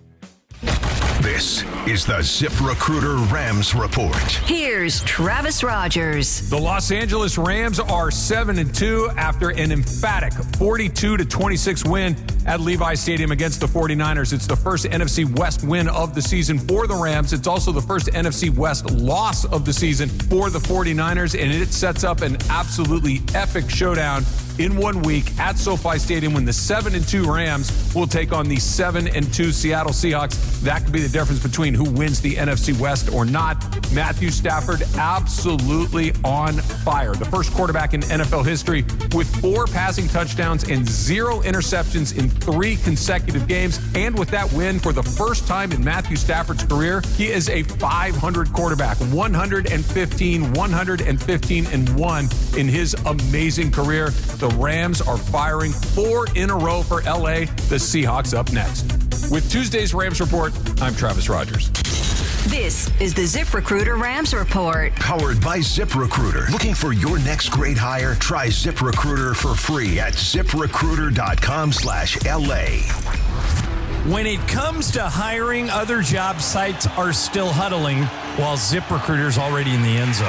This is the ZipRecruiter Rams Report. Here's Travis Rogers. The Los Angeles Rams are 7-2 after an emphatic 42-26 win at Levi Stadium against the 49ers. It's the first NFC West win of the season for the Rams. It's also the first NFC West loss of the season for the 49ers, and it sets up an absolutely epic showdown in 1 week at SoFi Stadium when the 7-2 Rams will take on the 7-2 Seattle Seahawks. That could be the difference between who wins the NFC West or not. Matthew Stafford absolutely on fire. The first quarterback in NFL history with 4 passing touchdowns and 0 interceptions in 3 consecutive games. And with that win, for the first time in Matthew Stafford's career, he is a 500 quarterback. 115-1 in his amazing career. The Rams are firing 4 in a row for LA. The Seahawks up next. With Tuesday's Rams Report, I'm Travis Rogers. This is the ZipRecruiter Rams Report. Powered by ZipRecruiter. Looking for your next great hire? Try ZipRecruiter for free at ZipRecruiter.com/LA. When it comes to hiring, other job sites are still huddling while ZipRecruiter's already in the end zone.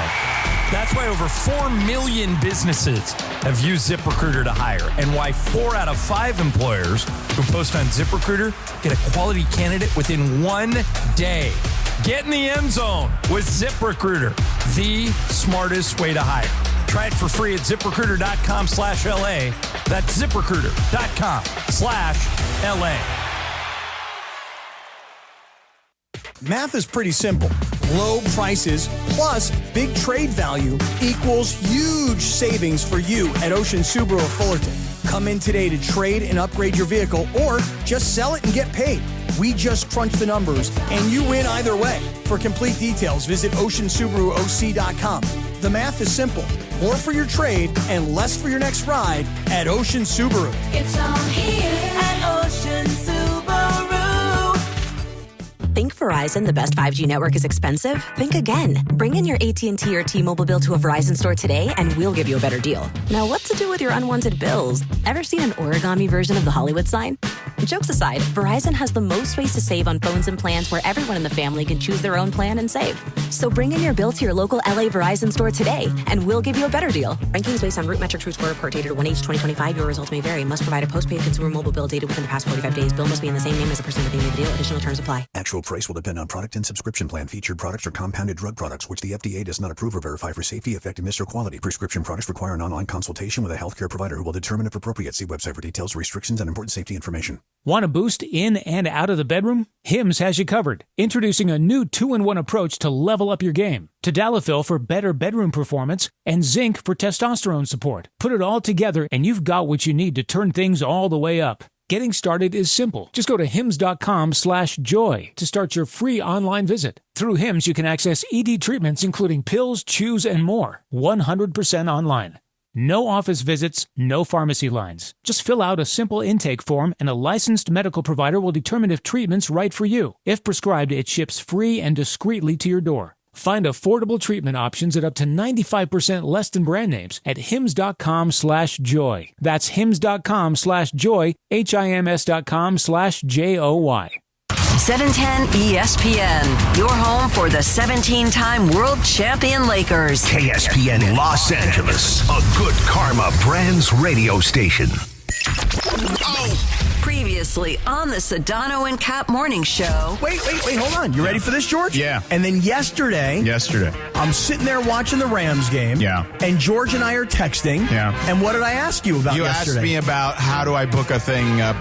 That's why over 4 million businesses have used ZipRecruiter to hire, and why 4 out of 5 employers who post on ZipRecruiter get a quality candidate within 1 day. Get in the end zone with ZipRecruiter, the smartest way to hire. Try it for free at ZipRecruiter.com/LA. That's ZipRecruiter.com/LA. Math is pretty simple. Low prices plus big trade value equals huge savings for you at Ocean Subaru of Fullerton. Come in today to trade and upgrade your vehicle, or just sell it and get paid. We just crunch the numbers, and you win either way. For complete details, visit OceanSubaruOC.com. The math is simple. More for your trade and less for your next ride at Ocean Subaru. It's all here at Ocean Subaru. Think Verizon, the best 5G network, is expensive? Think again. Bring in your AT&T or T-Mobile bill to a Verizon store today, and we'll give you a better deal. Now, what to do with your unwanted bills? Ever seen an origami version of the Hollywood sign? Jokes aside, Verizon has the most ways to save on phones and plans where everyone in the family can choose their own plan and save. So bring in your bill to your local LA Verizon store today, and we'll give you a better deal. Rankings based on root metric true score report dated 1H2025. Your results may vary. Must provide a postpaid consumer mobile bill dated within the past 45 days. Bill must be in the same name as the person receiving the deal. Additional terms apply. Actual price will depend on product and subscription plan. Featured products are compounded drug products, which the FDA does not approve or verify for safety, effectiveness, or quality. Prescription products require an online consultation with a healthcare provider who will determine if appropriate. See website for details, restrictions, and important safety information. Want a boost in and out of the bedroom? Hims has you covered. Introducing a new 2-in-1 approach to level up your game. Tadalafil for better bedroom performance and zinc for testosterone support. Put it all together and you've got what you need to turn things all the way up. Getting started is simple. Just go to hims.com/joy to start your free online visit. Through Hims, you can access ED treatments including pills, chews, and more. 100% online. No office visits, no pharmacy lines. Just fill out a simple intake form and a licensed medical provider will determine if treatment's right for you. If prescribed, it ships free and discreetly to your door. Find affordable treatment options at up to 95% less than brand names at hims.com/joy. That's hims.com/joy, HIMS.com/JOY. 710 ESPN, your home for the 17-time world champion Lakers. KSPN Los Angeles, a good karma brands radio station. Previously on the Sedano and Kap morning show. Wait, hold on. You ready for this, George? Yeah. And then yesterday, I'm sitting there watching the Rams game. Yeah. And George and I are texting. Yeah. And what did I ask you about yesterday? You asked me about how do I book a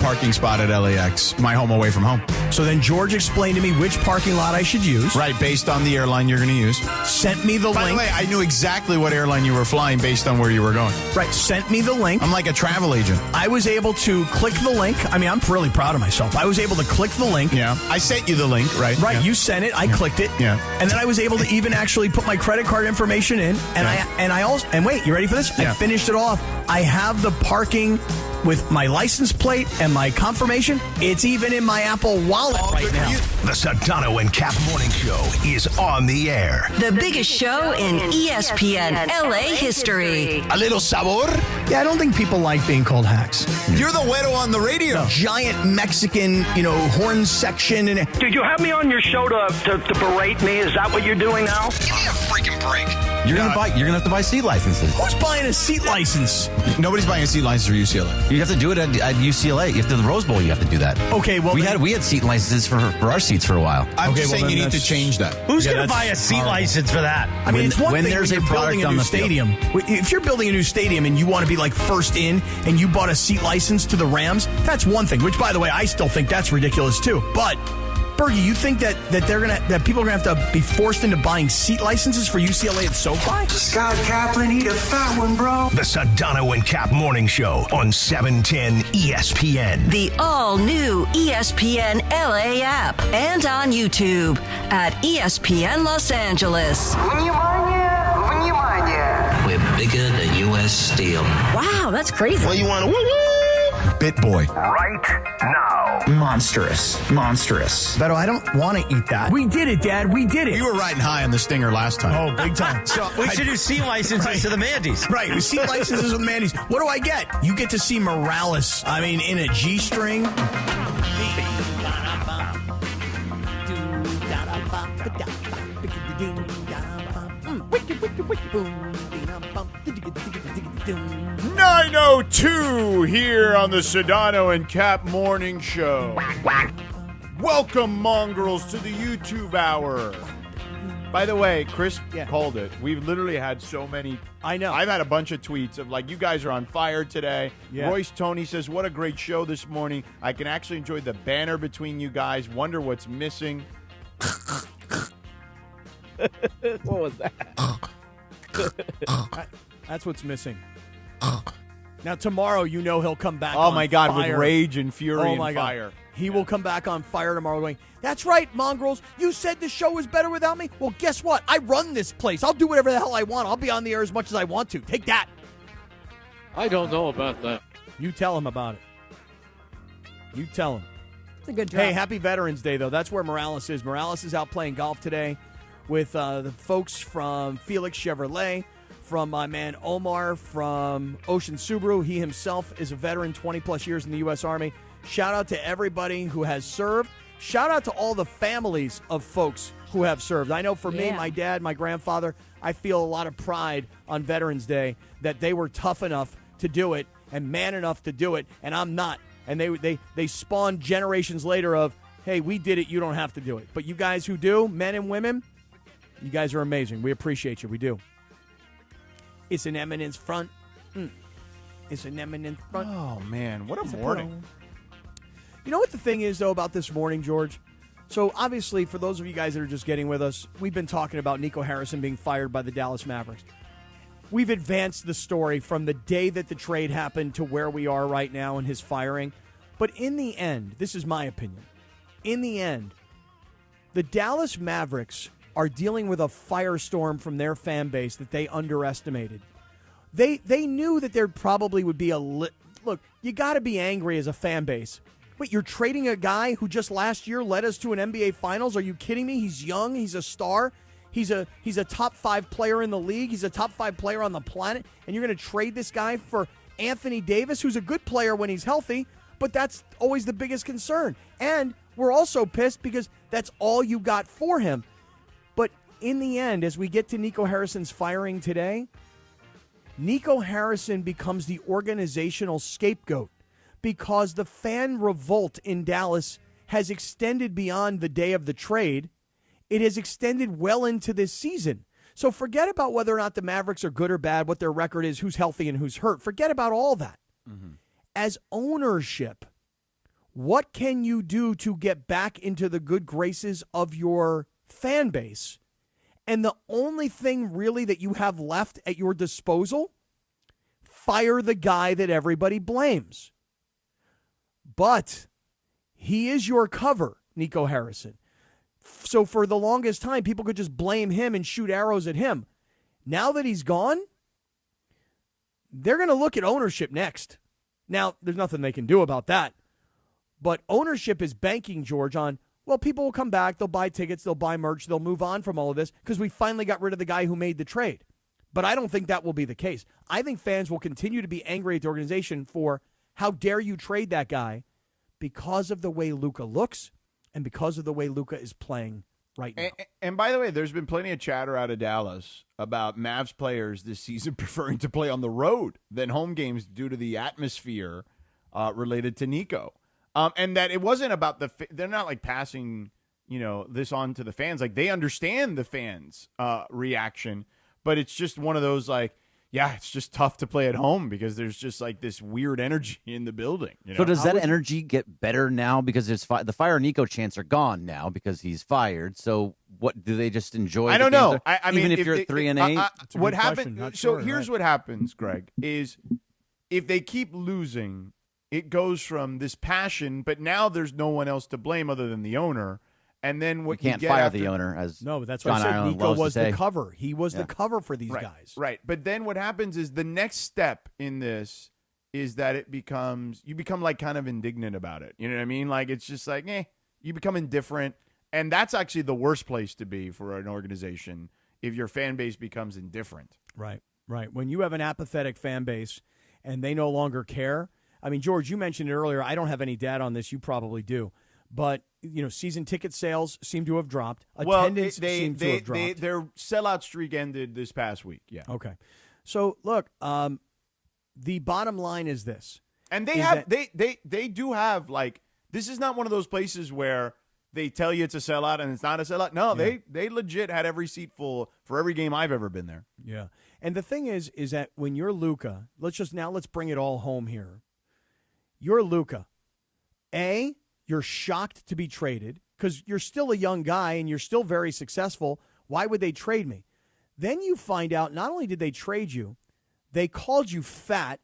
parking spot at LAX, my home away from home. So then George explained to me which parking lot I should use. Right, based on the airline you're going to use. Sent me the link. By the way, I knew exactly what airline you were flying based on where you were going. Right, sent me the link. I'm like a travel agent. I was able to click the link. I mean, I'm really proud of myself. I was able to click the link. Yeah. I sent you the link, right? Right, yeah. You sent it. I clicked it. Yeah. And then I was able to even actually put my credit card information in. And wait, you ready for this? Yeah. I finished it off. I have the parking with my license plate and my confirmation. It's even in my Apple Wallet right now. The Sedano and Kap Morning Show is on the air. The biggest show in ESPN LA history. A little sabor? Yeah, I don't think people like being called hacks. You're the güero on the radio. Giant Mexican, horn section. Did you have me on your show to berate me? Is that what you're doing now? Give me a freaking break. You're gonna have to buy seat licenses. Who's buying a seat license? Nobody's buying a seat license for UCLA. You have to do it at UCLA. If the Rose Bowl, you have to do that. Okay, well we had seat licenses for our seats for a while. I'm just saying you need to change that. Who's gonna buy a seat license for that? I mean, it's one when thing there's when a you're product building a on new the stadium. If you're building a new stadium and you want to be like first in, and you bought a seat license to the Rams, that's one thing. Which, by the way, I still think that's ridiculous too. But Bergie, you think that people are gonna have to be forced into buying seat licenses for UCLA at SoFi? Scott Kaplan, eat a fat one, bro. The Sedano and Kap Morning Show on 710 ESPN. The all-new ESPN LA app and on YouTube at ESPN Los Angeles. We're bigger than U.S. Steel. Wow, that's crazy. Well, you want to woo-woo? Bit boy. Right now. Monstrous. Beto, I don't want to eat that. We did it, Dad. We did it. You were riding high on the stinger last time. Oh, big time. So we should do seat licenses to the Mandy's. Right, we seat licenses with Mandy's. What do I get? You get to see Morales. I mean, in a G-string. Boom. 9:02 here on the Sedano and Kap Morning Show. Welcome, mongrels, to the YouTube hour. By the way, Chris called it. We've literally had so many. I know. I've had a bunch of tweets of you guys are on fire today. Yeah. Royce Tony says, what a great show this morning. I can actually enjoy the banner between you guys. Wonder what's missing. What was that? That's what's missing. Now tomorrow, he'll come back. Oh my God, fire. with rage and fury and fire. God. He will come back on fire tomorrow going, that's right, mongrels. You said the show was better without me? Well, guess what? I run this place. I'll do whatever the hell I want. I'll be on the air as much as I want to. Take that. I don't know about that. You tell him about it. You tell him. It's a good job. Hey, happy Veterans Day, though. That's where Morales is. Morales is out playing golf today with the folks from Felix Chevrolet, from my man Omar from Ocean Subaru. He himself is a veteran, 20-plus years in the U.S. Army. Shout out to everybody who has served. Shout out to all the families of folks who have served. I know for me, my dad, my grandfather, I feel a lot of pride on Veterans Day that they were tough enough to do it and man enough to do it, and I'm not. And they spawned generations later of, hey, we did it, you don't have to do it. But you guys who do, men and women, you guys are amazing. We appreciate you. We do. It's an eminence front. It's an eminence front. Oh, man. What a morning. You know what the thing is, though, about this morning, George? So, obviously, for those of you guys that are just getting with us, we've been talking about Nico Harrison being fired by the Dallas Mavericks. We've advanced the story from the day that the trade happened to where we are right now in his firing. But in the end, this is my opinion, in the end, the Dallas Mavericks are dealing with a firestorm from their fan base that they underestimated. They knew that there probably would be look, you got to be angry as a fan base. Wait, you're trading a guy who just last year led us to an NBA Finals? Are you kidding me? He's young. He's a star. He's a top 5 player in the league. He's a top 5 player on the planet. And you're going to trade this guy for Anthony Davis, who's a good player when he's healthy, but that's always the biggest concern. And we're also pissed because that's all you got for him. But in the end, as we get to Nico Harrison's firing today, Nico Harrison becomes the organizational scapegoat because the fan revolt in Dallas has extended beyond the day of the trade. It has extended well into this season. So forget about whether or not the Mavericks are good or bad, what their record is, who's healthy and who's hurt. Forget about all that. Mm-hmm. As ownership, what can you do to get back into the good graces of your fan base? And the only thing really that you have left at your disposal, fire the guy that everybody blames. But he is your cover, Nico Harrison. So for the longest time, people could just blame him and shoot arrows at him. Now that he's gone, they're going to look at ownership next. Now, there's nothing they can do about that. But ownership is banking, George, on, well, people will come back, they'll buy tickets, they'll buy merch, they'll move on from all of this because we finally got rid of the guy who made the trade. But I don't think that will be the case. I think fans will continue to be angry at the organization for how dare you trade that guy because of the way Luka looks and because of the way Luka is playing right now. And by the way, there's been plenty of chatter out of Dallas about Mavs players this season preferring to play on the road than home games due to the atmosphere related to Nico. And that it wasn't about they're not like passing, this on to the fans. Like they understand the fans' reaction, but it's just one of those like, yeah, it's just tough to play at home because there's just like this weird energy in the building. So does that energy get better now because there's the fire Nico chants are gone now because he's fired? So what do they just enjoy? I don't know. I mean, if you're at 3-8, what happens? So here's what happens, Greg, is if they keep losing, it goes from this passion, but now there's no one else to blame other than the owner. And then what you can't fire the owner, as no, but that's John what I said. Ireland Nico was to the say. cover. He was the cover for these guys. Right. But then what happens is the next step in this is that you become like kind of indignant about it. You know what I mean? Like it's just like, you become indifferent. And that's actually the worst place to be for an organization if your fan base becomes indifferent. Right. When you have an apathetic fan base and they no longer care. I mean, George, you mentioned it earlier. I don't have any data on this. You probably do. But, season ticket sales seem to have dropped. Attendance seems to have dropped. Their sellout streak ended this past week. Yeah. Okay. So, look, the bottom line is this. And they do have, like, this is not one of those places where they tell you it's a sellout and it's not a sellout. No, they legit had every seat full for every game I've ever been there. Yeah. And the thing is that when you're Luka, let's bring it all home here. You're Luka. You're shocked to be traded because you're still a young guy and you're still very successful. Why would they trade me? Then you find out not only did they trade you, they called you fat.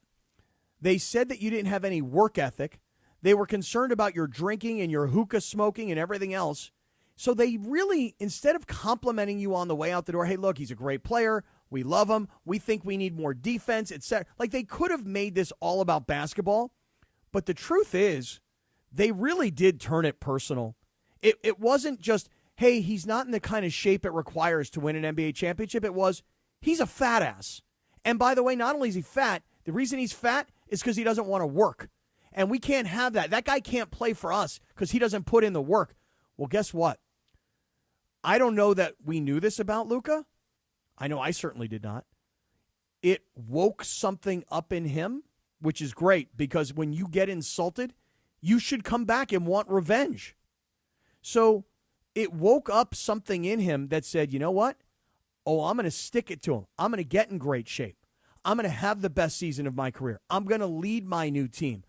They said that you didn't have any work ethic. They were concerned about your drinking and your hookah smoking and everything else. So they really, instead of complimenting you on the way out the door, hey, look, he's a great player. We love him. We think we need more defense, etc. Like they could have made this all about basketball. But the truth is, they really did turn it personal. It wasn't just, hey, he's not in the kind of shape it requires to win an NBA championship. It was, he's a fat ass. And by the way, not only is he fat, the reason he's fat is because he doesn't want to work. And we can't have that. That guy can't play for us because he doesn't put in the work. Well, guess what? I don't know that we knew this about Luka. I know I certainly did not. It woke something up in him, which is great because when you get insulted, you should come back and want revenge. So it woke up something in him that said, you know what? Oh, I'm going to stick it to him. I'm going to get in great shape. I'm going to have the best season of my career. I'm going to lead my new team.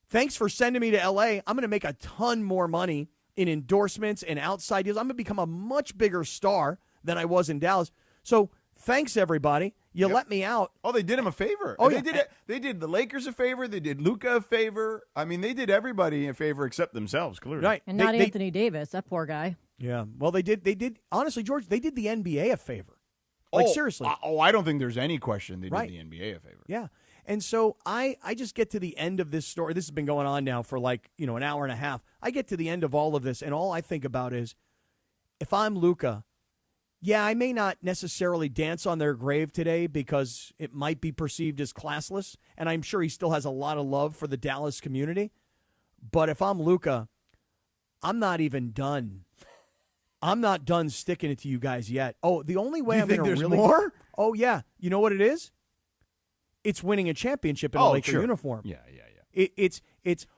Thanks for sending me to L.A. I'm going to make a ton more money in endorsements and outside deals. I'm going to become a much bigger star than I was in Dallas. So thanks, everybody. You let me out. Oh, they did him a favor. Oh, they did it. They did the Lakers a favor. They did Luka a favor. I mean, they did everybody a favor except themselves, clearly. Right. And not Anthony Davis, that poor guy. Yeah. Well, they did. Honestly, George, they did the NBA a favor. Like, seriously. I don't think there's any question they did the NBA a favor. Yeah. And so I just get to the end of this story. This has been going on now for an hour and a half. I get to the end of all of this, and all I think about is, if I'm Luka, yeah, I may not necessarily dance on their grave today because it might be perceived as classless, and I'm sure he still has a lot of love for the Dallas community. But if I'm Luka, I'm not even done. I'm not done sticking it to you guys yet. Oh, the only way I'm going to really more? Oh, yeah. You know what it is? It's winning a championship in a Laker uniform. Yeah. It's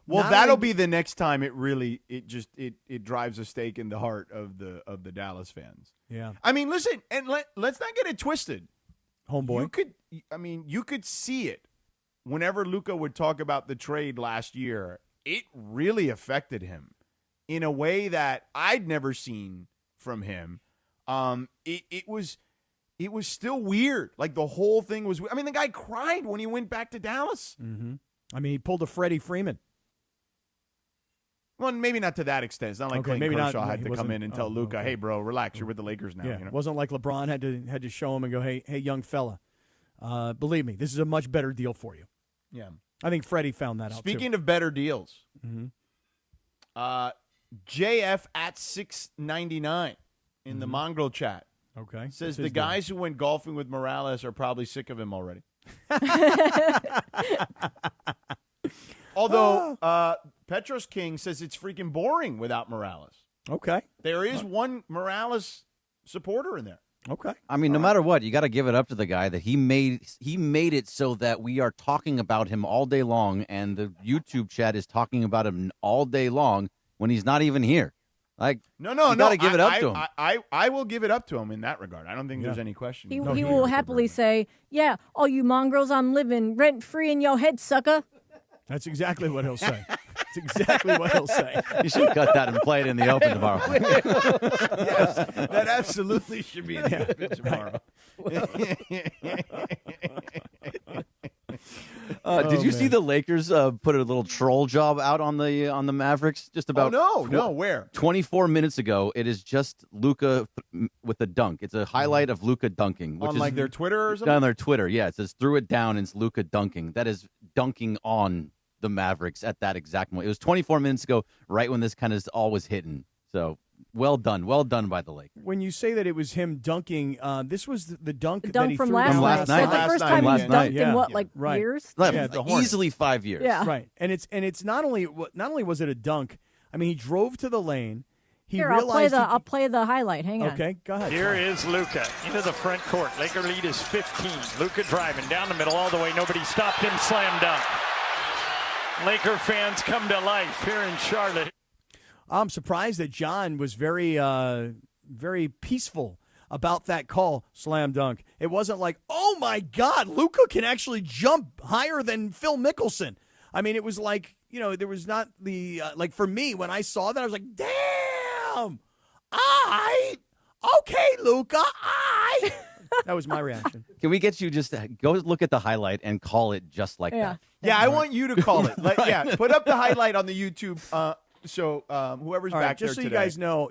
well, that'll be the next time it drives a stake in the heart of the Dallas fans. Yeah. I mean, listen, and let's not get it twisted. Homeboy. You could see it whenever Luka would talk about the trade last year. It really affected him in a way that I'd never seen from him. It was still weird. Like the whole thing was. I mean, the guy cried when he went back to Dallas. Mm-hmm. I mean, he pulled a Freddie Freeman. Well, maybe not to that extent. It's not like Clayton Kershaw had to come in and tell Luka, "Hey, bro, relax. You're with the Lakers now." Yeah, it wasn't like LeBron had to show him and go, "Hey, young fella, believe me, this is a much better deal for you. Yeah. I think Freddie found that out, Speaking too. of better deals, Mhm. JF at 699 in the Mongrel chat. Okay. Says What's the his guys who went golfing with Morales are probably sick of him already. Although Petros King says it's freaking boring without Morales. Okay. There is one Morales supporter in there. Okay. I mean, no matter what, you got to give it up to the guy that he made it so that we are talking about him all day long, and the YouTube chat is talking about him all day long when he's not even here. Like, No. you got to give it up to him. I will give it up to him in that regard. I don't think there's any question. He will happily say, yeah, all you mongrels, I'm living rent-free in your head, sucker. That's exactly what he'll say. That's exactly what he'll say. You should cut that and play it in the open tomorrow. Yes, that absolutely should be in the open tomorrow. Did you see the Lakers put a little troll job out on the Mavericks just about? No, where? 24 minutes ago. It is just Luka with a dunk. It's a highlight of Luka dunking, which On is like their Twitter or something? on their Twitter. Yeah, it says threw it down. And it's Luka dunking. That is dunking on the Mavericks at that exact moment. It was 24 minutes ago, right when this kind of all was hitting. So well done by the Lakers. When you say that it was him dunking, this was the dunk The that dunk he from threw last down night. night. The first time he's dunked in what, like Right. years? Easily 5 years. Yeah. Right. And it's not only was it a dunk. I mean, he drove to the lane. He Here, realized I'll play the highlight. Hang on. Okay, go ahead. Here is Luka into the front court. Laker lead is 15. Luka driving down the middle all the way. Nobody stopped him. Slam dunk. Laker fans come to life here in Charlotte. I'm surprised that John was very, very peaceful about that call, slam dunk. It wasn't like, oh my God, Luka can actually jump higher than Phil Mickelson. I mean, it was like, there was not the like for me when I saw that, I was like, damn, okay, Luka, That was my reaction. Can we get you just to go look at the highlight and call it just like that? Yeah, I want you to call it. Yeah, put up the highlight on the YouTube. So whoever's All back right, just there so you today. guys know,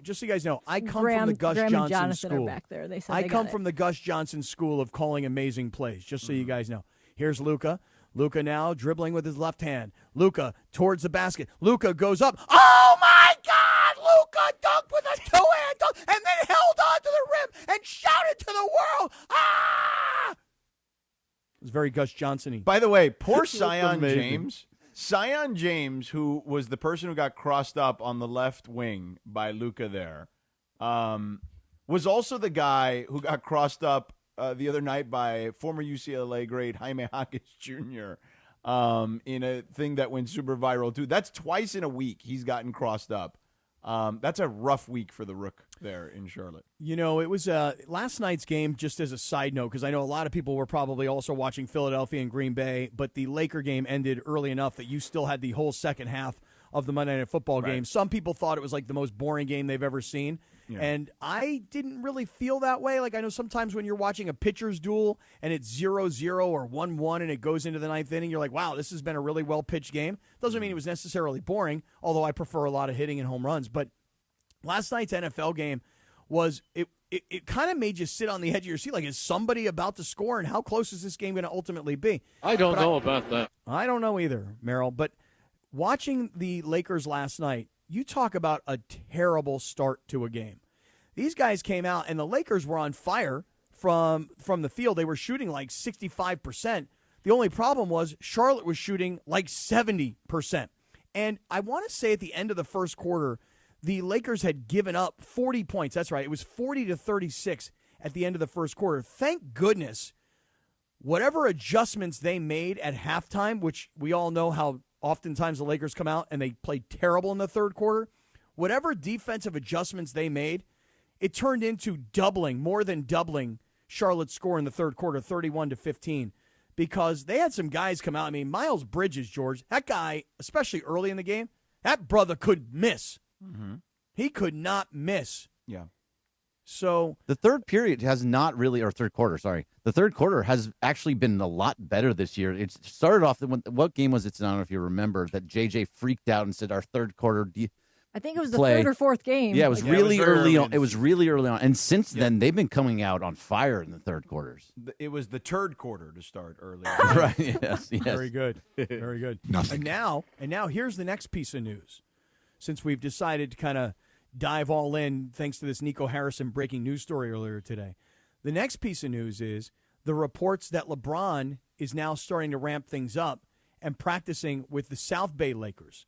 I come Graham- from the Gus Graham and Johnson Jonathan are school. back there. They said I they come got from the Gus Johnson school of calling amazing plays. Just so you guys know. Here's Luka. Luka now dribbling with his left hand. Luka towards the basket. Luka goes up. Oh my God! Luka dunked with a two-hand dunk and then held on to the rim and shouted to the world. It was very Gus Johnson-y. By the way, poor That's Sion amazing. James. Sion James, who was the person who got crossed up on the left wing by Luka there, was also the guy who got crossed up the other night by former UCLA great Jaime Jaquez Jr. In a thing that went super viral, too. That's twice in a week he's gotten crossed up. That's a rough week for the Rook there in Charlotte. It was last night's game, just as a side note, because I know a lot of people were probably also watching Philadelphia and Green Bay, but the Laker game ended early enough that you still had the whole second half of the Monday Night Football game. Some people thought it was like the most boring game they've ever seen. Yeah. And I didn't really feel that way. Like, I know sometimes when you're watching a pitcher's duel and it's 0-0 or 1-1 and it goes into the ninth inning, you're like, wow, this has been a really well-pitched game. Doesn't mean it was necessarily boring, although I prefer a lot of hitting and home runs. But last night's NFL game was it kind of made you sit on the edge of your seat. Like, is somebody about to score, and how close is this game going to ultimately be? I don't know about that. I don't know either, Merrill. But watching the Lakers last night, you talk about a terrible start to a game. These guys came out, and the Lakers were on fire from the field. They were shooting like 65%. The only problem was Charlotte was shooting like 70%. And I want to say at the end of the first quarter, the Lakers had given up 40 points. That's right. It was 40-36 at the end of the first quarter. Thank goodness, whatever adjustments they made at halftime, which we all know how oftentimes the Lakers come out and they play terrible in the third quarter, whatever defensive adjustments they made, it turned into more than doubling Charlotte's score in the third quarter, 31-15, because they had some guys come out. I mean, Miles Bridges, George, that guy, especially early in the game, that brother could miss. Mm-hmm. He could not miss. Yeah. So the third period has not really, or third quarter, sorry. The third quarter has actually been a lot better this year. It started off, what game was it? I don't know if you remember, that JJ freaked out and said our third quarter I think it was the play. third or fourth game. Yeah, it was really early on. It was really early on. And since then, they've been coming out on fire in the third quarters. It was the third quarter to start early. Right, yes. Very good. Very good. Nothing. And now here's the next piece of news. Since we've decided to kind of dive all in thanks to this Nico Harrison breaking news story earlier today. The next piece of news is the reports that LeBron is now starting to ramp things up and practicing with the South Bay Lakers.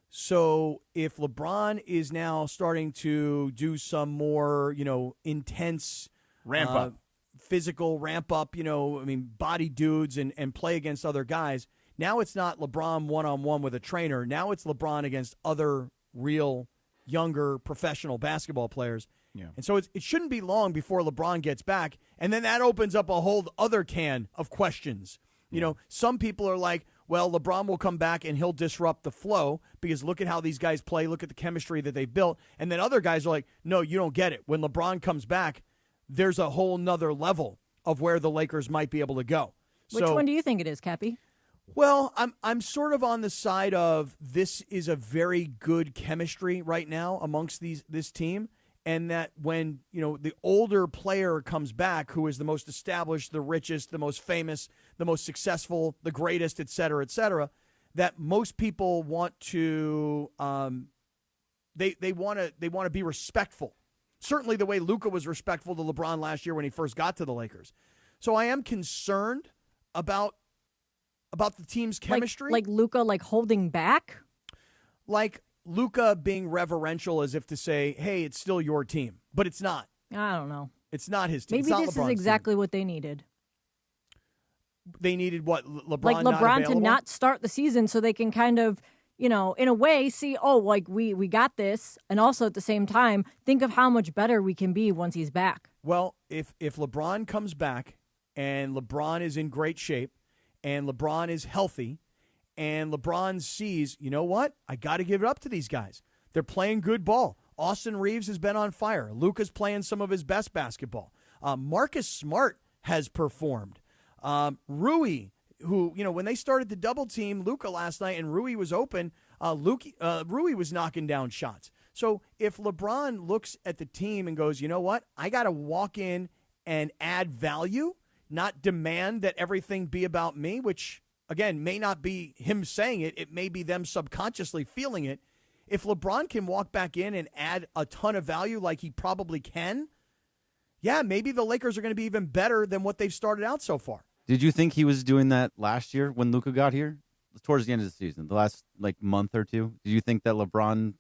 So if LeBron is now starting to do some more, intense ramp up, physical ramp up, body dudes and play against other guys, now it's not LeBron one-on-one with a trainer. Now it's LeBron against other real younger professional basketball players. Yeah. And so it shouldn't be long before LeBron gets back. And then that opens up a whole other can of questions. Some people are like, well, LeBron will come back and he'll disrupt the flow because look at how these guys play. Look at the chemistry that they've built. And then other guys are like, no, you don't get it. When LeBron comes back, there's a whole nother level of where the Lakers might be able to go. Which one do you think it is, Cappy? Well, I'm sort of on the side of this is a very good chemistry right now amongst this team. And that when, the older player comes back, who is the most established, the richest, the most famous, the most successful, the greatest, et cetera, that most people want to they want to be respectful. Certainly the way Luka was respectful to LeBron last year when he first got to the Lakers. So I am concerned about the team's chemistry. Like Luka, holding back? Like Luka being reverential as if to say, hey, it's still your team. But it's not. I don't know. It's not his team. Maybe this is exactly what they needed. They needed what? LeBron Like LeBron to not start the season so they can kind of, in a way, see, we got this. And also at the same time, think of how much better we can be once he's back. Well, if LeBron comes back and LeBron is in great shape and LeBron is healthy, and LeBron sees, you know what? I got to give it up to these guys. They're playing good ball. Austin Reeves has been on fire. Luka's playing some of his best basketball. Marcus Smart has performed. Rui, who, when they started the double team Luka last night and Rui was open, Rui was knocking down shots. So if LeBron looks at the team and goes, you know what? I got to walk in and add value, not demand that everything be about me, which again, may not be him saying it. It may be them subconsciously feeling it. If LeBron can walk back in and add a ton of value like he probably can, yeah, maybe the Lakers are going to be even better than what they've started out so far. Did you think he was doing that last year when Luka got here? Towards the end of the season, the last month or two? Did you think that LeBron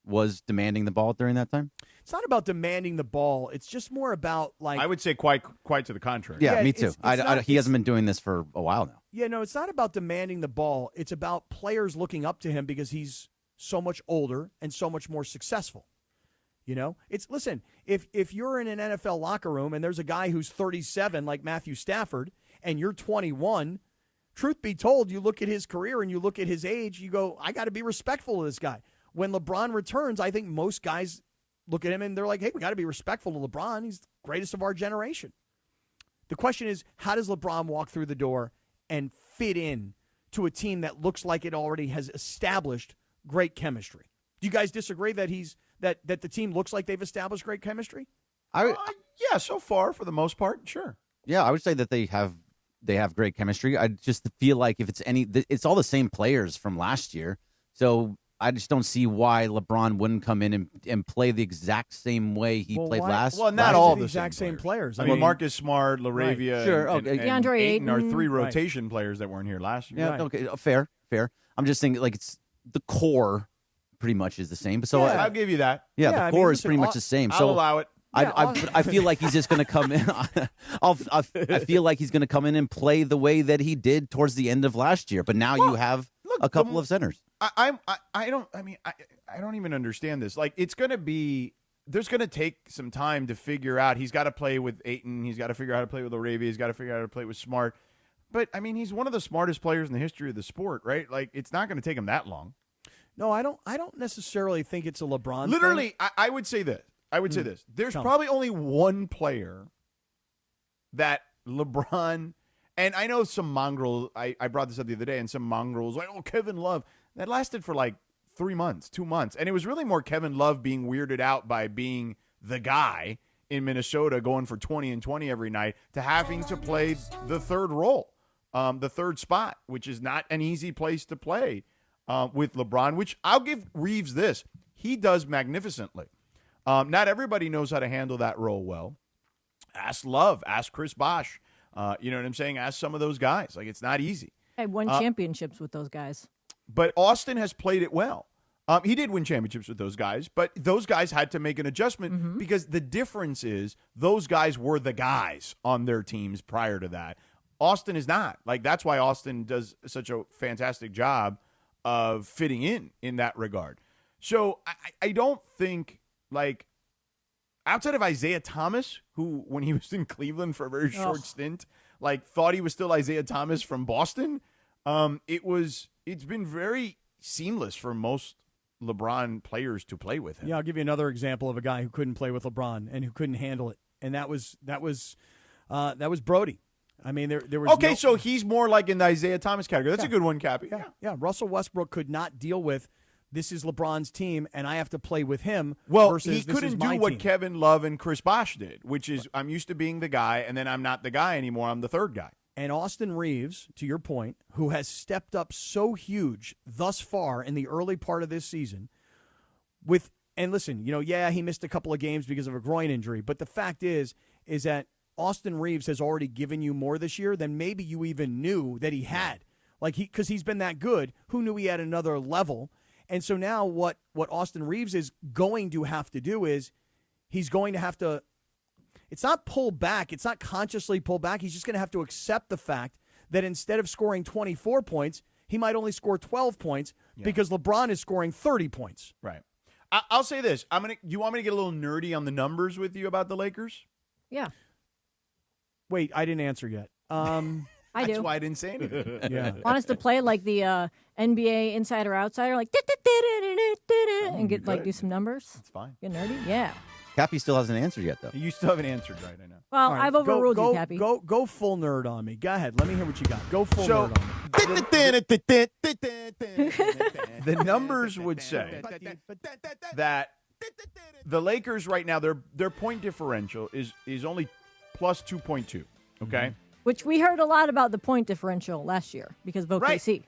was demanding the ball during that time? It's not about demanding the ball. It's just more about I would say quite to the contrary. Yeah, me too. He hasn't been doing this for a while now. Yeah, no, it's not about demanding the ball. It's about players looking up to him because he's so much older and so much more successful. Listen, if you're in an NFL locker room and there's a guy who's 37 like Matthew Stafford and you're 21, truth be told, you look at his career and you look at his age, you go, I got to be respectful of this guy. When LeBron returns, I think most guys look at him and they're like, hey, we got to be respectful to LeBron. He's the greatest of our generation. The question is, how does LeBron walk through the door and fit in to a team that looks like it already has established great chemistry? Do you guys disagree that that the team looks like they've established great chemistry? Yeah, so far for the most part, sure. Yeah, I would say that they have great chemistry. I just feel like if it's all the same players from last year. So I just don't see why LeBron wouldn't come in and play the exact same way he played last. Well, not all the exact same players. I mean, Marcus Smart, LaRavia, right. Sure. and DeAndre Ayton are three Right. rotation players that weren't here last year. Yeah, Right. okay, fair. I'm just saying, it's the core pretty much is the same. But so I'll give you that. Yeah, the core is pretty much the same. I'll So allow it. I feel like he's just going to come in. I feel like he's going to come in and play the way that he did towards the end of last year. But now you have a couple of centers. I don't even understand this. It's going to be. There's going to take some time to figure out. He's got to play with Ayton. He's got to figure out how to play with LaRavia. He's got to figure out how to play with Smart. But I mean, he's one of the smartest players in the history of the sport, right? It's not going to take him that long. No, I don't necessarily think it's a LeBron. Literally, thing. I would say this. There's probably only one player that LeBron, and I know some mongrel, I brought this up the other day, and some mongrels like, oh, Kevin Love. That lasted for 3 months, 2 months. And it was really more Kevin Love being weirded out by being the guy in Minnesota going for 20 and 20 every night to having to play the third role, the third spot, which is not an easy place to play with LeBron, which I'll give Reeves this. He does magnificently. Not everybody knows how to handle that role well. Ask Love, ask Chris Bosh. You know what I'm saying? Ask some of those guys. Like, it's not easy. I won championships with those guys. But Austin has played it well. He did win championships with those guys, but those guys had to make an adjustment because the difference is those guys were the guys on their teams prior to that. Austin is not. Like, that's why Austin does such a fantastic job of fitting in that regard. So I don't think, like, outside of Isaiah Thomas, who, when he was in Cleveland for a very short stint, like, thought he was still Isaiah Thomas from Boston, it's been very seamless for most LeBron players to play with him. Yeah, I'll give you another example of a guy who couldn't play with LeBron and who couldn't handle it, and that was Brody. I mean, there was so he's more like in the Isaiah Thomas category. That's a good one, Cappy. Yeah. Russell Westbrook could not deal with this is LeBron's team, and I have to play with him. Well, versus he couldn't do what Kevin Love and Chris Bosh did, which is I'm used to being the guy, and then I'm not the guy anymore. I'm the third guy. And Austin Reeves, to your point, who has stepped up so huge thus far in the early part of this season, and listen, he missed a couple of games because of a groin injury, but the fact is that Austin Reeves has already given you more this year than maybe you even knew that he had. Like, because he's been that good, who knew he had another level? And so now what Austin Reeves is going to have to do is he's going to have to, it's not pull back, it's not consciously pull back, he's just going to have to accept the fact that instead of scoring 24 points, he might only score 12 points because LeBron is scoring 30 points. Right. I'll say this. You want me to get a little nerdy on the numbers with you about the Lakers? Yeah. Wait, I didn't answer yet. I do. That's why I didn't say anything. Yeah. Want us to play like the NBA Insider Outsider, like and get do some numbers? That's fine. Get nerdy? Yeah. Cappy still hasn't answered yet, though. You still haven't answered right, I know. Well, All right, I've overruled you, Cappy. Go full nerd on me. Go ahead. Let me hear what you got. Go full nerd on me. The numbers would say that the Lakers right now, their point differential is only plus 2.2, okay? Which we heard a lot about the point differential last year because of OKC.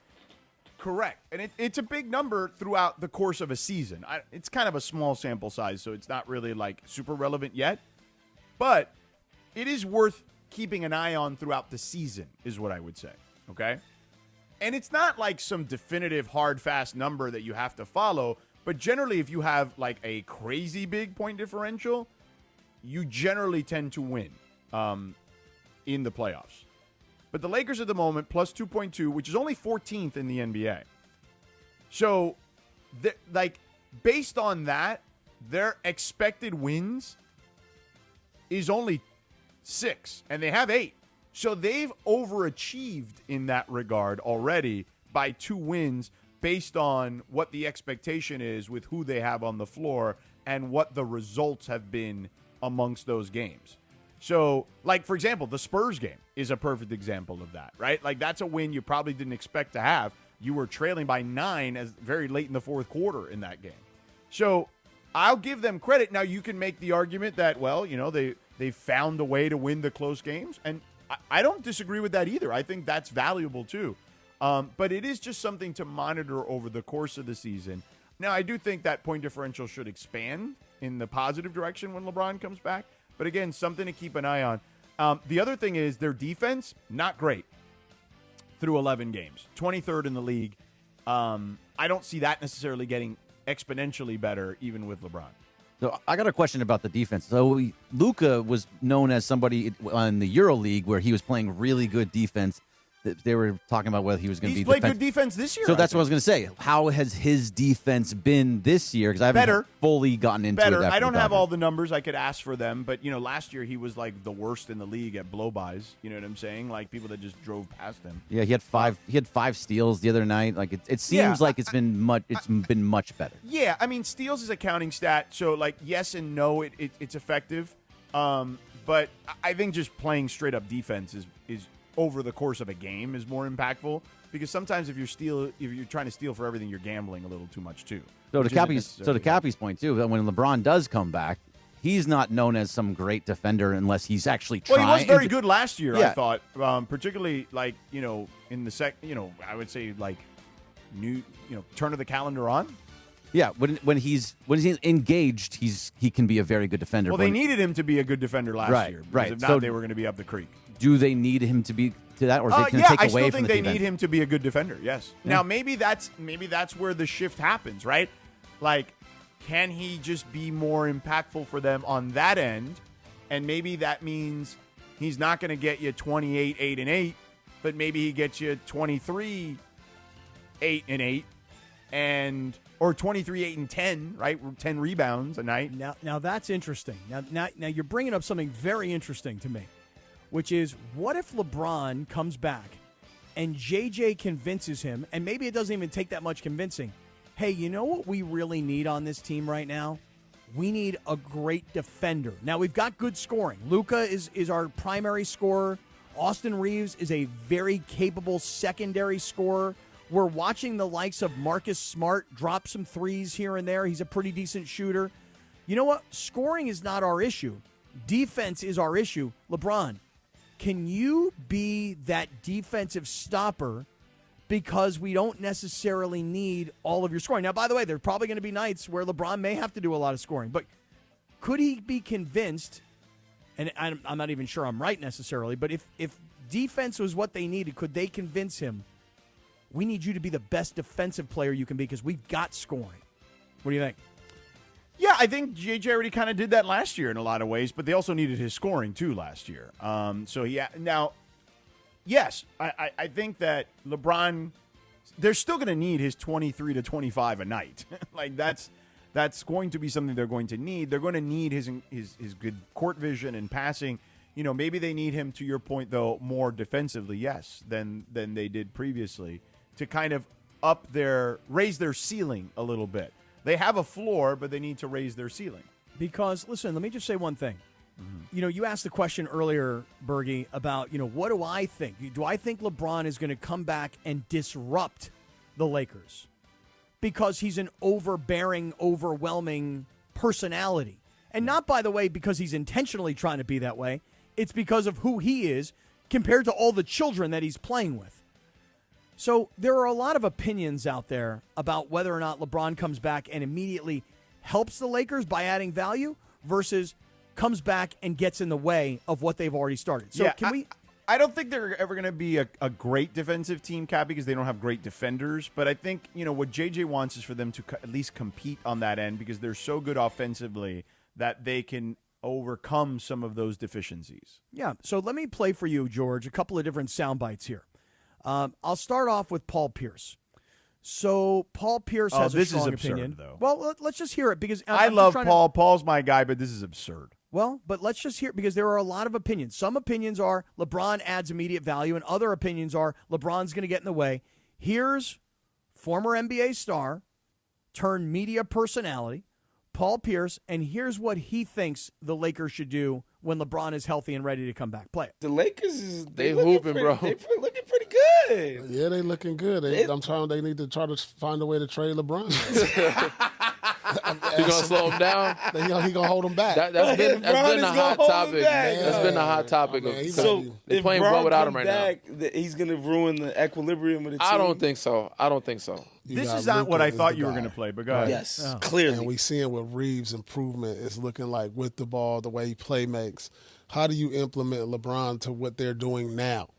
Correct. And it's a big number throughout the course of a season. It's kind of a small sample size, so it's not really like super relevant yet. But it is worth keeping an eye on throughout the season is what I would say, okay? And it's not like some definitive hard, fast number that you have to follow, but generally if you have like a crazy big point differential, you generally tend to win in the playoffs. But the Lakers at the moment, plus 2.2, which is only 14th in the NBA. So, based on that, their expected wins is only 6, and they have 8. So they've overachieved in that regard already by 2 wins based on what the expectation is with who they have on the floor and what the results have been amongst those games. So, like, for example, the Spurs game is a perfect example of that, right? Like, that's a win you probably didn't expect to have. You were trailing by 9 as very late in the fourth quarter in that game. So, I'll give them credit. Now, you can make the argument that, well, they found a way to win the close games, and I don't disagree with that either. I think that's valuable, too. But it is just something to monitor over the course of the season. Now, I do think that point differential should expand in the positive direction when LeBron comes back. But again, something to keep an eye on. The other thing is their defense, not great through 11 games. 23rd in the league. I don't see that necessarily getting exponentially better even with LeBron. So I got a question about the defense. So Luka was known as somebody in the EuroLeague where he was playing really good defense. They were talking about whether he was going to be played good defense this year. So that's what I was going to say. How has his defense been this year? Because I haven't fully gotten into it. I don't have all the numbers. I could ask for them. But, last year he was like the worst in the league at blow-bys. You know what I'm saying? Like people that just drove past him. Yeah, he had 5 steals the other night. Like it seems like it's been much better. Yeah, I mean, steals is a counting stat. So, like, yes and no, it's effective. But I think just playing straight-up defense is over the course of a game is more impactful because sometimes if you're trying to steal for everything, you're gambling a little too much too. So to Cappy's point too, that when LeBron does come back, he's not known as some great defender unless he's actually trying. Well, he was very good last year, Yeah. I thought, particularly like in the I would say like turn of the calendar on. Yeah, when he's engaged, he can be a very good defender. Well, they needed him to be a good defender last year. Right. If not, So they were going to be up the creek. Do they need him to be to that, or is they can yeah, take I away still from think the they defense? need him to be a good defender. Yes. Yeah. Now maybe that's where the shift happens, right? Like, can he just be more impactful for them on that end? And maybe that means he's not going to get you 28, 8, and 8, but maybe he gets you 23, 8, and 8, or 23, 8, and 10, right? 10 rebounds a night. Now that's interesting. Now you're bringing up something very interesting to me, which is what if LeBron comes back and JJ convinces him, and maybe it doesn't even take that much convincing. Hey, you know what we really need on this team right now? We need a great defender. Now, we've got good scoring. Luka is our primary scorer. Austin Reeves is a very capable secondary scorer. We're watching the likes of Marcus Smart drop some threes here and there. He's a pretty decent shooter. You know what? Scoring is not our issue. Defense is our issue. LeBron, can you be that defensive stopper because we don't necessarily need all of your scoring? Now, by the way, there are probably going to be nights where LeBron may have to do a lot of scoring, but could he be convinced, and I'm not even sure I'm right necessarily, but if defense was what they needed, could they convince him, we need you to be the best defensive player you can be because we've got scoring? What do you think? Yeah, I think JJ already kind of did that last year in a lot of ways, but they also needed his scoring too last year. Yes, I think that LeBron, they're still going to need his 23 to 25 a night. Like that's going to be something they're going to need. They're going to need his good court vision and passing. Maybe they need him, to your point though, more defensively, yes, than they did previously, to kind of raise their ceiling a little bit. They have a floor, but they need to raise their ceiling. Because, listen, let me just say one thing. Mm-hmm. You asked the question earlier, Bergie, about, what do I think? Do I think LeBron is going to come back and disrupt the Lakers? Because he's an overbearing, overwhelming personality. And not, by the way, because he's intentionally trying to be that way. It's because of who he is compared to all the children that he's playing with. So there are a lot of opinions out there about whether or not LeBron comes back and immediately helps the Lakers by adding value versus comes back and gets in the way of what they've already started. So I don't think they're ever going to be a great defensive team, Cap, because they don't have great defenders. But I think, what JJ wants is for them to at least compete on that end because they're so good offensively that they can overcome some of those deficiencies. Yeah, so let me play for you, George, a couple of different sound bites here. I'll start off with Paul Pierce. So Paul Pierce has a strong opinion. Absurd, though. Well, let's just hear it because I love Paul. Paul's my guy, but this is absurd. Well, but let's just hear it because there are a lot of opinions. Some opinions are LeBron adds immediate value, and other opinions are LeBron's going to get in the way. Here's former NBA star turned media personality, Paul Pierce, and here's what he thinks the Lakers should do when LeBron is healthy and ready to come back. Play it. The Lakers they hooping, bro. They looking pretty good. Yeah, they looking good. They need to try to find a way to trade LeBron. You gonna slow him down? He gonna hold him back. That's been a hot topic. That's been a hot topic. So they're playing well without him right now. He's gonna ruin the equilibrium of the team. I don't think so. This is not what I thought you were going to play, but go ahead. Yes, clearly. And we seeing with Reeves' improvement is looking like with the ball, the way he play makes. How do you implement LeBron to what they're doing now?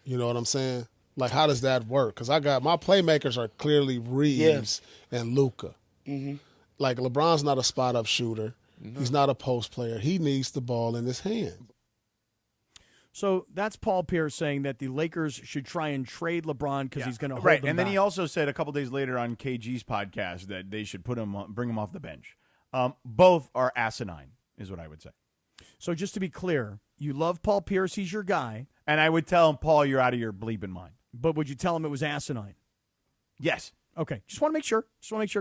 You know what I'm saying? Like, how does that work? Because my playmakers are clearly Reeves and Luka. Mm-hmm. Like, LeBron's not a spot-up shooter. No. He's not a post player. He needs the ball in his hand. So that's Paul Pierce saying that the Lakers should try and trade LeBron because he's going to hold them and then back. he also said a couple days later on KG's podcast that they should bring him off the bench. Both are asinine, is what I would say. So just to be clear, you love Paul Pierce. He's your guy. And I would tell him, Paul, you're out of your bleeping mind. But would you tell him it was asinine? Yes. Okay. Just want to make sure.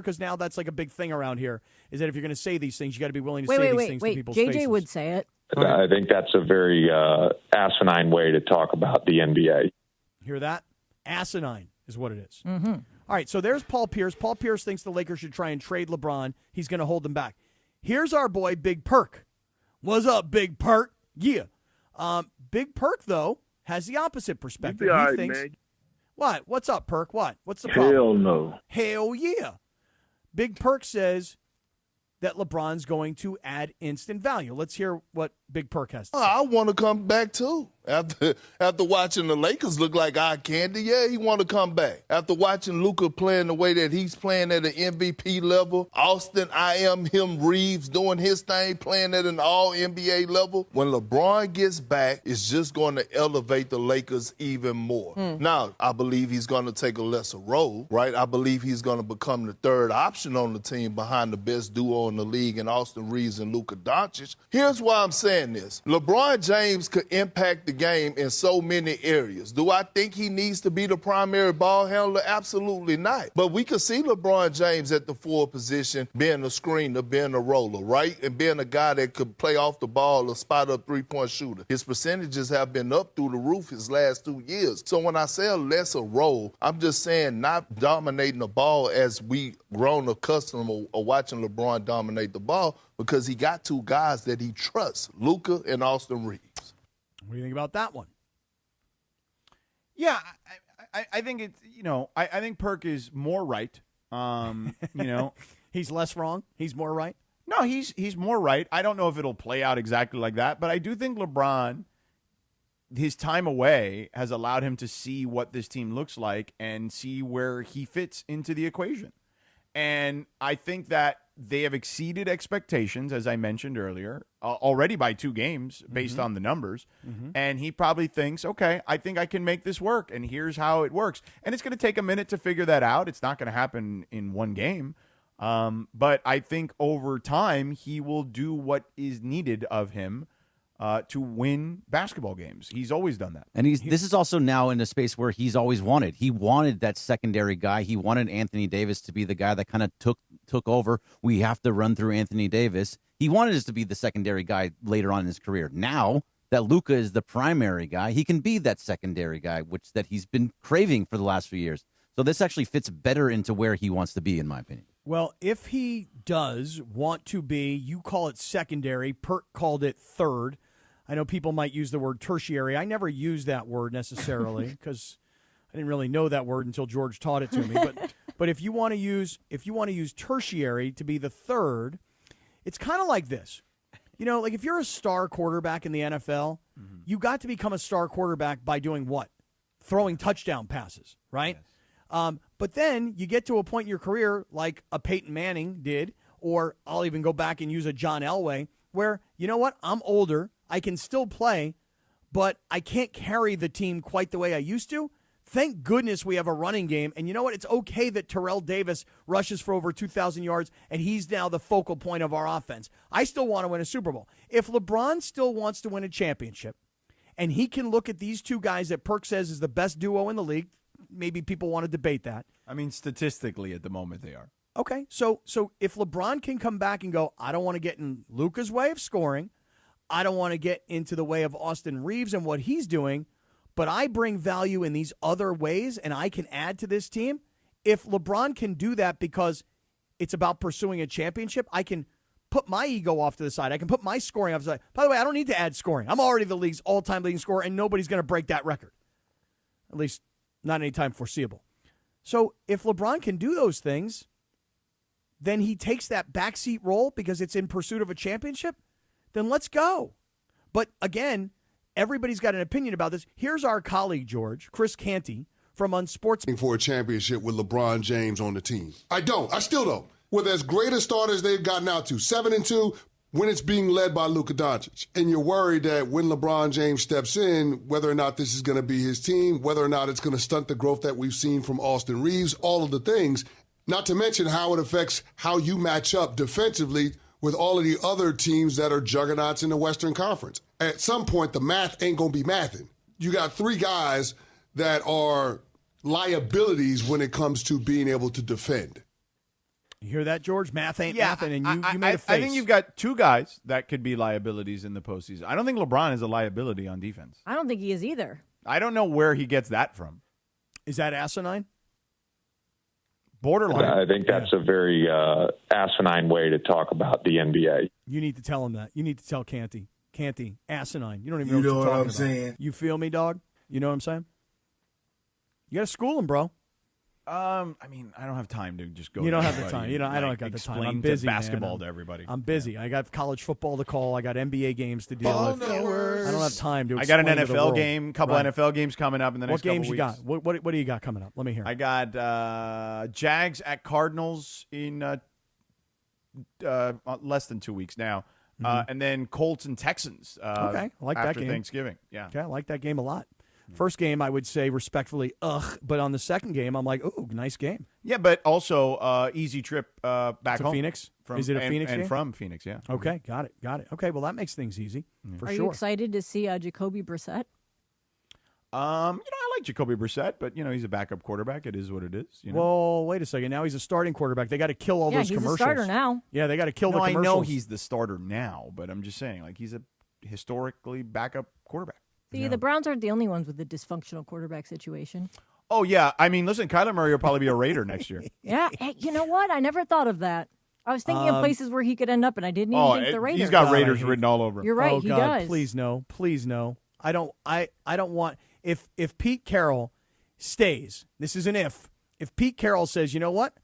Because now that's like a big thing around here is that if you're going to say these things, you got to be willing to say these things to people's faces. JJ would say it. I think that's a very asinine way to talk about the NBA. Hear that? Asinine is what it is. Mm-hmm. All right, so there's Paul Pierce. Paul Pierce thinks the Lakers should try and trade LeBron. He's going to hold them back. Here's our boy, Big Perk. What's up, Big Perk? Yeah. Big Perk, though, has the opposite perspective. All He right, thinks, man. What? What's up, Perk? What? What's the problem? Hell no. Hell yeah. Big Perk says that LeBron's going to add instant value. Let's hear what Big Perk has to say. I want to come back, too. After watching the Lakers look like eye candy, yeah, he want to come back. After watching Luka playing the way that he's playing at an MVP level, Austin, Reeves doing his thing, playing at an all-NBA level, when LeBron gets back, it's just going to elevate the Lakers even more. Now, I believe he's going to take a lesser role, right? I believe he's going to become the third option on the team behind the best duo in the league in Austin Reeves and Luka Doncic. Here's why I'm saying this. LeBron James could impact the game in so many areas. Do I think he needs to be the primary ball handler? Absolutely not. But we could see LeBron James at the forward position being a screener, being a roller, right? And being a guy that could play off the ball, a spot-up three-point shooter. His percentages have been up through the roof his last 2 years. So when I say a lesser role, I'm just saying not dominating the ball as we grown accustomed of watching LeBron dominate the ball, because he got two guys that he trusts, Luka and Austin Reeves. What do you think about that one? Yeah, I think it's, I think Perk is more right. He's less wrong. He's more right. No, he's more right. I don't know if it'll play out exactly like that, but I do think LeBron, his time away has allowed him to see what this team looks like and see where he fits into the equation. And I think that they have exceeded expectations, as I mentioned earlier, already by 2 games based on the numbers. And he probably thinks, okay, I think I can make this work, and here's how it works. And it's going to take a minute to figure that out. It's not going to happen in one game. But I think over time, he will do what is needed of him to win basketball games. He's always done that. And this is also now in a space where he's always wanted. He wanted that secondary guy. He wanted Anthony Davis to be the guy that kind of took over. We have to run through Anthony Davis. He wanted us to be the secondary guy later on in his career. Now that Luka is the primary guy, he can be that secondary guy, that he's been craving for the last few years. So this actually fits better into where he wants to be, in my opinion. Well, if he does want to be, you call it secondary, Perk called it third. I know people might use the word tertiary. I never use that word necessarily because I didn't really know that word until George taught it to me. But if you want to use tertiary to be the third, it's kind of like this. Like if you're a star quarterback in the NFL, you got to become a star quarterback by doing what? Throwing touchdown passes, right? Yes. But then you get to a point in your career like a Peyton Manning did, or I'll even go back and use a John Elway, where, you know what? I'm older. I can still play, but I can't carry the team quite the way I used to. Thank goodness we have a running game. And you know what? It's okay that Terrell Davis rushes for over 2,000 yards, and he's now the focal point of our offense. I still want to win a Super Bowl. If LeBron still wants to win a championship, and he can look at these two guys that Perk says is the best duo in the league, maybe people want to debate that. I mean, statistically at the moment they are. Okay, so if LeBron can come back and go, I don't want to get in Luka's way of scoring, I don't want to get into the way of Austin Reeves and what he's doing, but I bring value in these other ways and I can add to this team. If LeBron can do that because it's about pursuing a championship, I can put my ego off to the side. I can put my scoring off to the side. By the way, I don't need to add scoring. I'm already the league's all-time leading scorer, and nobody's going to break that record, at least not anytime foreseeable. So if LeBron can do those things, then he takes that backseat role because it's in pursuit of a championship, then let's go. But again, everybody's got an opinion about this. Here's our colleague, George, Chris Canty, from Unsportsman. For a championship with LeBron James on the team. I still don't. With as great a start as they've gotten out to, 7-2, when it's being led by Luka Doncic. And you're worried that when LeBron James steps in, whether or not this is going to be his team, whether or not it's going to stunt the growth that we've seen from Austin Reeves, all of the things, not to mention how it affects how you match up defensively with all of the other teams that are juggernauts in the Western Conference. At some point, the math ain't going to be mathing. You got 3 guys that are liabilities when it comes to being able to defend. You hear that, George? Math ain't mathing, and you made a face. I think you've got 2 guys that could be liabilities in the postseason. I don't think LeBron is a liability on defense. I don't think he is either. I don't know where he gets that from. Is that asinine? Borderline. I think that's a very asinine way to talk about the NBA. You need to tell him that. You need to tell Canty. Canty, asinine. You don't even know what you're talking about. Saying? You feel me, dog? You know what I'm saying? You got to school him, bro. I mean, I don't have time to just go. You don't have the everybody, time. You know, I don't got the time. I'm busy. Basketball man. to everybody. I'm busy. I got college football to call. I got NBA games to deal with. I don't have time to. I got an explain to the NFL world. game. Couple Right. NFL games coming up in the next. What games couple you weeks. got? What do you got coming up? Let me hear. I got Jags at Cardinals in less than 2 weeks now, and then Colts and Texans. Okay, I like that after game. Thanksgiving. Yeah, Okay, I like that game a lot. First game, I would say respectfully, ugh. But on the second game, I'm like, ooh, nice game. Yeah, but also easy trip back To home. Phoenix? Is it a Phoenix and game? from Phoenix? Yeah. Okay, got it. Okay, well, that makes things easy for Are sure. you excited to see Jacoby Brissett? I like Jacoby Brissett, but he's a backup quarterback. It is what it is. Well, wait a second. Now he's a starting quarterback. They got to kill all those he's commercials. a starter now. Yeah, they got to kill No, the I commercials. know he's the starter now, but I'm just saying, like, he's a historically backup quarterback. See, the Browns aren't the only ones with a dysfunctional quarterback situation. Oh yeah, I mean, listen, Kyler Murray will probably be a Raider next year. Yeah, hey, you know what? I never thought of that. I was thinking of places where he could end up, and I didn't even think the Raiders. He's got Raiders written all over him. You're right, Oh, he God, does. please no. I don't want if Pete Carroll stays. This is an if. If Pete Carroll says, you know what,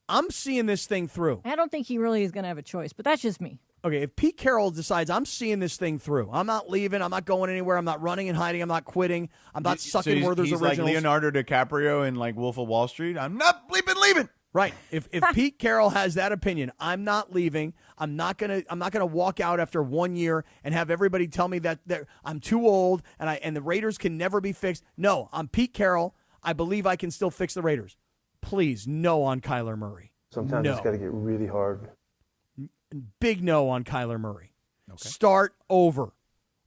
I'm seeing this thing through. I don't think he really is going to have a choice, but that's just me. Okay, if Pete Carroll decides I'm seeing this thing through, I'm not leaving, I'm not going anywhere, I'm not running and hiding, I'm not quitting, I'm not sucking he's, Werther's he's originals. like Leonardo DiCaprio in like Wolf of Wall Street. I'm not leaving. Right. If Pete Carroll has that opinion, I'm not leaving. I'm not gonna walk out after 1 year and have everybody tell me that I'm too old and the Raiders can never be fixed. No, I'm Pete Carroll. I believe I can still fix the Raiders. Please, no on Kyler Murray. Sometimes no. it's got to get really hard. Big no on Kyler Murray. Okay. Start over.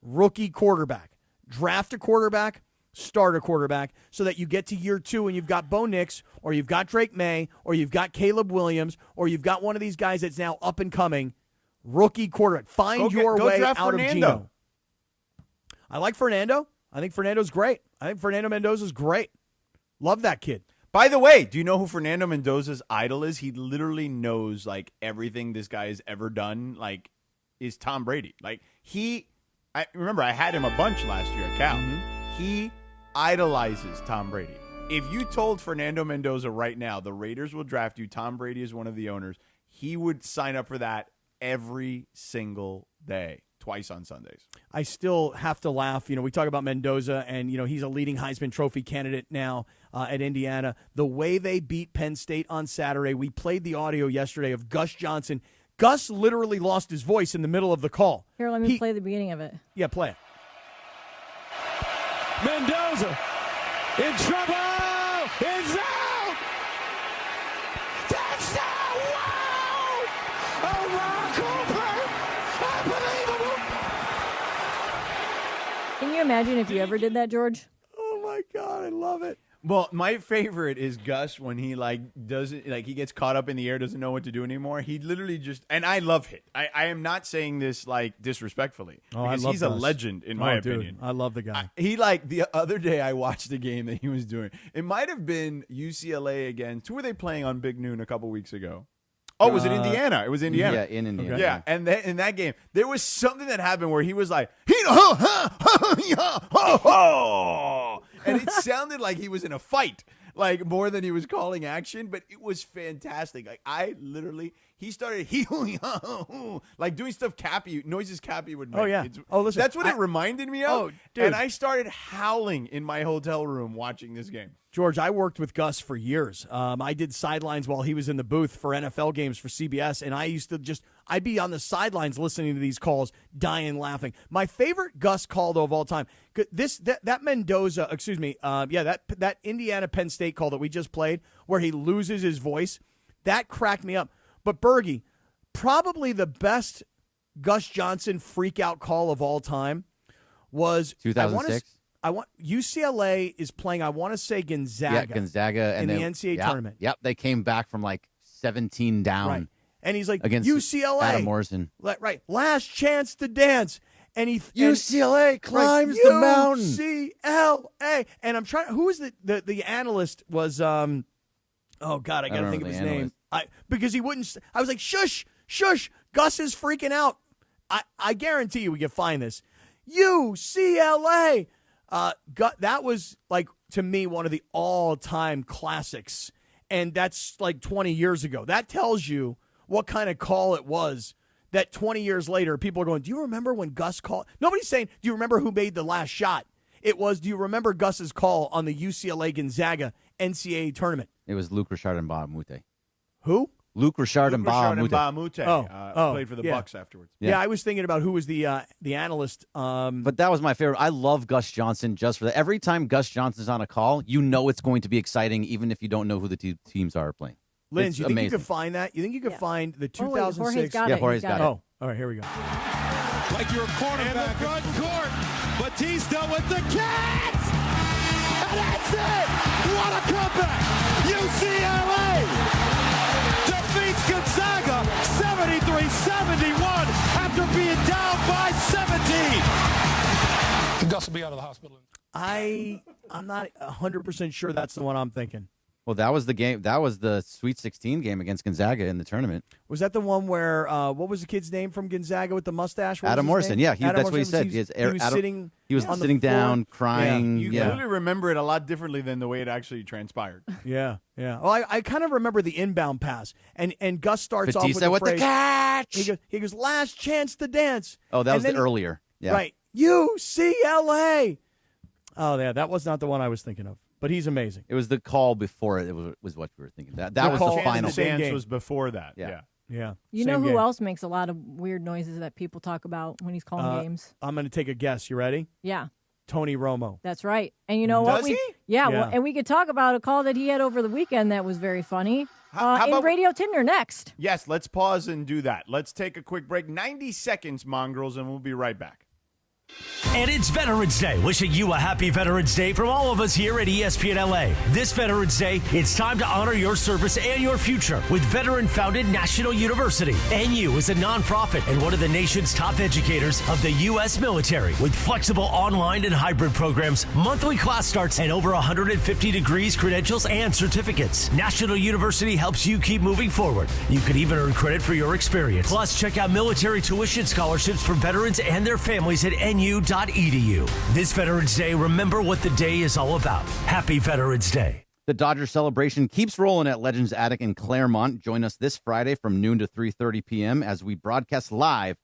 Rookie quarterback. Draft a quarterback. Start a quarterback so that you get to year 2 and you've got Bo Nix or you've got Drake May or you've got Caleb Williams or you've got one of these guys that's now up and coming. Rookie quarterback. Find your way out of Geno. I like Fernando. I think Fernando's great. I think Fernando Mendoza's great. Love that kid. By the way, do you know who Fernando Mendoza's idol is? He literally knows like everything this guy has ever done, like, is Tom Brady. Like I remember I had him a bunch last year at Cal. Mm-hmm. He idolizes Tom Brady. If you told Fernando Mendoza right now the Raiders will draft you, Tom Brady is one of the owners, he would sign up for that every single day. Twice on Sundays. I still have to laugh. We talk about Mendoza, and, he's a leading Heisman Trophy candidate now at Indiana. The way they beat Penn State on Saturday, we played the audio yesterday of Gus Johnson. Gus literally lost his voice in the middle of the call. Here, let me play the beginning of it. Yeah, play it. Mendoza in trouble. It's out. Touchdown. Wow. Oh, Ron Cooper. Unbelievable. Can you imagine if you ever did that, George? Oh, my God. I love it. Well, my favorite is Gus when he doesn't he gets caught up in the air, doesn't know what to do anymore. He literally and I love it. I am not saying this disrespectfully. Oh, because he's Gus. a legend in my opinion. I love the guy. He the other day I watched a game that he was doing. It might have been UCLA against. Who were they playing on Big Noon a couple weeks ago? Oh, was it Indiana? It was Indiana. Yeah, in Indiana. Okay. Yeah, and in that game, there was something that happened where he was like, and it sounded like he was in a fight, like more than he was calling action, but it was fantastic. Like he started like doing stuff noises Cappy would make. Oh, yeah. Listen. That's what it reminded me of. Oh, dude. And I started howling in my hotel room watching this game. George, I worked with Gus for years. I did sidelines while he was in the booth for NFL games for CBS, and I used to I'd be on the sidelines listening to these calls, dying laughing. My favorite Gus call, though, of all time, that Mendoza, that Indiana Penn State call that we just played, where he loses his voice, that cracked me up. But Bergie, probably the best Gus Johnson freak-out call of all time was 2006. UCLA is playing, I want to say Gonzaga. Yeah, Gonzaga. In the NCAA tournament. Yep, they came back from 17 down. Right. And he's like, against UCLA. Adam Morrison. Right. Last chance to dance. And UCLA climbs the mountain. UCLA. And I'm trying. Who was the analyst? Was oh God, I got to think of his name. Because he wouldn't. I was like, shush. Gus is freaking out. I guarantee you we can find this. UCLA. That was like, to me, one of the all-time classics. And that's like 20 years ago. That tells you what kind of call it was. That 20 years later, people are going, do you remember when Gus called? Nobody's saying, do you remember who made the last shot? It was, do you remember Gus's call on the UCLA-Gonzaga NCAA tournament? It was Luke Richard and Bahamute. Who? Luke Richard and Bahamute. Played for the Bucks afterwards. Yeah, I was thinking about who was the analyst. But that was my favorite. I love Gus Johnson just for that. Every time Gus Johnson's on a call, you know it's going to be exciking, even if you don't know who the two teams are playing. Linz, you think you could find that? You think you could find the 2006? Jorge's got it. Jorge's got it. Oh, all right, here we go. Like you're a cornerback. In the front court. Batista with the catch! And that's it! What a comeback! UCLA defeats Gonzaga 73-71 after being down by 17. Gus will be out of the hospital. I'm not 100% sure that's the one I'm thinking. Well, that was the game. That was the Sweet 16 game against Gonzaga in the tournament. Was that the one where what was the kid's name from Gonzaga with the mustache? Adam Morrison. Yeah, that's what he said. He was sitting. He was sitting down, crying. You clearly remember it a lot differently than the way it actually transpired. Yeah. Well, I kind of remember the inbound pass, and Gus starts Batista off with the catch. He goes, last chance to dance. Oh, that was earlier. Yeah. Right. UCLA. Oh, yeah, that was not the one I was thinking of. But he's amazing. It was the call before it was what we were thinking. That was call the final. The dance was before that. Yeah. You know who else makes a lot of weird noises that people talk about when he's calling games? I'm going to take a guess. You ready? Yeah. Tony Romo. That's right. And you know what? Does he? Yeah. Well, and we could talk about a call that he had over the weekend that was very funny. How about Radio Tinder next. Yes, let's pause and do that. Let's take a quick break. 90 seconds, mongrels, and we'll be right back. And it's Veterans Day. Wishing you a happy Veterans Day from all of us here at ESPN LA. This Veterans Day, it's time to honor your service and your future with veteran-founded National University. NU is a nonprofit and one of the nation's top educators of the U.S. military. With flexible online and hybrid programs, monthly class starts, and over 150 degrees, credentials, and certificates. National University helps you keep moving forward. You could even earn credit for your experience. Plus, check out military tuition scholarships for veterans and their families at NU.edu. This Veterans Day, remember what the day is all about. Happy Veterans Day. The Dodgers celebration keeps rolling at Legends Attic in Claremont. Join us this Friday from noon to 3:30 p.m. as we broadcast live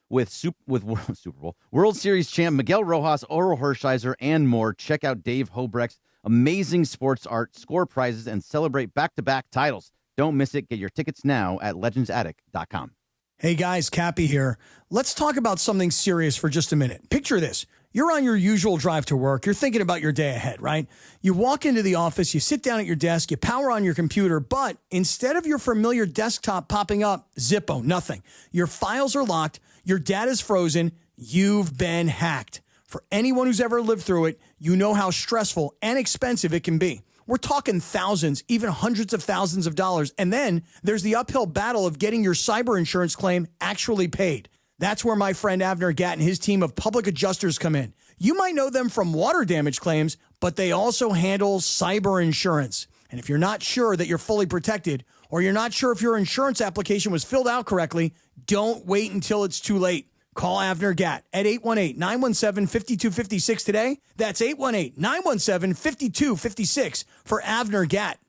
with Super Bowl World Series champ Miguel Rojas, Oral Hershiser, and more. Check out Dave Hobrecht's amazing sports art, score prizes, and celebrate back-to-back titles. Don't miss it. Get your tickets now at legendsattic.com. Hey guys, Cappy here. Let's talk about something serious for just a minute. Picture this. You're on your usual drive to work. You're thinking about your day ahead, right? You walk into the office, you sit down at your desk, you power on your computer, but instead of your familiar desktop popping up, zippo, nothing. Your files are locked, your data's frozen, you've been hacked. For anyone who's ever lived through it, you know how stressful and expensive it can be. We're talking thousands, even hundreds of thousands of dollars. And then there's the uphill battle of getting your cyber insurance claim actually paid. That's where my friend Avner Gatt and his team of public adjusters come in. You might know them from water damage claims, but they also handle cyber insurance. And if you're not sure that you're fully protected, or you're not sure if your insurance application was filled out correctly, don't wait until it's too late. Call Avner Gatt at 818-917-5256 today. That's 818-917-5256 for Avner Gatt.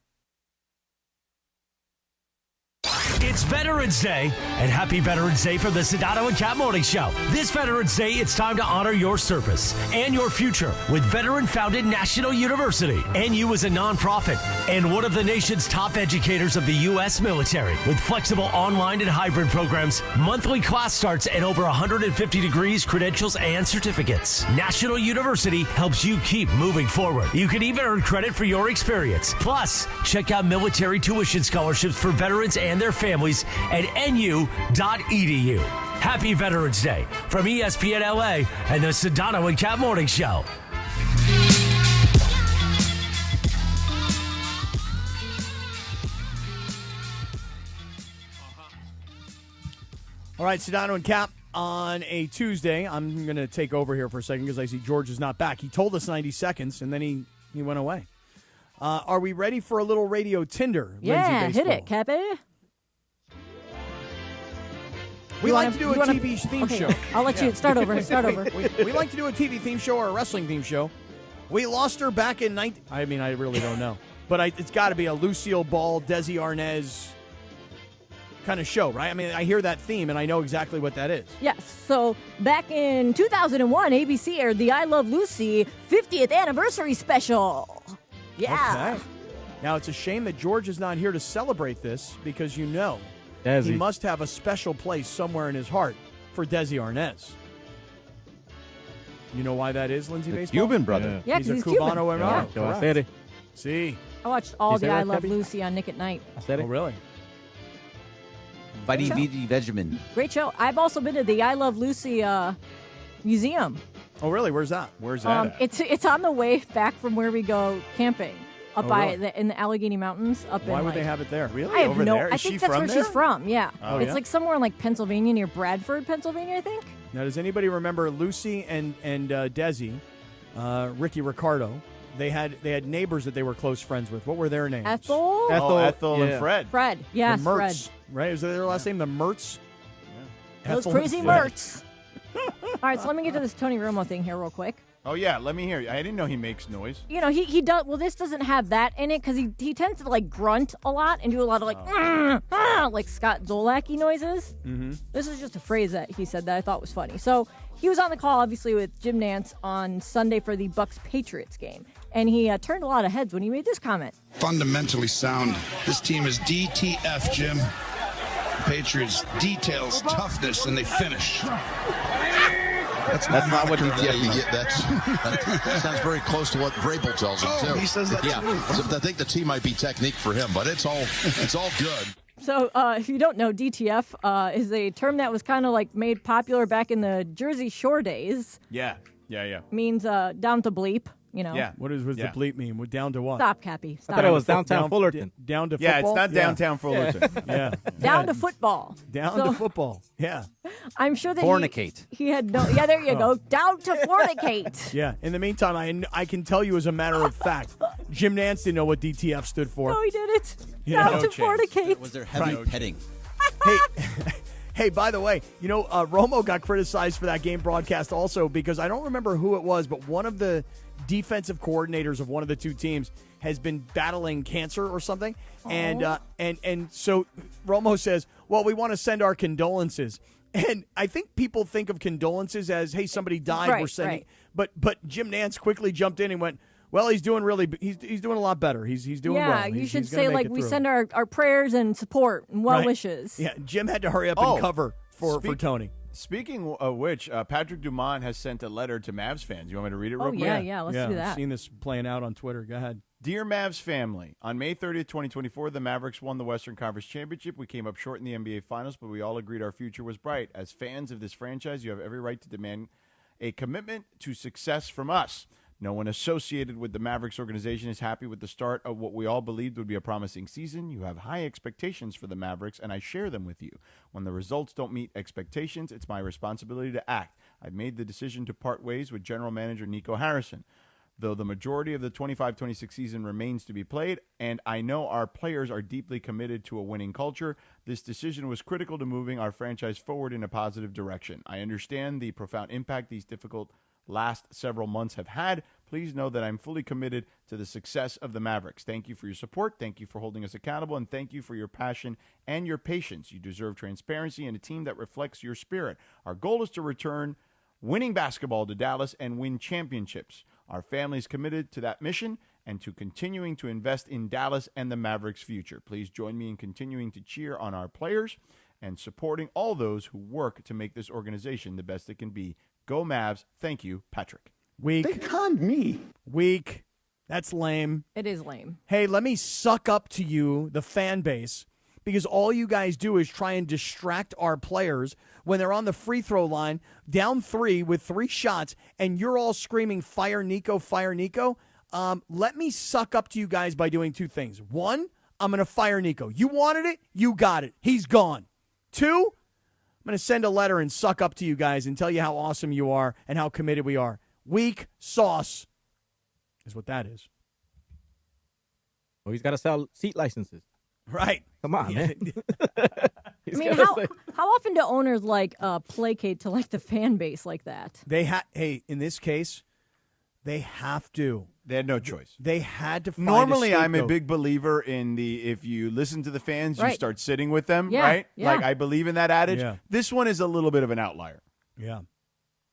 It's Veterans Day, and happy Veterans Day from the Sedano and Kap Morning Show. This Veterans Day, it's time to honor your service and your future with veteran-founded National University. NU is a nonprofit and one of the nation's top educators of the U.S. military. With flexible online and hybrid programs, monthly class starts, and over 150 degrees, credentials, and certificates. National University helps you keep moving forward. You can even earn credit for your experience. Plus, check out military tuition scholarships for veterans and their families at nu.edu. Happy Veterans Day from ESPN LA and the Sedano and Kap Morning Show. All right, Sedano and Kap on a Tuesday. I'm going to take over here for a second because I see George is not back. He told us 90 seconds, and then he went away. Are we ready for a little radio Tinder? Yeah, Lindsay hit it, Cappy. We like to do a TV theme show. I'll let you start over. Start over. We like to do a TV theme show or a wrestling theme show. We lost her back in I really don't know. But it's got to be a Lucille Ball, Desi Arnaz kind of show, right? I mean, I hear that theme, and I know exactly what that is. Yes. So back in 2001, ABC aired the I Love Lucy 50th anniversary special. Yeah. Okay. Now, it's a shame that George is not here to celebrate this because he must have a special place somewhere in his heart for Desi Arnaz. You know why that is, Lindsay Baseball? Cuban brother. Yeah, he's a he's Cubano Cuban. hermano. Yeah. Correct. See. I watched all the I Love Lucy on Nick at Night. Oh, really? Vidi Vidi Vegemin. Great show. I've also been to the I Love Lucy museum. Oh, really? Where's that? Where's that at? It's on the way back from where we go camping up really? in the Allegheny Mountains. Why would they have it there? Really? I have Over no. there? I Is think she that's from where there? she's from. Yeah, Oh, it's yeah? like somewhere in like Pennsylvania, near Bradford, Pennsylvania, I think. Now, does anybody remember Lucy and Desi, Ricky Ricardo? They had neighbors that they were close friends with. What were their names? Ethel. Ethel and Fred. Fred. Yes, the Mertz, Fred. right? Is that their last name? The Mertz. Those Ethel crazy and Fred. Mertz. All right, so let me get to this Tony Romo thing here real quick. Oh, yeah. Let me hear you. I didn't know he makes noise. You know, he does. Well, this doesn't have that in it because he tends to like grunt a lot and do a lot of like Scott Zolak-y noises. Mm-hmm. This is just a phrase that he said that I thought was funny. So he was on the call, obviously, with Jim Nantz on Sunday for the Bucks-Patriots game. And he turned a lot of heads when he made this comment. Fundamentally sound. This team is DTF, Jim. Patriots, details, toughness, and they finish. That's not what DTF means. That sounds very close to what Vrabel tells him, too. He says that too. So I think the T might be technique for him, but it's all good. So if you don't know, DTF is a term that was kind of like made popular back in the Jersey Shore days. Yeah. Means down to bleep. You know. Yeah. What does the bleep mean? We're down to what? Stop, Cappy. Stop. I thought it was downtown Fullerton. Down to football? Yeah, it's not downtown Fullerton. Yeah. Down to football. Down to football. Yeah. I'm sure that fornicate. He had no. Yeah, there you go. Down to fornicate. Yeah. In the meantime, I can tell you as a matter of fact, Jim Nantz didn't know what DTF stood for. No, he didn't. Yeah, Down to fornicate. Was there heavy petting? Hey, by the way, you know, Romo got criticized for that game broadcast also because I don't remember who it was, but one of the defensive coordinators of one of the two teams has been battling cancer or something. And so Romo says, well, we want to send our condolences. And I think people think of condolences as, hey, somebody died, Right, we're sending. right. But Jim Nantz quickly jumped in and went, well, he's doing he's doing a lot better. He's doing well. Yeah, you He's should gonna say make like it we through. send our prayers and support and well Right. wishes. Yeah, Jim had to hurry up and cover for Tony. Speaking of which, Patrick Dumont has sent a letter to Mavs fans. You want me to read it real quick? Yeah, let's do that. I've seen this playing out on Twitter. Go ahead. Dear Mavs family, on May 30th, 2024, the Mavericks won the Western Conference Championship. We came up short in the NBA Finals, but we all agreed our future was bright. As fans of this franchise, you have every right to demand a commitment to success from us. No one associated with the Mavericks organization is happy with the start of what we all believed would be a promising season. You have high expectations for the Mavericks, and I share them with you. When the results don't meet expectations, it's my responsibility to act. I've made the decision to part ways with General Manager Nico Harrison. Though the majority of the 25-26 season remains to be played, and I know our players are deeply committed to a winning culture, this decision was critical to moving our franchise forward in a positive direction. I understand the profound impact these difficult last several months have had. Please know that I'm fully committed to the success of the Mavericks. Thank you for your support. Thank you for holding us accountable. And thank you for your passion and your patience. You deserve transparency and a team that reflects your spirit. Our goal is to return winning basketball to Dallas and win championships. Our family is committed to that mission and to continuing to invest in Dallas and the Mavericks' future. Please join me in continuing to cheer on our players and supporting all those who work to make this organization the best it can be. Go Mavs. Thank you, Patrick. Weak. They conned me. Weak. That's lame. It is lame. Hey, let me suck up to you, the fan base, because all you guys do is try and distract our players when they're on the free throw line, down 3 with 3 shots, and you're all screaming, fire Nico, fire Nico. Let me suck up to you guys by doing 2 things. 1, I'm going to fire Nico. You wanted it, you got it. He's gone. 2, going to send a letter and suck up to you guys and tell you how awesome you are and how committed we are. Weak sauce is what that is. Oh, he's got to sell seat licenses. Right. Come on, man. I mean, how often do owners placate to the fan base like that? Hey, in this case, they have to. They had no choice. They had to find Normally, a I'm a scapegoat. big believer in if you listen to the fans, you Right. start sitting with them, Yeah, right? yeah. Like, I believe in that adage. Yeah. This one is a little bit of an outlier. Yeah.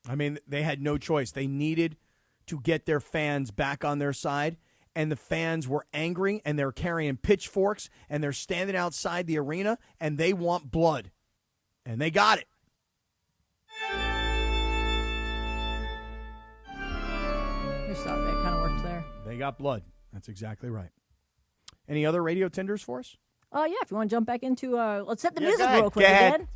I mean, they had no choice. They needed to get their fans back on their side, and the fans were angry, and they're carrying pitchforks, and they're standing outside the arena, and they want blood. And they got it. Just thought that kind of works there. They got blood. That's exactly right. Any other radio tenders for us? Yeah, if you want to jump back into, let's set the Yeah, music go ahead. real quick Go ahead. again.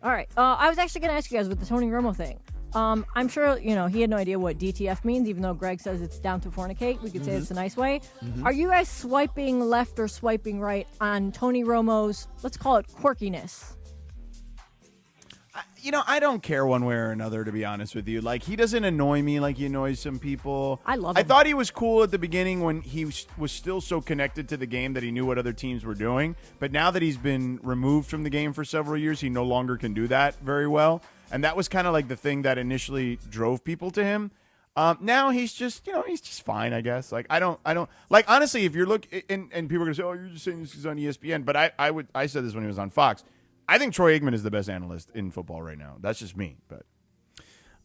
All right. I was actually going to ask you guys with the Tony Romo thing. I'm sure, he had no idea what DTF means, even though Greg says it's down to fornicate. We could say it's a nice way. Mm-hmm. Are you guys swiping left or swiping right on Tony Romo's, let's call it quirkiness? I don't care one way or another, to be honest with you. Like, he doesn't annoy me like he annoys some people. I love I him. thought he was cool at the beginning when he was still so connected to the game that he knew what other teams were doing. But now that he's been removed from the game for several years, he no longer can do that very well. And that was kind of like the thing that initially drove people to him. Now he's just, he's just fine, I guess. Like, I don't like, honestly, if you're and people are going to say, oh, you're just saying this is on ESPN. But I said this when he was on Fox. I think Troy Aikman is the best analyst in football right now. That's just me, but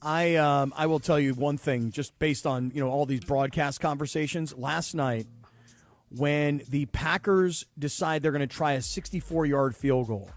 I will tell you one thing, just based on all these broadcast conversations. Last night, when the Packers decide they're going to try a 64-yard field goal,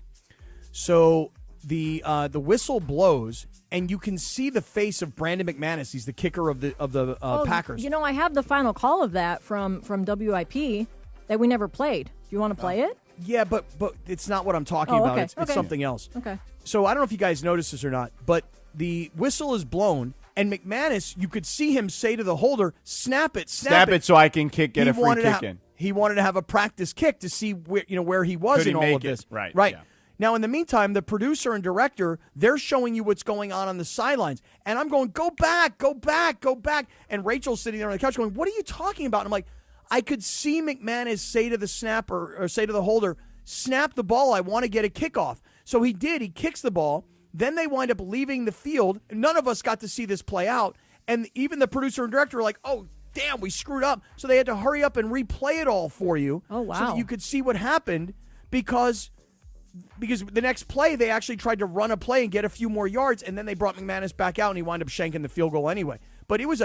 so the whistle blows, and you can see the face of Brandon McManus. He's the kicker of the Packers. I have the final call of that from WIP that we never played. Do you want to play it? Yeah, but it's not what I'm talking Oh, about. okay, It's okay. something else. Okay. So I don't know if you guys noticed this or not, but the whistle is blown, and McManus, you could see him say to the holder, snap it so I can get a free kick in. He wanted to have a practice kick to see where he was Could he in all make of it? this. Right, Right. yeah. Now, in the meantime, the producer and director, they're showing you what's going on the sidelines. And I'm going, go back, go back, go back. And Rachel's sitting there on the couch going, what are you talking about? And I'm like, I could see McManus say to the snapper or say to the holder, snap the ball. I want to get a kickoff. So he did. He kicks the ball. Then they wind up leaving the field. None of us got to see this play out. And even the producer and director were like, oh, damn, we screwed up. So they had to hurry up and replay it all for you. Oh, wow. So that you could see what happened because the next play, they actually tried to run a play and get a few more yards, and then they brought McManus back out, and he wound up shanking the field goal anyway. But it was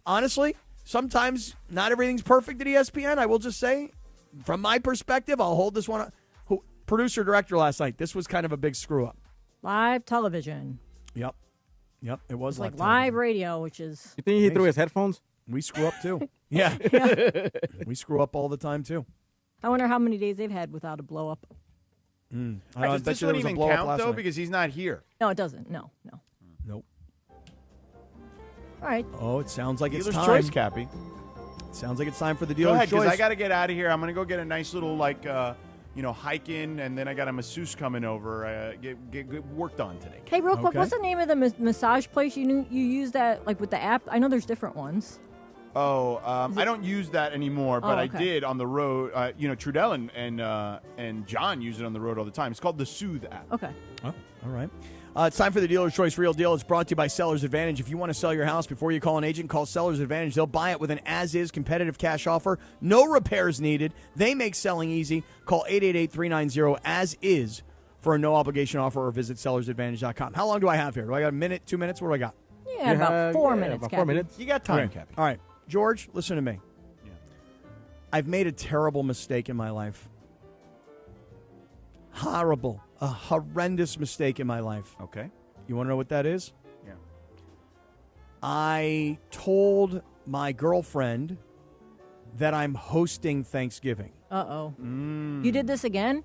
honestly, sometimes not everything's perfect at ESPN. I will just say, from my perspective, I'll hold this one up. Producer-director last night, this was kind of a big screw-up. Live television. Yep, it was It's like live live radio, which is... You think he threw his headphones? We screw up, too. Yeah. We screw up all the time, too. I wonder how many days they've had without a blow-up. Does this one even count, though, because he's not here? No, it doesn't. No. Nope. All right. Oh, it sounds like it's Dealer's time. choice, Cappy. It sounds like it's time for the Go dealer's ahead, because choice. I got to get out of here. I'm going to go get a nice little, hike in, and then I got a masseuse coming over. Get worked on today. Hey, real quick, Okay. what's the name of the massage place you use that with the app? I know there's different ones. Oh, I don't use that anymore, but Oh, I okay. did on the road. Trudell and John use it on the road all the time. It's called the Soothe app. Okay. Oh, all right. It's time for the Dealer's Choice Real Deal. It's brought to you by Seller's Advantage. If you want to sell your house before you call an agent, call Seller's Advantage. They'll buy it with an as-is competitive cash offer. No repairs needed. They make selling easy. Call 888-390-AS-IS for a no-obligation offer or visit sellersadvantage.com. How long do I have here? Do I got a minute, 2 minutes? What do I got? Yeah, about 4 minutes, about Cappy. 4 minutes. You got time, Okay. Cappy. All right. George, listen to me. Yeah. I've made a terrible mistake in my life. Horrible. A horrendous mistake in my life. Okay. You want to know what that is? Yeah. I told my girlfriend that I'm hosting Thanksgiving. Uh-oh. You did this again?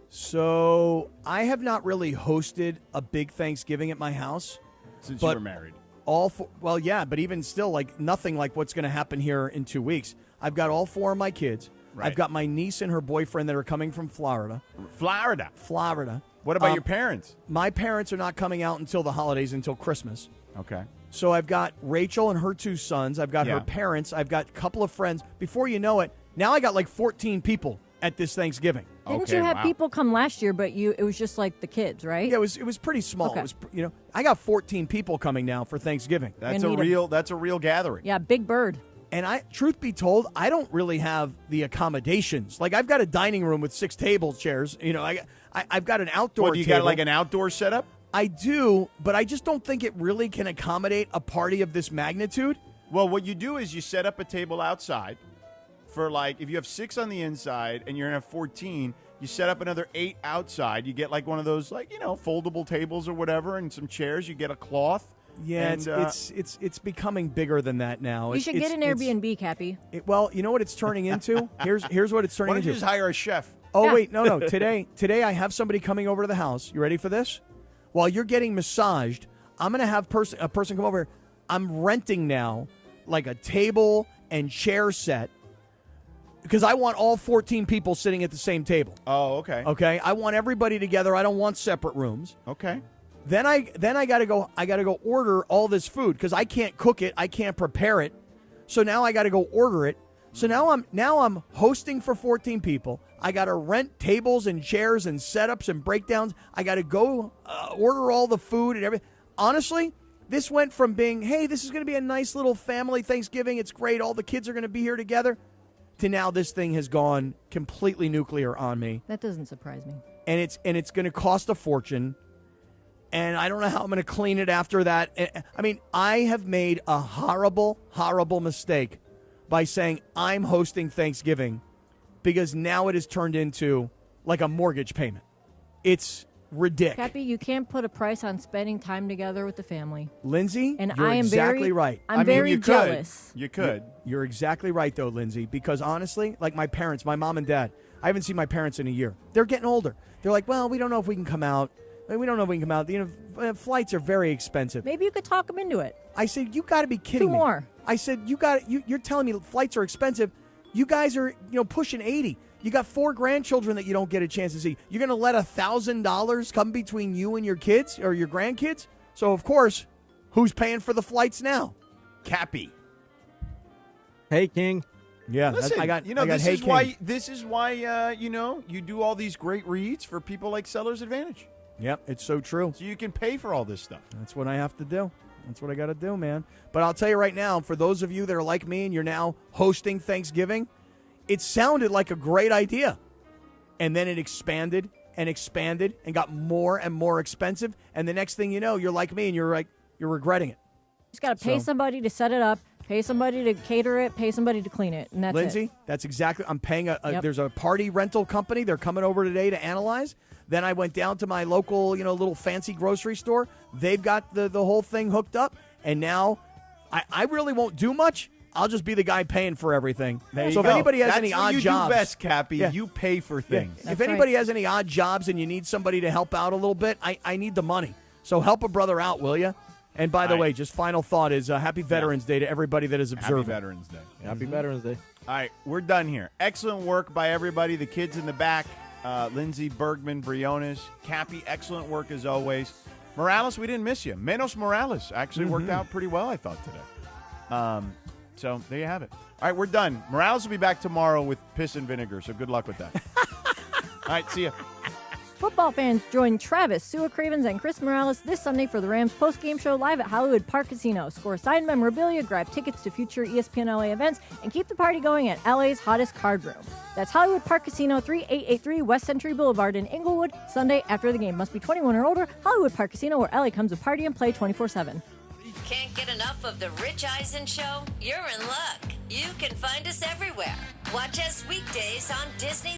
So I have not really hosted a big Thanksgiving at my house. Since you but were married. But even still, nothing like what's going to happen here in 2 weeks. I've got all 4 of my kids. Right. I've got my niece and her boyfriend that are coming from Florida. Florida. What about your parents? My parents are not coming out until the holidays, until Christmas. Okay. So I've got Rachel and her 2 sons. I've got her parents. I've got a couple of friends. Before you know it, now I got like 14 people at this Thanksgiving. Didn't you have people come last year, but it was just like the kids, right? Yeah, it was pretty small. Okay. It was, I got 14 people coming now for Thanksgiving. That's a real gathering. Yeah, big bird. And truth be told, I don't really have the accommodations. Like I've got a dining room with 6 table chairs. I've got an outdoor Do you table. got like an outdoor setup? I do, but I just don't think it really can accommodate a party of this magnitude. Well, what you do is you set up a table outside for if you have 6 on the inside and you're going to have 14, you set up another 8 outside. You get like one of those foldable tables or whatever and some chairs. You get a cloth. Yeah, and, it's becoming bigger than that now. You should get an Airbnb, Cappy. Well, you know what it's turning into? Here's what it's turning Why don't into. you just hire a chef? Oh, wait, no. Today I have somebody coming over to the house. You ready for this? While you're getting massaged, I'm going to have a person come over. I'm renting now like a table and chair set because I want all 14 people sitting at the same table. Oh, okay. Okay? I want everybody together. I don't want separate rooms. Okay. Then I got to go order all this food because I can't cook it. I can't prepare it. So now I got to go order it. So now I'm hosting for 14 people. I got to rent tables and chairs and setups and breakdowns. I got to go order all the food and everything. Honestly, this went from being, hey, this is going to be a nice little family Thanksgiving. It's great. All the kids are going to be here together. To now this thing has gone completely nuclear on me. That doesn't surprise me. And it's going to cost a fortune. And I don't know how I'm going to clean it after that. I mean, I have made a horrible, horrible mistake by saying I'm hosting Thanksgiving because now it has turned into like a mortgage payment. It's ridiculous. Cappy, you can't put a price on spending time together with the family. Lindsay, and you're I am exactly right. I'm very jealous. You could. You're exactly right, though, Lindsay, because honestly, like my parents, my mom and dad, I haven't seen my parents in a year. They're getting older. They're like, well, we don't know if we can come out. We don't know if we can come out. Flights are very expensive. Maybe you could talk them into it. I said, you got to be kidding me. 2 more. I said, you're telling me flights are expensive. You guys are, pushing 80. You got 4 grandchildren that you don't get a chance to see. You're going to let $1,000 come between you and your kids or your grandkids? So, of course, who's paying for the flights now? Cappy. Hey, King. Yeah, listen, I got this Hey is King. why this is why you do all these great reads for people like Sellers Advantage. Yep, it's so true. So you can pay for all this stuff. That's what I have to do. That's what I got to do, man. But I'll tell you right now, for those of you that are like me and you're now hosting Thanksgiving, it sounded like a great idea. And then it expanded and expanded and got more and more expensive. And the next thing you know, you're like me and you're regretting it. Just got to pay somebody to set it up, pay somebody to cater it, pay somebody to clean it, and that's Lindsay, it. that's exactly. I'm paying Yep. There's a party rental company. They're coming over today to analyze. Then I went down to my local, little fancy grocery store. They've got the whole thing hooked up, and now I really won't do much. I'll just be the guy paying for everything. There So you if go. anybody has That's any what odd you jobs, do best, Cappy. Yeah. You pay for things. If anybody has any odd jobs and you need somebody to help out a little bit, I need the money. So help a brother out, will you? And by the way, just final thought is Happy Veterans Day to everybody that is observing. Happy Veterans Day. Happy Veterans Day. All right, we're done here. Excellent work by everybody. The kids in the back, Lindsay, Bergman, Briones, Cappy, excellent work as always. Morales, we didn't miss you. Menos Morales actually worked out pretty well, I thought, today. So there you have it. All right, we're done. Morales will be back tomorrow with piss and vinegar, so good luck with that. All right, see ya. Football fans join Travis, Sua Cravens, and Chris Morales this Sunday for the Rams post-game show live at Hollywood Park Casino. Score signed memorabilia, grab tickets to future ESPN LA events, and keep the party going at LA's hottest card room. That's Hollywood Park Casino, 3883 West Century Boulevard in Inglewood, Sunday after the game. Must be 21 or older. Hollywood Park Casino, where LA comes to party and play 24/7. Can't get enough of the Rich Eisen Show? You're in luck. You can find us everywhere. Watch us weekdays on Disney